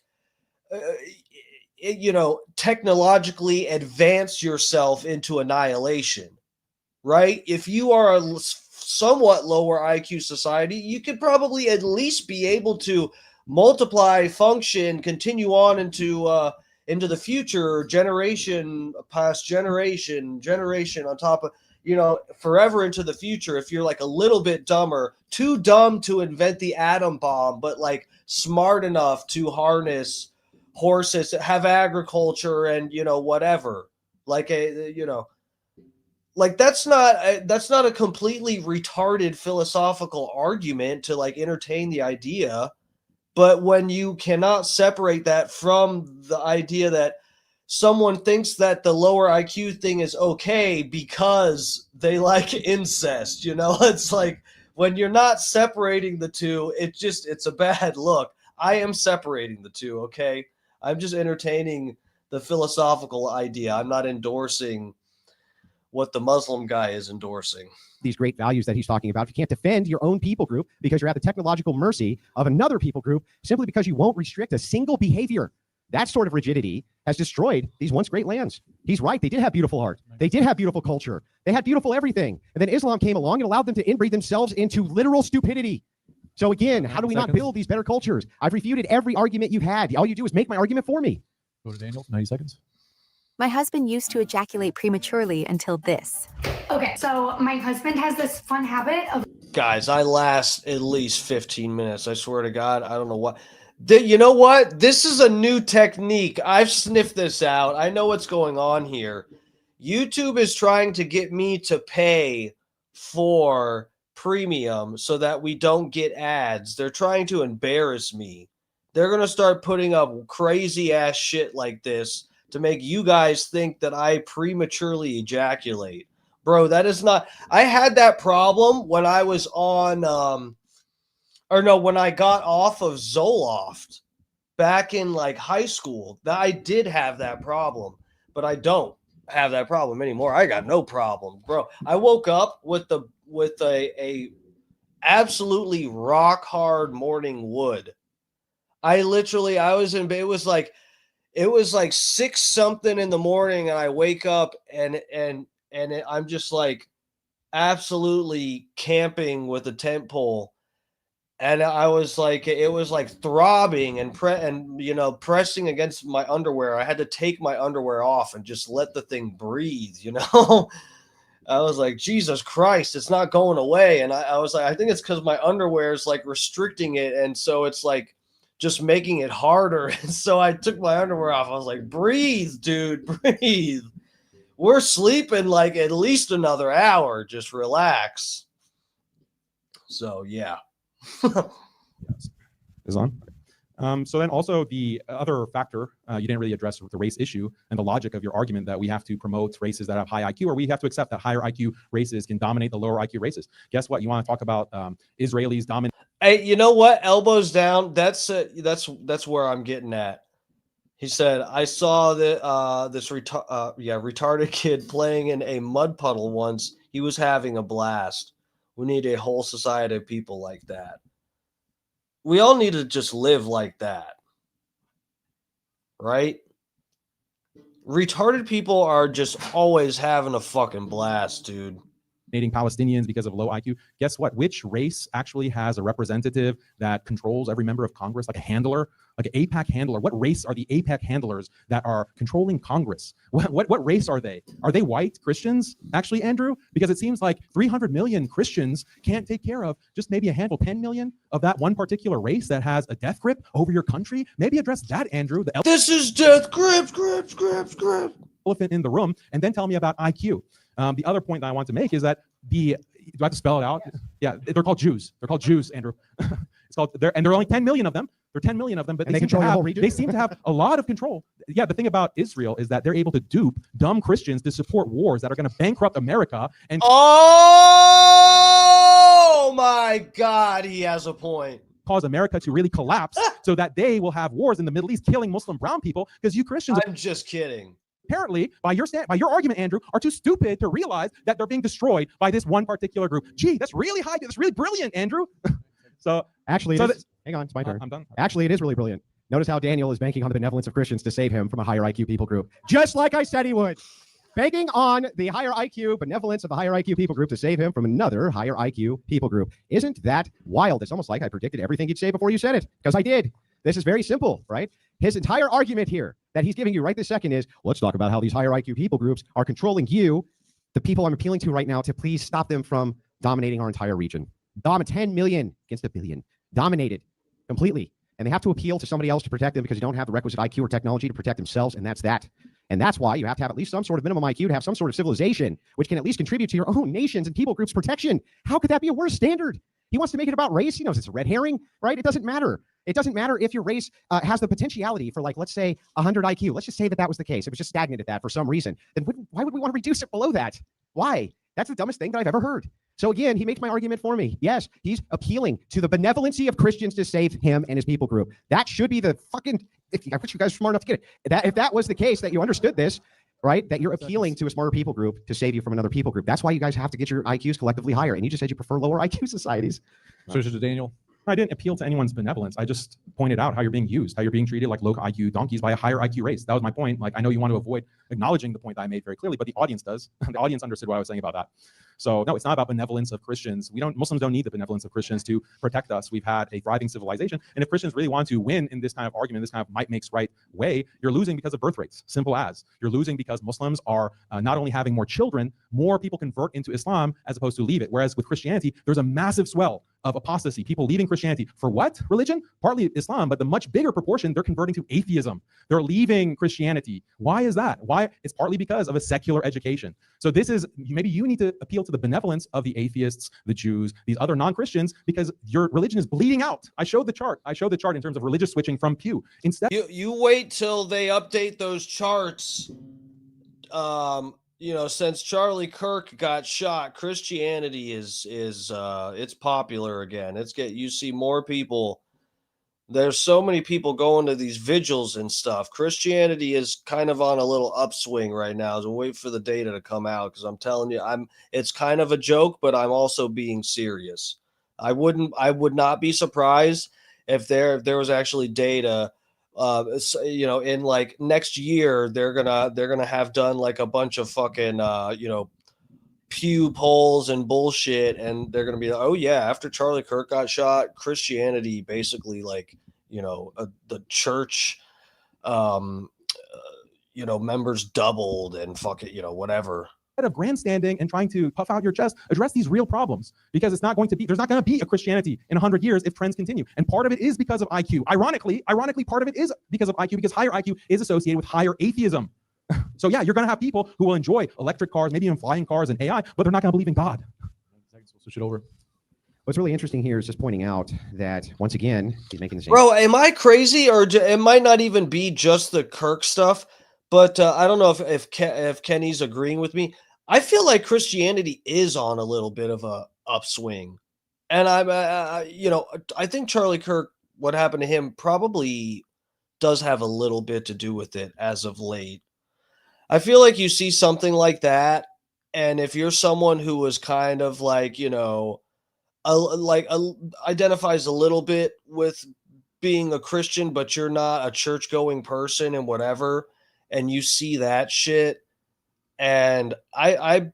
technologically advance yourself into annihilation, right? If you are a somewhat lower IQ society, you could probably at least be able to multiply, function, continue on into the future, generation past generation on top of, forever into the future. If you're like a little bit dumber, too dumb to invent the atom bomb, but like smart enough to harness horses, have agriculture, and whatever, like like that's not a completely retarded philosophical argument to like entertain the idea. But when you cannot separate that from the idea that someone thinks that the lower IQ thing is okay because they like incest, it's like, when you're not separating the two, it's a bad look. I am separating the two, okay? I'm just entertaining the philosophical idea. I'm not endorsing what the Muslim guy is endorsing. These great values that he's talking about. You can't defend your own people group because you're at the technological mercy of another people group simply because you won't restrict a single behavior. That sort of rigidity has destroyed these once great lands. He's right. They did have beautiful art. They did have beautiful culture. They had beautiful everything. And then Islam came along and allowed them to inbreed themselves into literal stupidity. So again, how do we not build these better cultures? I've refuted every argument you've had. All you do is make my argument for me. Go to Daniel, 90 seconds. My husband used to ejaculate prematurely until this. Okay, so my husband has this fun habit of... Guys, I last at least 15 minutes. I swear to God, I don't know what. You know what? This is a new technique. I've sniffed this out. I know what's going on here. YouTube is trying to get me to pay for premium so that we don't get ads. They're trying to embarrass me. They're going to start putting up crazy ass shit like this to make you guys think that I prematurely ejaculate. Bro, that is not... I had that problem when I was on... when I got off of Zoloft back in like high school. I did have that problem, but I don't have that problem anymore. I got no problem, bro. I woke up with a absolutely rock hard morning wood. I was in bed. It was like 6 something in the morning, and I wake up and I'm just like absolutely camping with a tent pole. And I was like, it was like throbbing and pressing against my underwear. I had to take my underwear off and just let the thing breathe, you know? I was like, Jesus Christ, it's not going away. And I was like, I think it's because my underwear is like restricting it. And so it's like just making it harder. And so I took my underwear off. I was like, breathe, dude, breathe. We're sleeping like at least another hour. Just relax. So, yeah. Is on. So then also the other factor, you didn't really address the race issue and the logic of your argument that we have to promote races that have high IQ, or we have to accept that higher IQ races can dominate the lower IQ races. Guess what? You want to talk about Israelis dominate. Hey, you know what? Elbows down. That's where I'm getting at. He said, I saw this retarded kid playing in a mud puddle once. He was having a blast. We need a whole society of people like that. We all need to just live like that. Right? Retarded people are just always having a fucking blast, dude. Palestinians because of low IQ. Guess what? Which race actually has a representative that controls every member of Congress, like a handler, like an AIPAC handler? What race are the AIPAC handlers that are controlling Congress? What race are they? Are they white Christians, actually, Andrew? Because it seems like 300 million Christians can't take care of just maybe a handful, 10 million of that one particular race that has a death grip over your country. Maybe address that, Andrew. This is death grip. Elephant in the room, and then tell me about IQ. The other point that I want to make is that do I have to spell it out? Yes. Yeah, they're called Jews. They're called Jews, Andrew. It's called there are only 10 million of them. There are 10 million of them, but they seem to have a lot of control. Yeah, the thing about Israel is that they're able to dupe dumb Christians to support wars that are going to bankrupt America. And oh my God, he has a point. Cause America to really collapse so that they will have wars in the Middle East, killing Muslim brown people because you Christians. I'm just kidding. Apparently, by your argument, Andrew, are too stupid to realize that they're being destroyed by this one particular group. Gee, that's really high. That's really brilliant, Andrew. So actually, hang on, it's my turn. I'm done. Actually, it is really brilliant. Notice how Daniel is banking on the benevolence of Christians to save him from a higher IQ people group, just like I said he would. Banking on the higher IQ benevolence of the higher IQ people group to save him from another higher IQ people group. Isn't that wild? It's almost like I predicted everything you'd say before you said it, because I did. This is very simple, right? His entire argument here that he's giving you right this second is, let's talk about how these higher IQ people groups are controlling you, the people I'm appealing to right now, to please stop them from dominating our entire region. 10 million against a billion. Dominated completely. And they have to appeal to somebody else to protect them because you don't have the requisite IQ or technology to protect themselves, and that's that. And that's why you have to have at least some sort of minimum IQ to have some sort of civilization, which can at least contribute to your own nations and people groups' protection. How could that be a worse standard? He wants to make it about race. He knows it's a red herring, right? It doesn't matter. It doesn't matter if your race has the potentiality for, like, let's say 100 IQ. Let's just say that was the case. It was just stagnant at that for some reason. Then why would we want to reduce it below that? Why? That's the dumbest thing that I've ever heard. So again, he makes my argument for me. Yes, he's appealing to the benevolency of Christians to save him and his people group. That should be the fucking, I wish you guys were smart enough to get it. That if that was the case, that you understood this, right? That you're appealing to a smarter people group to save you from another people group. That's why you guys have to get your IQs collectively higher. And you just said you prefer lower IQ societies. So to Daniel. I didn't appeal to anyone's benevolence. I just pointed out how you're being used, how you're being treated like low IQ donkeys by a higher IQ race. That was my point. Like, I know you want to avoid acknowledging the point that I made very clearly, but the audience does. The audience understood what I was saying about that. So no, it's not about benevolence of Christians. Muslims don't need the benevolence of Christians to protect us. We've had a thriving civilization. And if Christians really want to win in this kind of argument, this kind of might makes right way, you're losing because of birth rates. Simple as. You're losing because Muslims are not only having more children, more people convert into Islam as opposed to leave it. Whereas with Christianity, there's a massive swell of apostasy, people leaving Christianity. For what religion? Partly Islam, but the much bigger proportion, they're converting to atheism. They're leaving Christianity. Why is that? Why? It's partly because of a secular education. So this is, maybe you need to appeal to the benevolence of the atheists, the Jews, these other non-Christians, because your religion is bleeding out. I showed the chart. I showed the chart in terms of religious switching from Pew. Instead, you wait till they update those charts. You know, since Charlie Kirk got shot, Christianity is it's popular again. You see more people. There's so many people going to these vigils and stuff. Christianity is kind of on a little upswing right now. So wait for the data to come out, because I'm telling you, it's kind of a joke, but I'm also being serious. I would not be surprised if there was actually data. You know, in like next year, they're gonna have done like a bunch of fucking you know, Pew polls and bullshit, and they're gonna be like, oh yeah, after Charlie Kirk got shot, Christianity basically, like, you know, the church you know, members doubled and fuck it, you know, whatever. of grandstanding and trying to puff out your chest, address these real problems, because there's not going to be a Christianity in 100 years if trends continue. And part of it is because of IQ. Ironically, part of it is because of IQ, because higher IQ is associated with higher atheism. So yeah, you're going to have people who will enjoy electric cars, maybe even flying cars and AI, but they're not going to believe in God. Switch it over. What's really interesting here is just pointing out that, once again, he's making the same. Bro, am I crazy, or it might not even be just the Kirk stuff? But I don't know if Kenny's agreeing with me. I feel like Christianity is on a little bit of a upswing, and you know, I think Charlie Kirk, what happened to him, probably does have a little bit to do with it as of late. I feel like you see something like that, and if you're someone who was kind of like, you know, identifies a little bit with being a Christian, but you're not a church-going person and whatever, and you see that shit, and I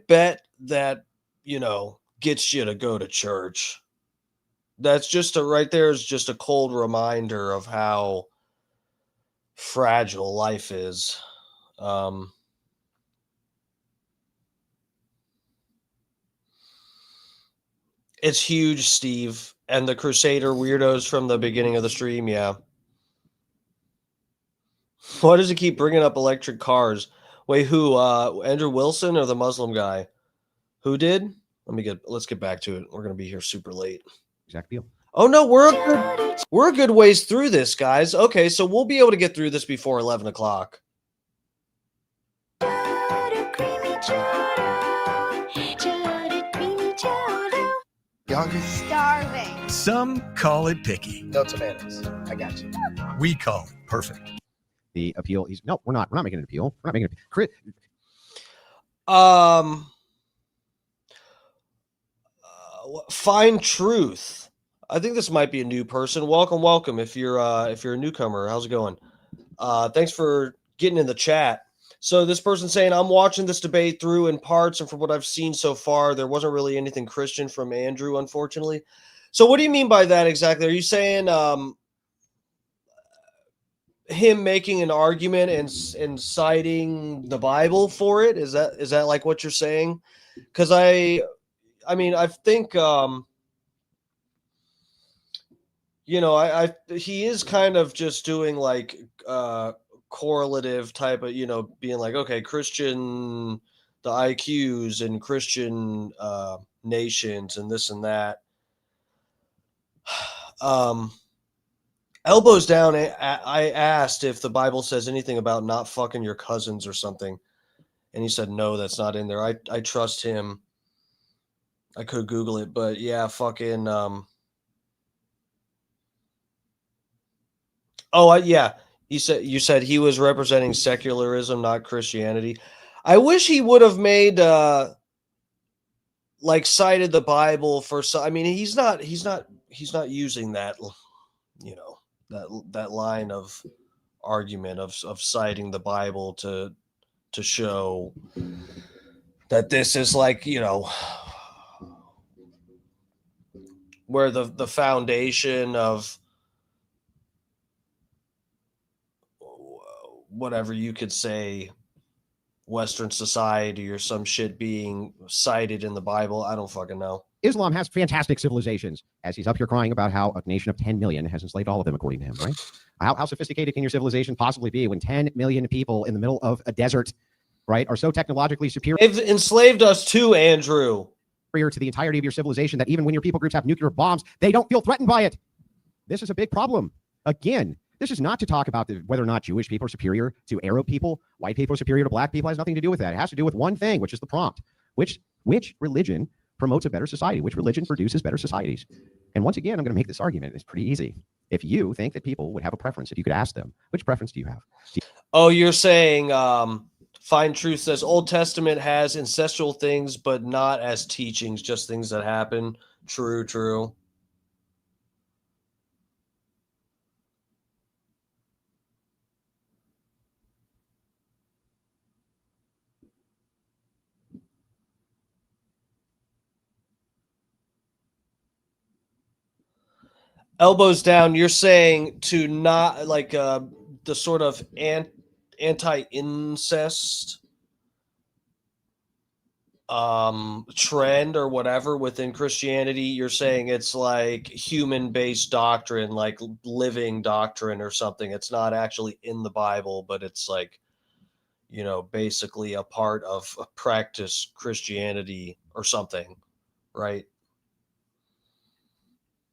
bet that, you know, gets you to go to church. That's just right there is just a cold reminder of how fragile life is. It's huge, Steve, and the Crusader weirdos from the beginning of the stream. Yeah. Why does he keep bringing up electric cars? Wait, who? Andrew Wilson or the Muslim guy? Who did? Let's get back to it. We're gonna be here super late. Exact deal. Oh no, we're a good ways through this, guys. Okay, so we'll be able to get through this before 11 o'clock. Starving. Some call it picky. No tomatoes. I got you. We call it perfect. The appeal. We're not making an appeal. We're not making an appeal. Find Truth. I think this might be a new person. Welcome. If you're a newcomer, how's it going? Thanks for getting in the chat. So this person saying, I'm watching this debate through in parts, and from what I've seen so far, there wasn't really anything Christian from Andrew, unfortunately. So what do you mean by that exactly? Are you saying him making an argument and citing the Bible for it? Is that like what you're saying? Because I mean, I think you know, he is kind of just doing like correlative type of, you know, being like, okay, Christian, the IQs and Christian nations and this and that. Elbows down, I asked if the Bible says anything about not fucking your cousins or something, and he said no, that's not in there. I trust him. I could Google it, but yeah, fucking. Yeah. You said he was representing secularism, not Christianity. I wish he would have made like cited the Bible for some. I mean, he's not using that, you know, that line of argument of citing the Bible to show that this is like, you know, where the foundation of whatever you could say Western society or some shit being cited in the Bible. I don't fucking know. Islam has fantastic civilizations, as he's up here crying about how a nation of 10 million has enslaved all of them, according to him, right? How sophisticated can your civilization possibly be when 10 million people in the middle of a desert, right, are so technologically superior? They've enslaved us too, Andrew. To the entirety of your civilization, that even when your people groups have nuclear bombs, they don't feel threatened by it. This is a big problem. Again, this is not to talk about whether or not Jewish people are superior to Arab people, white people are superior to black people. It has nothing to do with that. It has to do with one thing, which is the prompt. Which religion promotes a better society? Which religion produces better societies? And once again, I'm going to make this argument. It's pretty easy. If you think that people would have a preference, if you could ask them, which preference do you have? Oh, you're saying Find Truth says Old Testament has ancestral things, but not as teachings, just things that happen. True. Elbows down, you're saying to not like the sort of anti-incest trend or whatever within Christianity. You're saying it's like human-based doctrine, like living doctrine or something. It's not actually in the Bible, but it's like, you know, basically a part of a practice Christianity or something, right?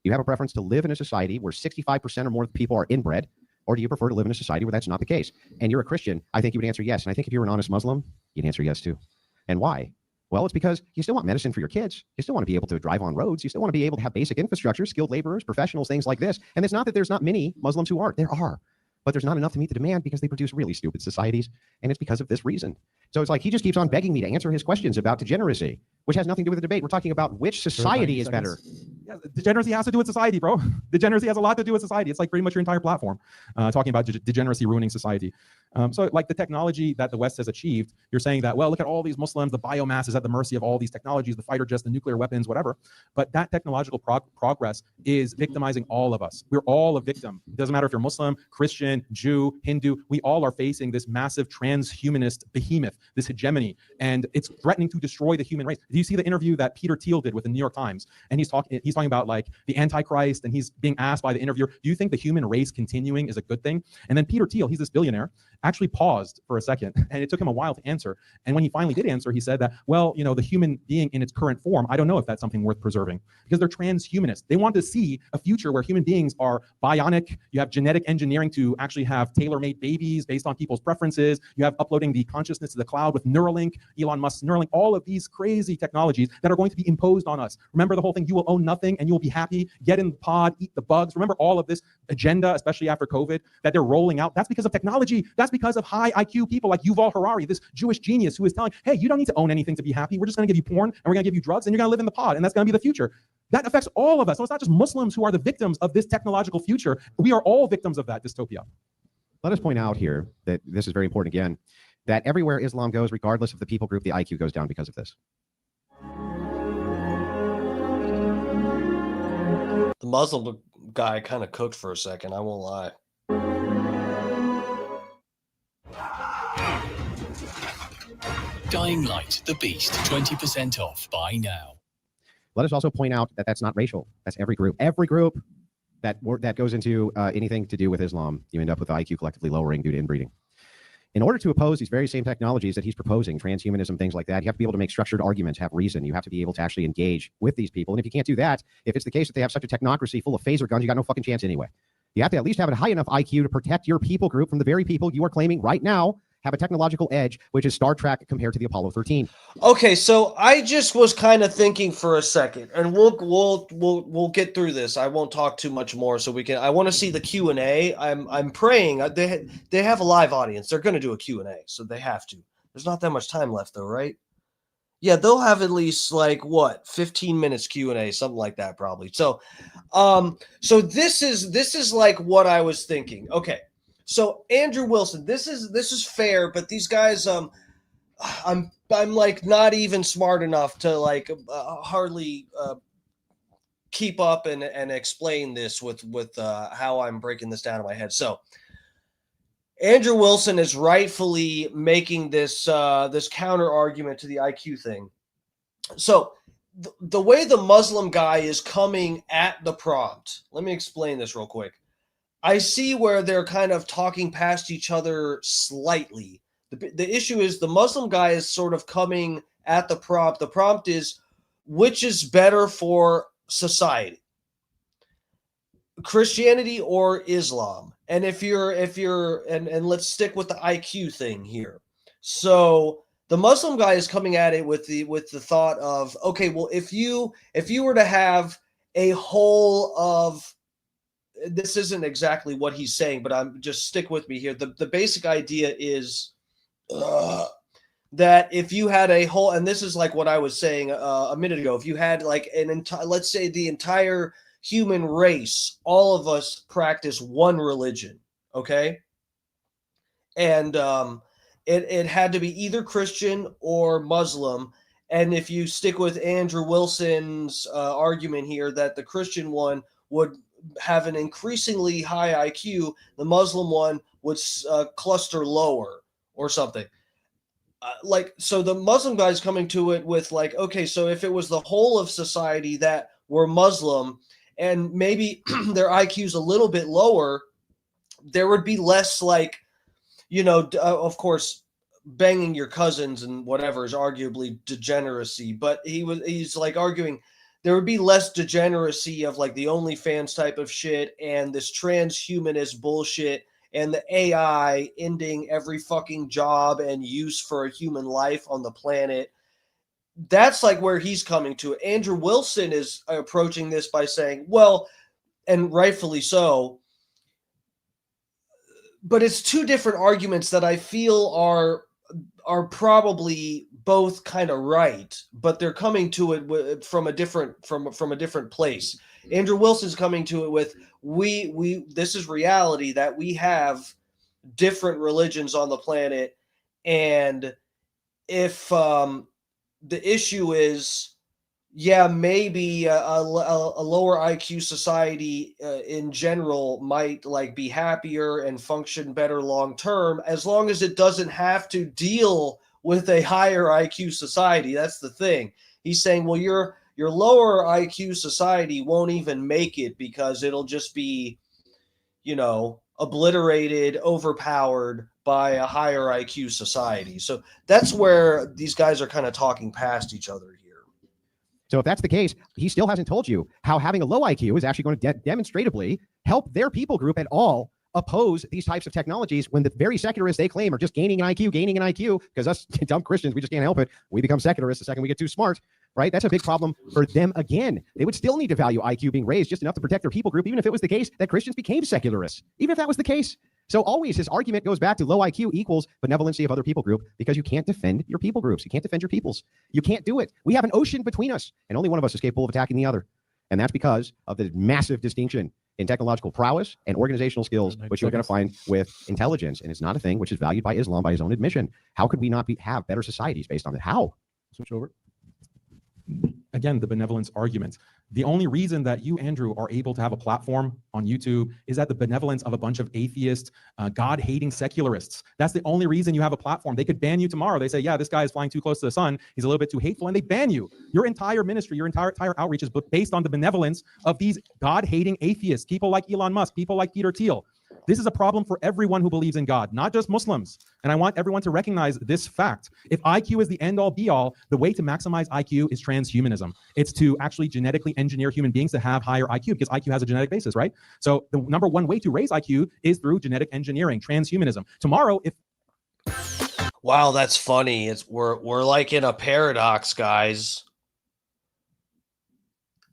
You have a preference to live in a society where 65% or more of the people are inbred, or do you prefer to live in a society where that's not the case? And you're a Christian, I think you would answer yes. And I think if you were an honest Muslim, you'd answer yes too. And why? Well, it's because you still want medicine for your kids. You still want to be able to drive on roads. You still want to be able to have basic infrastructure, skilled laborers, professionals, things like this. And it's not that there's not many Muslims who aren't. There are. But there's not enough to meet the demand because they produce really stupid societies. And it's because of this reason. So it's like he just keeps on begging me to answer his questions about degeneracy, which has nothing to do with the debate. We're talking about which society is better. Yeah, degeneracy has to do with society, bro. Degeneracy has a lot to do with society. It's like pretty much your entire platform talking about degeneracy ruining society. So like the technology that the West has achieved, you're saying that, well, look at all these Muslims, the biomass is at the mercy of all these technologies, the fighter jets, the nuclear weapons, whatever. But that technological progress is victimizing all of us. We're all a victim. It doesn't matter if you're Muslim, Christian, Jew, Hindu, we all are facing this massive transhumanist behemoth, this hegemony, and it's threatening to destroy the human race. Do you see the interview that Peter Thiel did with the New York Times? And he's talking about like the Antichrist, and he's being asked by the interviewer, do you think the human race continuing is a good thing? And then Peter Thiel, he's this billionaire, actually paused for a second, and it took him a while to answer. And when he finally did answer, he said that, well, you know, the human being in its current form, I don't know if that's something worth preserving, because they're transhumanists. They want to see a future where human beings are bionic. You have genetic engineering to actually have tailor-made babies based on people's preferences. You have uploading the consciousness to the cloud with Neuralink, Elon Musk's Neuralink, all of these crazy technologies that are going to be imposed on us. Remember the whole thing, you will own nothing and you will be happy, get in the pod, eat the bugs. Remember all of this agenda, especially after COVID, that they're rolling out. That's because of technology. That's because of high IQ people like Yuval Harari, this Jewish genius who is telling, hey, you don't need to own anything to be happy. We're just going to give you porn and we're going to give you drugs and you're going to live in the pod, and that's going to be the future. That affects all of us. So it's not just Muslims who are the victims of this technological future. We are all victims of that dystopia. Let us point out here that this is very important again, that everywhere Islam goes, regardless of the people group, the IQ goes down because of this. The Muslim guy kind of cooked for a second, I won't lie. Dying Light, The Beast, 20% off. Buy now. Let us also point out that that's not racial. That's every group. Every group that goes into anything to do with Islam, you end up with the IQ collectively lowering due to inbreeding. In order to oppose these very same technologies that he's proposing, transhumanism, things like that, you have to be able to make structured arguments, have reason. You have to be able to actually engage with these people. And if you can't do that, if it's the case that they have such a technocracy full of phaser guns, you got no fucking chance anyway. You have to at least have a high enough IQ to protect your people group from the very people you are claiming right now have a technological edge, which is Star Trek compared to the Apollo 13. Okay, so I just was kind of thinking for a second, and we'll get through this. I won't talk too much more, so we can. I want to see the Q&A. I'm praying they have a live audience. They're going to do a Q&A, so they have to. There's not that much time left, though, right? Yeah, they'll have at least 15 minutes Q&A, something like that, probably. So, so this is like what I was thinking. Okay, so Andrew Wilson, this is fair, but these guys, I'm like not even smart enough to hardly keep up and explain this with how I'm breaking this down in my head. So Andrew Wilson is rightfully making this this counter argument to the IQ thing. So the way the Muslim guy is coming at the prompt, let me explain this real quick. I see where they're kind of talking past each other slightly. The issue is the Muslim guy is sort of coming at the prompt. The prompt is, which is better for society, Christianity or Islam? And if you're and let's stick with the IQ thing here. So the Muslim guy is coming at it with the thought of, okay, well, if you were to have a whole of, this isn't exactly what he's saying, but I'm just stick with me here. The basic idea is that if you had a whole, and this is like what I was saying a minute ago, if you had like an entire, let's say the entire human race, all of us practice one religion, okay? And it had to be either Christian or Muslim. And if you stick with Andrew Wilson's argument here that the Christian one would have an increasingly high IQ, the Muslim one would cluster lower or something. So the Muslim guy's coming to it with like, okay, so if it was the whole of society that were Muslim and maybe their IQ's a little bit lower, there would be less of course, banging your cousins and whatever is arguably degeneracy, but he's like arguing there would be less degeneracy of like the OnlyFans type of shit and this transhumanist bullshit and the AI ending every fucking job and use for a human life on the planet. That's like where he's coming to. Andrew Wilson is approaching this by saying, well, and rightfully so, but it's two different arguments that I feel are probably both kind of right, but they're coming to it from a different place. Andrew Wilson's coming to it with this is reality that we have different religions on the planet, and if the issue is, yeah, maybe a lower IQ society in general might be happier and function better long term, as long as it doesn't have to deal with a higher IQ society. That's the thing. He's saying, well, your lower IQ society won't even make it because it'll just be, obliterated, overpowered by a higher IQ society. So that's where these guys are kind of talking past each other here. So if that's the case, he still hasn't told you how having a low IQ is actually going to demonstratively help their people group at all oppose these types of technologies when the very secularists they claim are just gaining an IQ, because us dumb Christians, we just can't help it. We become secularists the second we get too smart, right? That's a big problem for them again. They would still need to value IQ being raised just enough to protect their people group, even if it was the case that Christians became secularists, even if that was the case. So always his argument goes back to low IQ equals benevolency of other people group, because you can't defend your people groups. You can't defend your peoples. You can't do it. We have an ocean between us, and only one of us is capable of attacking the other. And that's because of the massive distinction in technological prowess and organizational skills, which you're going to find with intelligence. And it's not a thing which is valued by Islam by his own admission. How could we not have better societies based on it? How? Switch over. Again, the benevolence argument. The only reason that you, Andrew, are able to have a platform on YouTube is that the benevolence of a bunch of atheist, God-hating secularists. That's the only reason you have a platform. They could ban you tomorrow. They say, yeah, this guy is flying too close to the sun. He's a little bit too hateful, and they ban you. Your entire ministry, your entire outreach is based on the benevolence of these God-hating atheists, people like Elon Musk, people like Peter Thiel. This is a problem for everyone who believes in God, not just Muslims. And I want everyone to recognize this fact. If IQ is the end-all be-all, the way to maximize IQ is transhumanism. It's to actually genetically engineer human beings to have higher IQ, because IQ has a genetic basis, right? So the number one way to raise IQ is through genetic engineering, transhumanism. Tomorrow, if Wow, that's funny. We're like in a paradox, guys.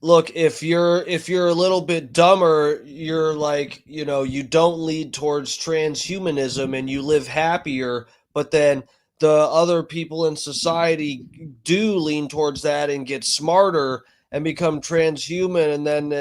Look, if you're a little bit dumber, you're like, you don't lead towards transhumanism and you live happier, but then the other people in society do lean towards that and get smarter and become transhuman, and then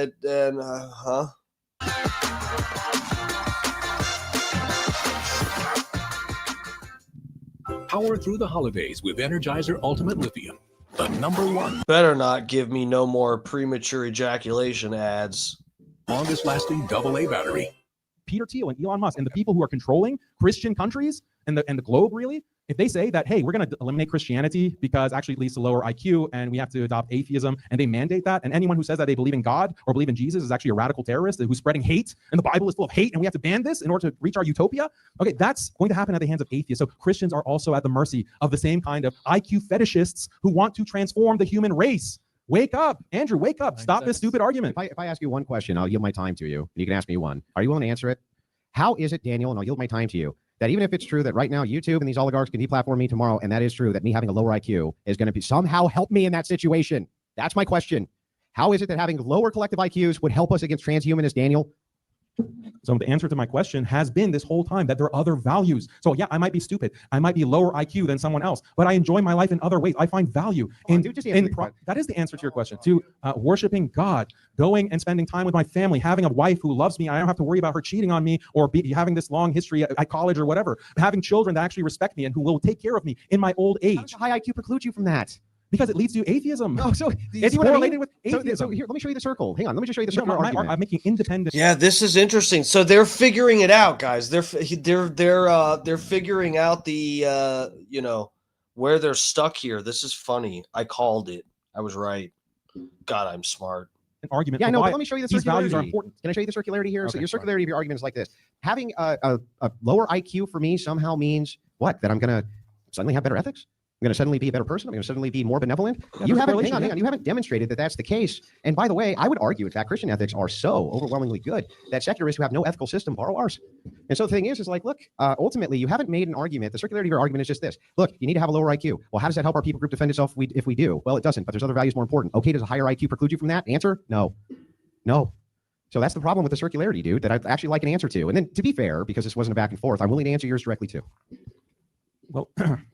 Power through the holidays with Energizer Ultimate Lithium, the #1 better not give me no more premature ejaculation ads. longest lasting AA battery. Peter Thiel and Elon Musk and the people who are controlling Christian countries and the globe, really, if they say that, hey, we're going to eliminate Christianity because actually it leads to lower IQ and we have to adopt atheism, and they mandate that, and anyone who says that they believe in God or believe in Jesus is actually a radical terrorist who's spreading hate, and the Bible is full of hate, and we have to ban this in order to reach our utopia, okay, that's going to happen at the hands of atheists. So Christians are also at the mercy of the same kind of IQ fetishists who want to transform the human race. Wake up, Andrew, wake up. Stop this stupid argument. If I ask you one question, I'll yield my time to you, and you can ask me one. Are you willing to answer it? How is it, Daniel, and I'll yield my time to you, that even if it's true that right now YouTube and these oligarchs can deplatform me tomorrow, and that is true, that me having a lower IQ is going to be somehow help me in that situation? That's my question. How is it that having lower collective IQs would help us against transhumanists, Daniel? So the answer to my question has been this whole time that there are other values. So yeah, I might be stupid. I might be lower IQ than someone else, but I enjoy my life in other ways. I find value in that is the answer to your question, to worshiping God, going and spending time with my family, having a wife who loves me. I don't have to worry about her cheating on me or having this long history at college or whatever. Having children that actually respect me and who will take care of me in my old age. How does high IQ preclude you from that? Because it leads to atheism. Oh, so it's correlated with atheism. So here, let me show you the circle. Hang on, let me just show you the circle. I'm making independent. Yeah, this is interesting. So they're figuring it out, guys. They're figuring out the where they're stuck here. This is funny. I called it. I was right. God, I'm smart. An argument. Yeah, no, but let me show you the circularity. These values are important. Can I show you the circularity here? Okay, so your circularity of your argument is like this. Having a lower IQ for me somehow means what? That I'm going to suddenly have better ethics? I'm going to suddenly be a better person. I'm going to suddenly be more benevolent. Yeah, You haven't demonstrated that that's the case. And by the way, I would argue, in fact, Christian ethics are so overwhelmingly good that secularists who have no ethical system borrow ours. And so the thing is like, look, ultimately, you haven't made an argument. The circularity of your argument is just this. Look, you need to have a lower IQ. Well, how does that help our people group defend itself if we do? Well, it doesn't, but there's other values more important. Okay, does a higher IQ preclude you from that? Answer, no. No. So that's the problem with the circularity, dude, that I'd actually like an answer to. And then to be fair, because this wasn't a back and forth, I'm willing to answer yours directly too. Well,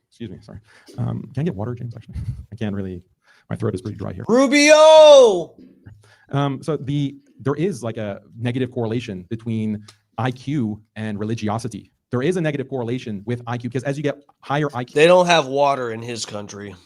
excuse me, sorry. Can I get water, James, actually? I can't really, my throat is pretty dry here. Rubio! So there is like a negative correlation between IQ and religiosity. There is a negative correlation with IQ because as you get higher IQ. They don't have water in his country.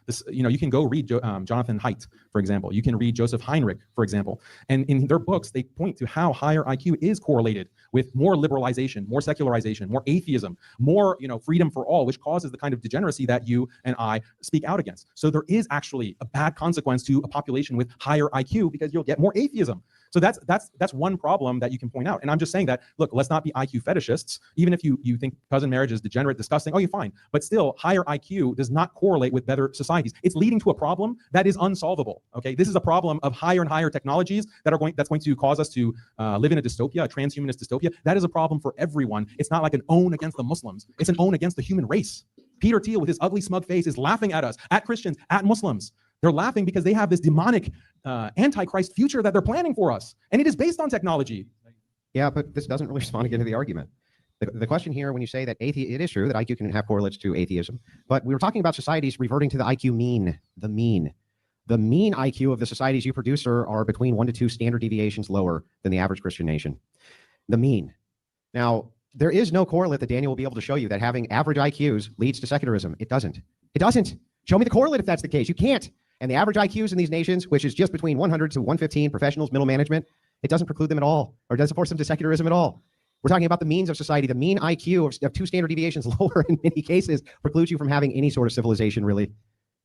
This, you can go read Jonathan Haidt, for example. You can read Joseph Heinrich, for example. And in their books, they point to how higher IQ is correlated with more liberalization, more secularization, more atheism, more freedom for all, which causes the kind of degeneracy that you and I speak out against. So there is actually a bad consequence to a population with higher IQ because you'll get more atheism. So that's one problem that you can point out. And I'm just saying that, look, let's not be IQ fetishists. Even if you think cousin marriage is degenerate, disgusting, you're fine. But still, higher IQ does not correlate with better societies. It's leading to a problem that is unsolvable. Okay, this is a problem of higher and higher technologies that's going to cause us to live in a dystopia, a transhumanist dystopia. That is a problem for everyone. It's not like an own against the Muslims. It's an own against the human race. Peter Thiel with his ugly smug face is laughing at us, at Christians, at Muslims. They're laughing because they have this demonic antichrist future that they're planning for us. And it is based on technology. Yeah, but this doesn't really respond again to the argument. The question here, when you say that it is true that IQ can have correlates to atheism, but we were talking about societies reverting to the IQ mean, the mean. The mean IQ of the societies you produce are between 1 to 2 standard deviations lower than the average Christian nation. The mean. Now, there is no correlate that Daniel will be able to show you that having average IQs leads to secularism. It doesn't. It doesn't. Show me the correlate if that's the case. You can't. And the average IQs in these nations, which is just between 100 to 115 professionals, middle management, it doesn't preclude them at all, or doesn't force them to secularism at all. We're talking about the means of society. The mean IQ of 2 standard deviations lower in many cases precludes you from having any sort of civilization, really.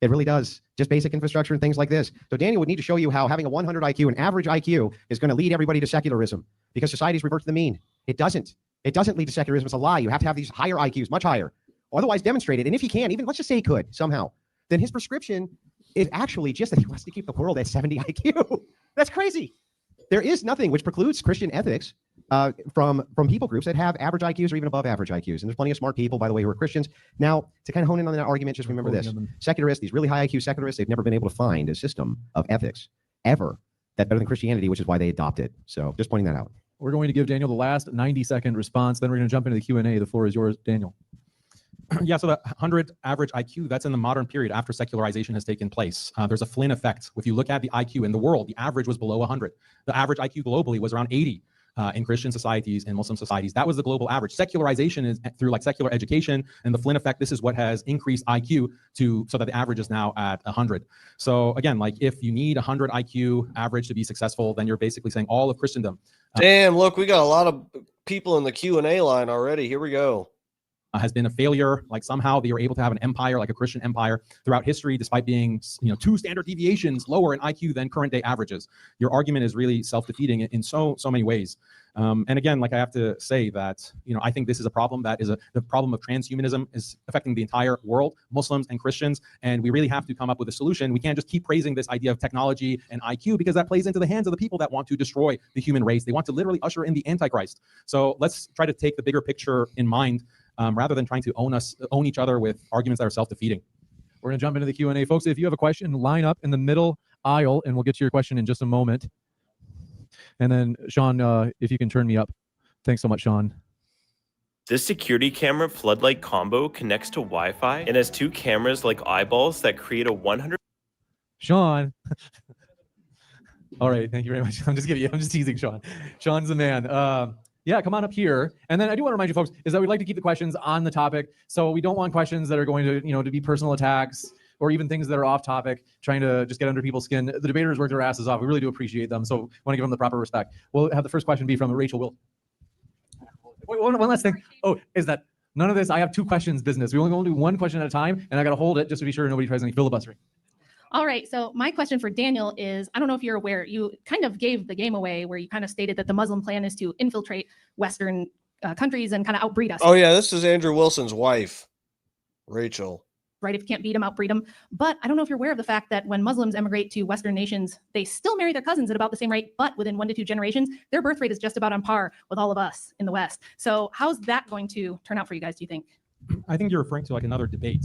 It really does. Just basic infrastructure and things like this. So Daniel would need to show you how having a 100 IQ, an average IQ, is going to lead everybody to secularism because societies revert to the mean. It doesn't. It doesn't lead to secularism. It's a lie. You have to have these higher IQs, much higher. Otherwise demonstrate it. And if he can, even let's just say he could somehow, then his prescription is actually just that he wants to keep the world at 70 IQ. That's crazy. There is nothing which precludes Christian ethics from people groups that have average IQs or even above average IQs. And there's plenty of smart people, by the way, who are Christians. Now, to kind of hone in on that argument, just remember this. Secularists, these really high IQ secularists, they've never been able to find a system of ethics ever that's better than Christianity, which is why they adopt it. So just pointing that out. We're going to give Daniel the last 90-second response. Then we're going to jump into the Q&A. The floor is yours, Daniel. Yeah, so the 100 average IQ, that's in the modern period after secularization has taken place. There's a Flynn effect. If you look at the IQ in the world, the average was below 100. The average IQ globally was around 80 in Christian societies and Muslim societies. That was the global average. Secularization is through like secular education and the Flynn effect. This is what has increased IQ so that the average is now at 100. So again, like if you need 100 IQ average to be successful, then you're basically saying all of Christendom. Damn, look, we got a lot of people in the Q&A line already. Here we go. Has been a failure. Like somehow they were able to have an empire, like a Christian empire throughout history, despite being, 2 standard deviations lower in IQ than current day averages. Your argument is really self-defeating in so many ways. And again, like I have to say that, I think this is a problem that is the problem of transhumanism is affecting the entire world, Muslims and Christians. And we really have to come up with a solution. We can't just keep praising this idea of technology and IQ because that plays into the hands of the people that want to destroy the human race. They want to literally usher in the Antichrist. So let's try to take the bigger picture in mind rather than trying to own each other with arguments that are self-defeating. We're going to jump into the Q&A. Folks, if you have a question, line up in the middle aisle, and we'll get to your question in just a moment. And then, Sean, if you can turn me up. Thanks so much, Sean. This security camera floodlight combo connects to Wi-Fi and has 2 cameras like eyeballs that create a 100... Sean. All right, thank you very much. I'm just teasing Sean. Sean's the man. Yeah, come on up here. And then I do want to remind you folks is that we'd like to keep the questions on the topic. So we don't want questions that are going to, to be personal attacks or even things that are off topic, trying to just get under people's skin. The debaters work their asses off. We really do appreciate them. So want to give them the proper respect. We'll have the first question be from Rachel Will. Wait, one last thing. Oh, is that none of this, I have 2 questions business. We only do 1 question at a time, and I got to hold it just to be sure nobody tries any filibustering. All right, so my question for Daniel is, I don't know if you're aware, you kind of gave the game away where you kind of stated that the Muslim plan is to infiltrate Western countries and kind of outbreed us. Oh yeah, this is Andrew Wilson's wife, Rachel. Right, if you can't beat them, outbreed them. But I don't know if you're aware of the fact that when Muslims emigrate to Western nations, they still marry their cousins at about the same rate, but within 1 to 2 generations, their birth rate is just about on par with all of us in the West. So how's that going to turn out for you guys, do you think? I think you're referring to like another debate.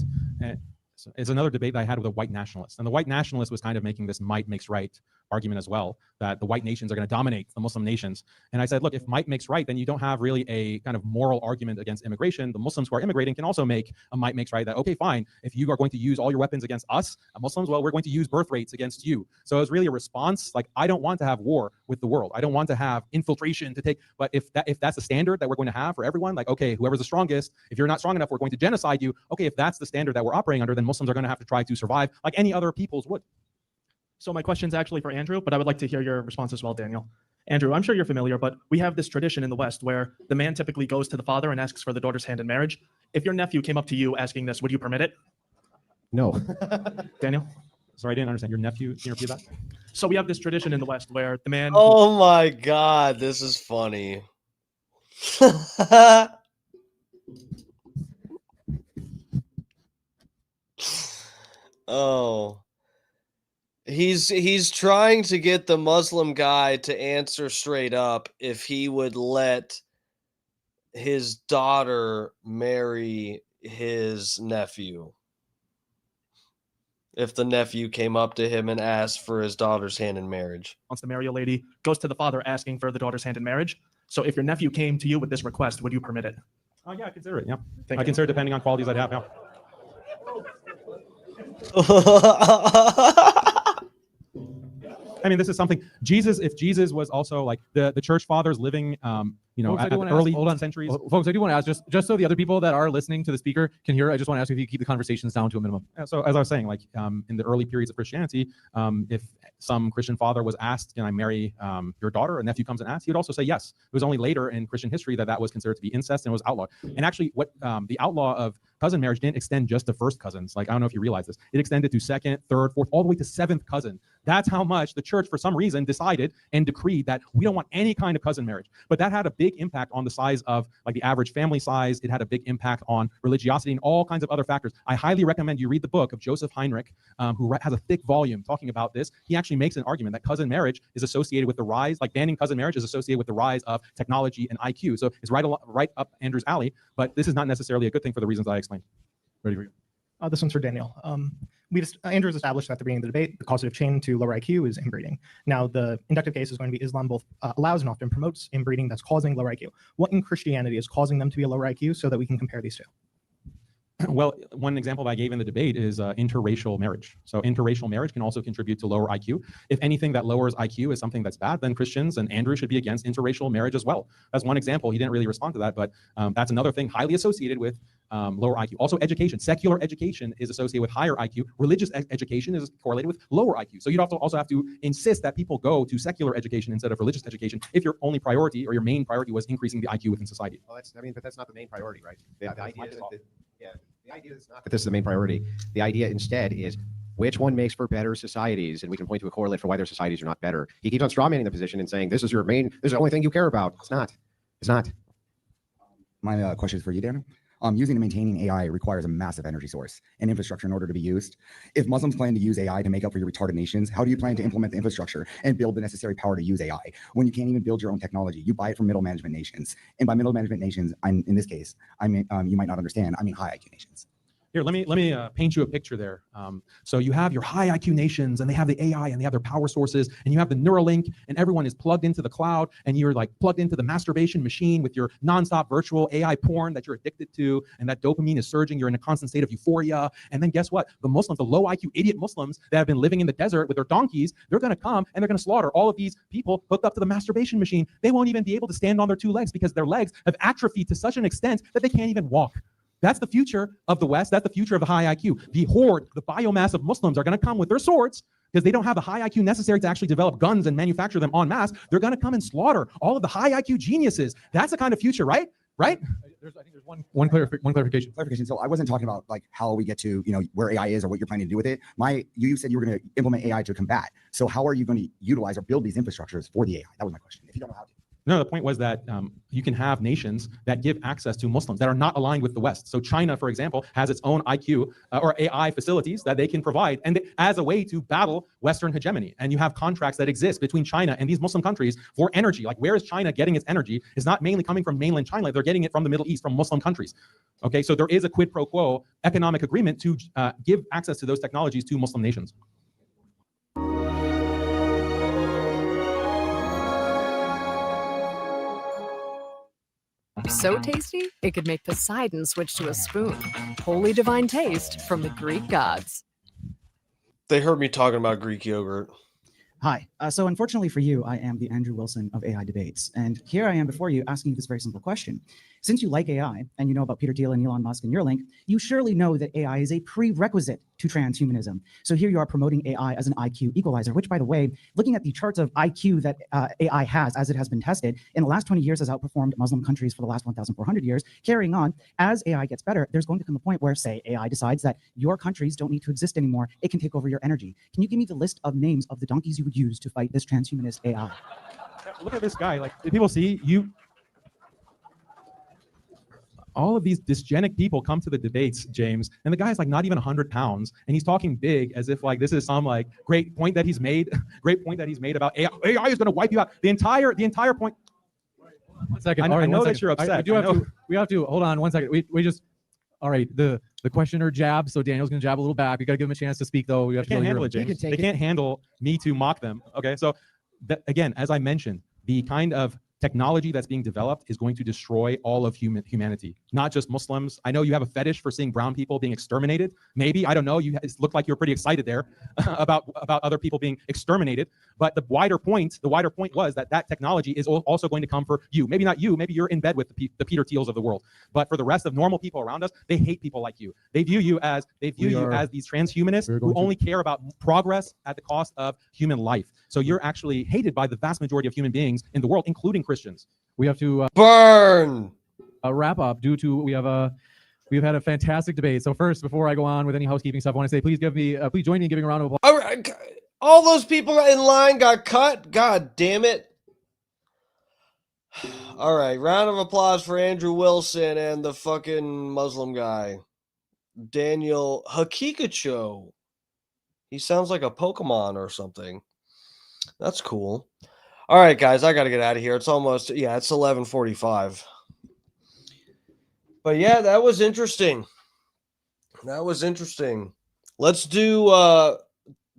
It's another debate that I had with a white nationalist. And the white nationalist was kind of making this might makes right argument as well, that the white nations are going to dominate the Muslim nations. And I said, look, if might makes right, then you don't have really a kind of moral argument against immigration. The Muslims who are immigrating can also make a might makes right that, okay, fine, if you are going to use all your weapons against us, Muslims, well, we're going to use birth rates against you. So it was really a response. Like, I don't want to have war with the world. I don't want to have infiltration to take, but if that's the standard that we're going to have for everyone, like, okay, whoever's the strongest, if you're not strong enough, we're going to genocide you. Okay, if that's the standard that we're operating under, then Muslims are going to have to try to survive like any other peoples would. So my question's actually for Andrew, but I would like to hear your response as well, Daniel. Andrew, I'm sure you're familiar, but we have this tradition in the West where the man typically goes to the father and asks for the daughter's hand in marriage. If your nephew came up to you asking this, would you permit it? No. Daniel? Sorry, I didn't understand. Your nephew, can you repeat that? So we have this tradition in the West where the man... Oh my God, this is funny. Oh. He's trying to get the Muslim guy to answer straight up if he would let his daughter marry his nephew. If the nephew came up to him and asked for his daughter's hand in marriage. Wants to marry a lady, goes to the father asking for the daughter's hand in marriage. So if your nephew came to you with this request, would you permit it? Oh, yeah, I consider it, yeah. Thank I you. consider it depending on qualities I'd have, yeah. I mean, this is something if Jesus was also like the church fathers living, Folks, at early centuries. Folks, I do want to ask, just so the other people that are listening to the speaker can hear, I just want to ask if you keep the conversations down to a minimum. So as I was saying, like in the early periods of Christianity, if some Christian father was asked, can I marry your daughter? A nephew comes and asks, he would also say yes. It was only later in Christian history that was considered to be incest and was outlawed. And actually what the outlaw of cousin marriage didn't extend just to first cousins. Like, I don't know if you realize this. It extended to second, third, fourth, all the way to seventh cousin. That's how much the church, for some reason, decided and decreed that we don't want any kind of cousin marriage. But that had a big impact on the size of like the average family size. It had a big impact on religiosity and all kinds of other factors. I highly recommend you read the book of Joseph Heinrich, who has a thick volume talking about this. He actually makes an argument that cousin marriage is associated with the rise, like banning cousin marriage is associated with the rise of technology and IQ. So it's right up Andrew's alley, but this is not necessarily a good thing for the reasons I explained. Ready for you. This one's for Daniel. Andrew has established at the beginning of the debate the causative chain to lower IQ is inbreeding. Now, the inductive case is going to be Islam both allows and often promotes inbreeding that's causing lower IQ. What in Christianity is causing them to be a lower IQ so that we can compare these two? Well, one example I gave in the debate is interracial marriage. So interracial marriage can also contribute to lower IQ. If anything that lowers IQ is something that's bad, then Christians and Andrew should be against interracial marriage as well. That's one example. He didn't really respond to that, but that's another thing highly associated with lower IQ. Also education. Secular education is associated with higher IQ. Religious education is correlated with lower IQ. So you'd also have to insist that people go to secular education instead of religious education if your only priority or your main priority was increasing the IQ within society. Well, but that's not the main priority, right? The idea is not that this is the main priority. The idea instead is which one makes for better societies, and we can point to a correlate for why their societies are not better. He keeps on strawmanning the position and saying this is this is the only thing you care about. It's not. It's not. My question is for you, Daniel. Using and maintaining AI requires a massive energy source and infrastructure in order to be used. If Muslims plan to use AI to make up for your retarded nations, how do you plan to implement the infrastructure and build the necessary power to use AI when you can't even build your own technology? You buy it from middle management nations. And by middle management nations, in this case, I mean, you might not understand, I mean high IQ nations. Here, let me paint you a picture there. So you have your high IQ nations, and they have the AI, and they have their power sources, and you have the Neuralink, and everyone is plugged into the cloud, and you're like plugged into the masturbation machine with your nonstop virtual AI porn that you're addicted to, and that dopamine is surging. You're in a constant state of euphoria. And then guess what? The Muslims, the low IQ idiot Muslims that have been living in the desert with their donkeys, they're going to come and they're going to slaughter all of these people hooked up to the masturbation machine. They won't even be able to stand on their two legs because their legs have atrophied to such an extent that they can't even walk. That's the future of the West. That's the future of the high IQ. The horde, the biomass of Muslims are going to come with their swords because they don't have the high IQ necessary to actually develop guns and manufacture them en masse. They're going to come and slaughter all of the high IQ geniuses. That's the kind of future, right? Right? I think there's one clarification. So I wasn't talking about like how we get to, where AI is or what you're planning to do with it. You said you were going to implement AI to combat. So how are you going to utilize or build these infrastructures for the AI? That was my question. If you don't know how to. No, the point was that you can have nations that give access to Muslims that are not aligned with the West. So China, for example, has its own IQ or AI facilities that they can provide and as a way to battle Western hegemony. And you have contracts that exist between China and these Muslim countries for energy. Like where is China getting its energy? It's not mainly coming from mainland China. They're getting it from the Middle East, from Muslim countries. Okay, so there is a quid pro quo economic agreement to give access to those technologies to Muslim nations. So tasty, it could make Poseidon switch to a spoon. Holy divine taste from the Greek gods. They heard me talking about Greek yogurt. Hi. So unfortunately for you, I am the Andrew Wilson of AI debates. And here I am before you asking you this very simple question. Since you like AI and you know about Peter Thiel and Elon Musk and Neuralink, you surely know that AI is a prerequisite to transhumanism. So here you are promoting AI as an IQ equalizer, which by the way, looking at the charts of IQ that AI has as it has been tested, in the last 20 years has outperformed Muslim countries for the last 1,400 years. Carrying on, as AI gets better, there's going to come a point where, say, AI decides that your countries don't need to exist anymore. It can take over your energy. Can you give me the list of names of the donkeys you would use to fight this transhumanist AI? Look at this guy. Like, people see you. All of these dysgenic people come to the debates, James, and the guy's like not even 100 pounds, and he's talking big as if like this is some like great point that he's made, about AI. AI is going to wipe you out. The entire point. 1 second. I know that you're upset. We have to hold on 1 second. We just. All right, the questioner jabs, so Daniel's gonna jab a little back. We gotta give him a chance to speak, though. We have to can't handle it, James. They can't handle me to mock them. Okay, so again, as I mentioned, the kind of technology that's being developed is going to destroy all of humanity, not just Muslims. I know you have a fetish for seeing brown people being exterminated. Maybe, I don't know. You looked like you were pretty excited there about other people being exterminated. But the wider point was that technology is also going to come for you. Maybe not you. Maybe you're in bed with the Peter Thiels of the world. But for the rest of normal people around us, they hate people like you. They view you as these transhumanists who only care about progress at the cost of human life. So you're actually hated by the vast majority of human beings in the world, including Christians. We have to burn a wrap up due to we've had a fantastic debate. So first, before I go on with any housekeeping stuff, I want to say please join me in giving a round of applause. All right, All those people in line got cut. God damn it. All right, round of applause for Andrew Wilson and the fucking Muslim guy. Daniel Haqiqatjou. He sounds like a Pokemon or something. That's cool. All right, guys, I got to get out of here. It's almost, yeah, it's 11:45. But yeah, that was interesting. That was interesting. Let's do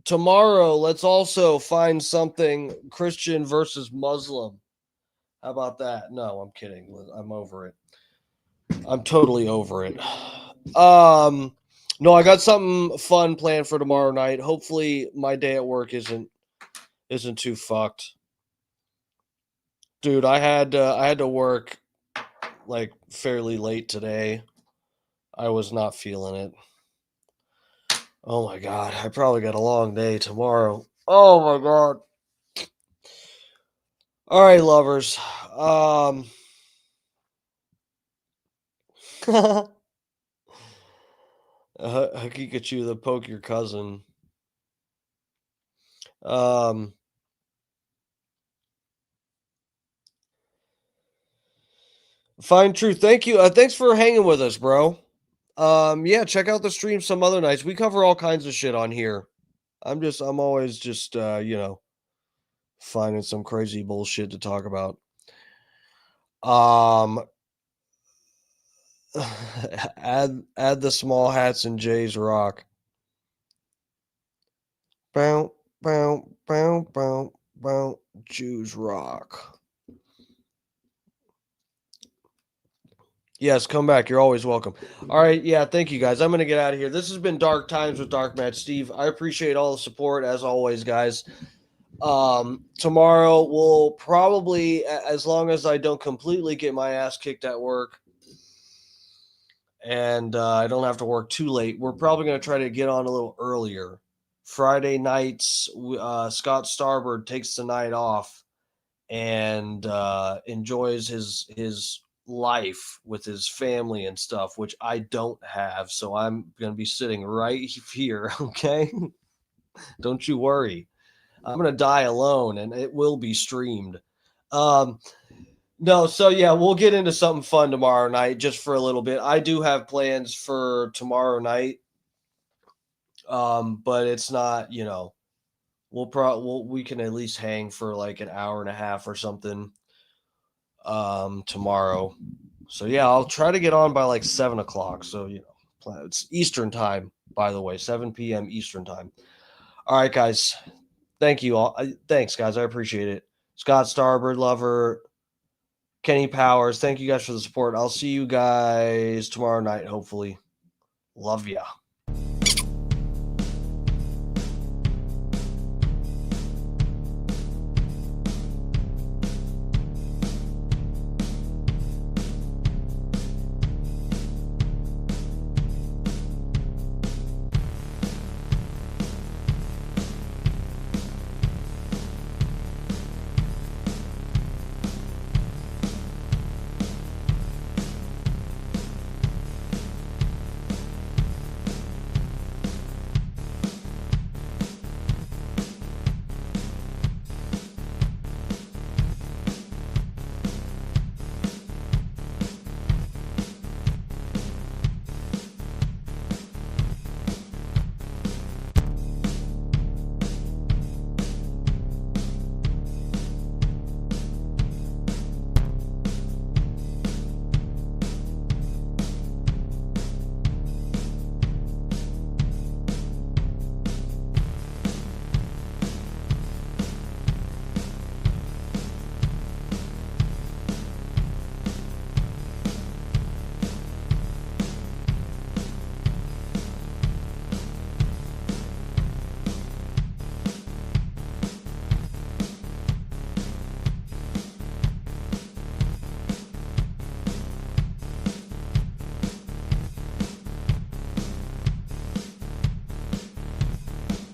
tomorrow. Let's also find something Christian versus Muslim. How about that? No, I'm kidding. I'm over it. I'm totally over it. No, I got something fun planned for tomorrow night. Hopefully my day at work isn't too fucked. Dude, I had to work like fairly late today. I was not feeling it. Oh my god, I probably got a long day tomorrow. Oh my god. All right, lovers. Haqiqatjou, the poke your cousin. Fine Truth, thank you. Thanks for hanging with us, bro. Yeah, check out the stream some other nights. We cover all kinds of shit on here. I'm always just finding some crazy bullshit to talk about. Add the small hats and Jay's rock. Bow, bow, bow, bow, bow, Jews rock. Yes, come back. You're always welcome. All right. Yeah, thank you guys. I'm going to get out of here. This has been Dark Times with Dark Match Steve. I appreciate all the support as always, guys. Tomorrow we'll probably, as long as I don't completely get my ass kicked at work and I don't have to work too late, we're probably going to try to get on a little earlier. Friday nights, Scott Starbird takes the night off and enjoys his life with his family and stuff, which I don't have. So I'm going to be sitting right here. Okay. Don't you worry. I'm going to die alone and it will be streamed. No, so yeah, we'll get into something fun tomorrow night just for a little bit. I do have plans for tomorrow night. But it's not, we can at least hang for like an hour and a half or something tomorrow. So yeah, I'll try to get on by like 7:00. So it's Eastern time, by the way, 7 p.m. Eastern time. All right, guys. Thank you all. Thanks, guys. I appreciate it. Scott Starbird Lover, Kenny Powers. Thank you guys for the support. I'll see you guys tomorrow night, hopefully. Love ya.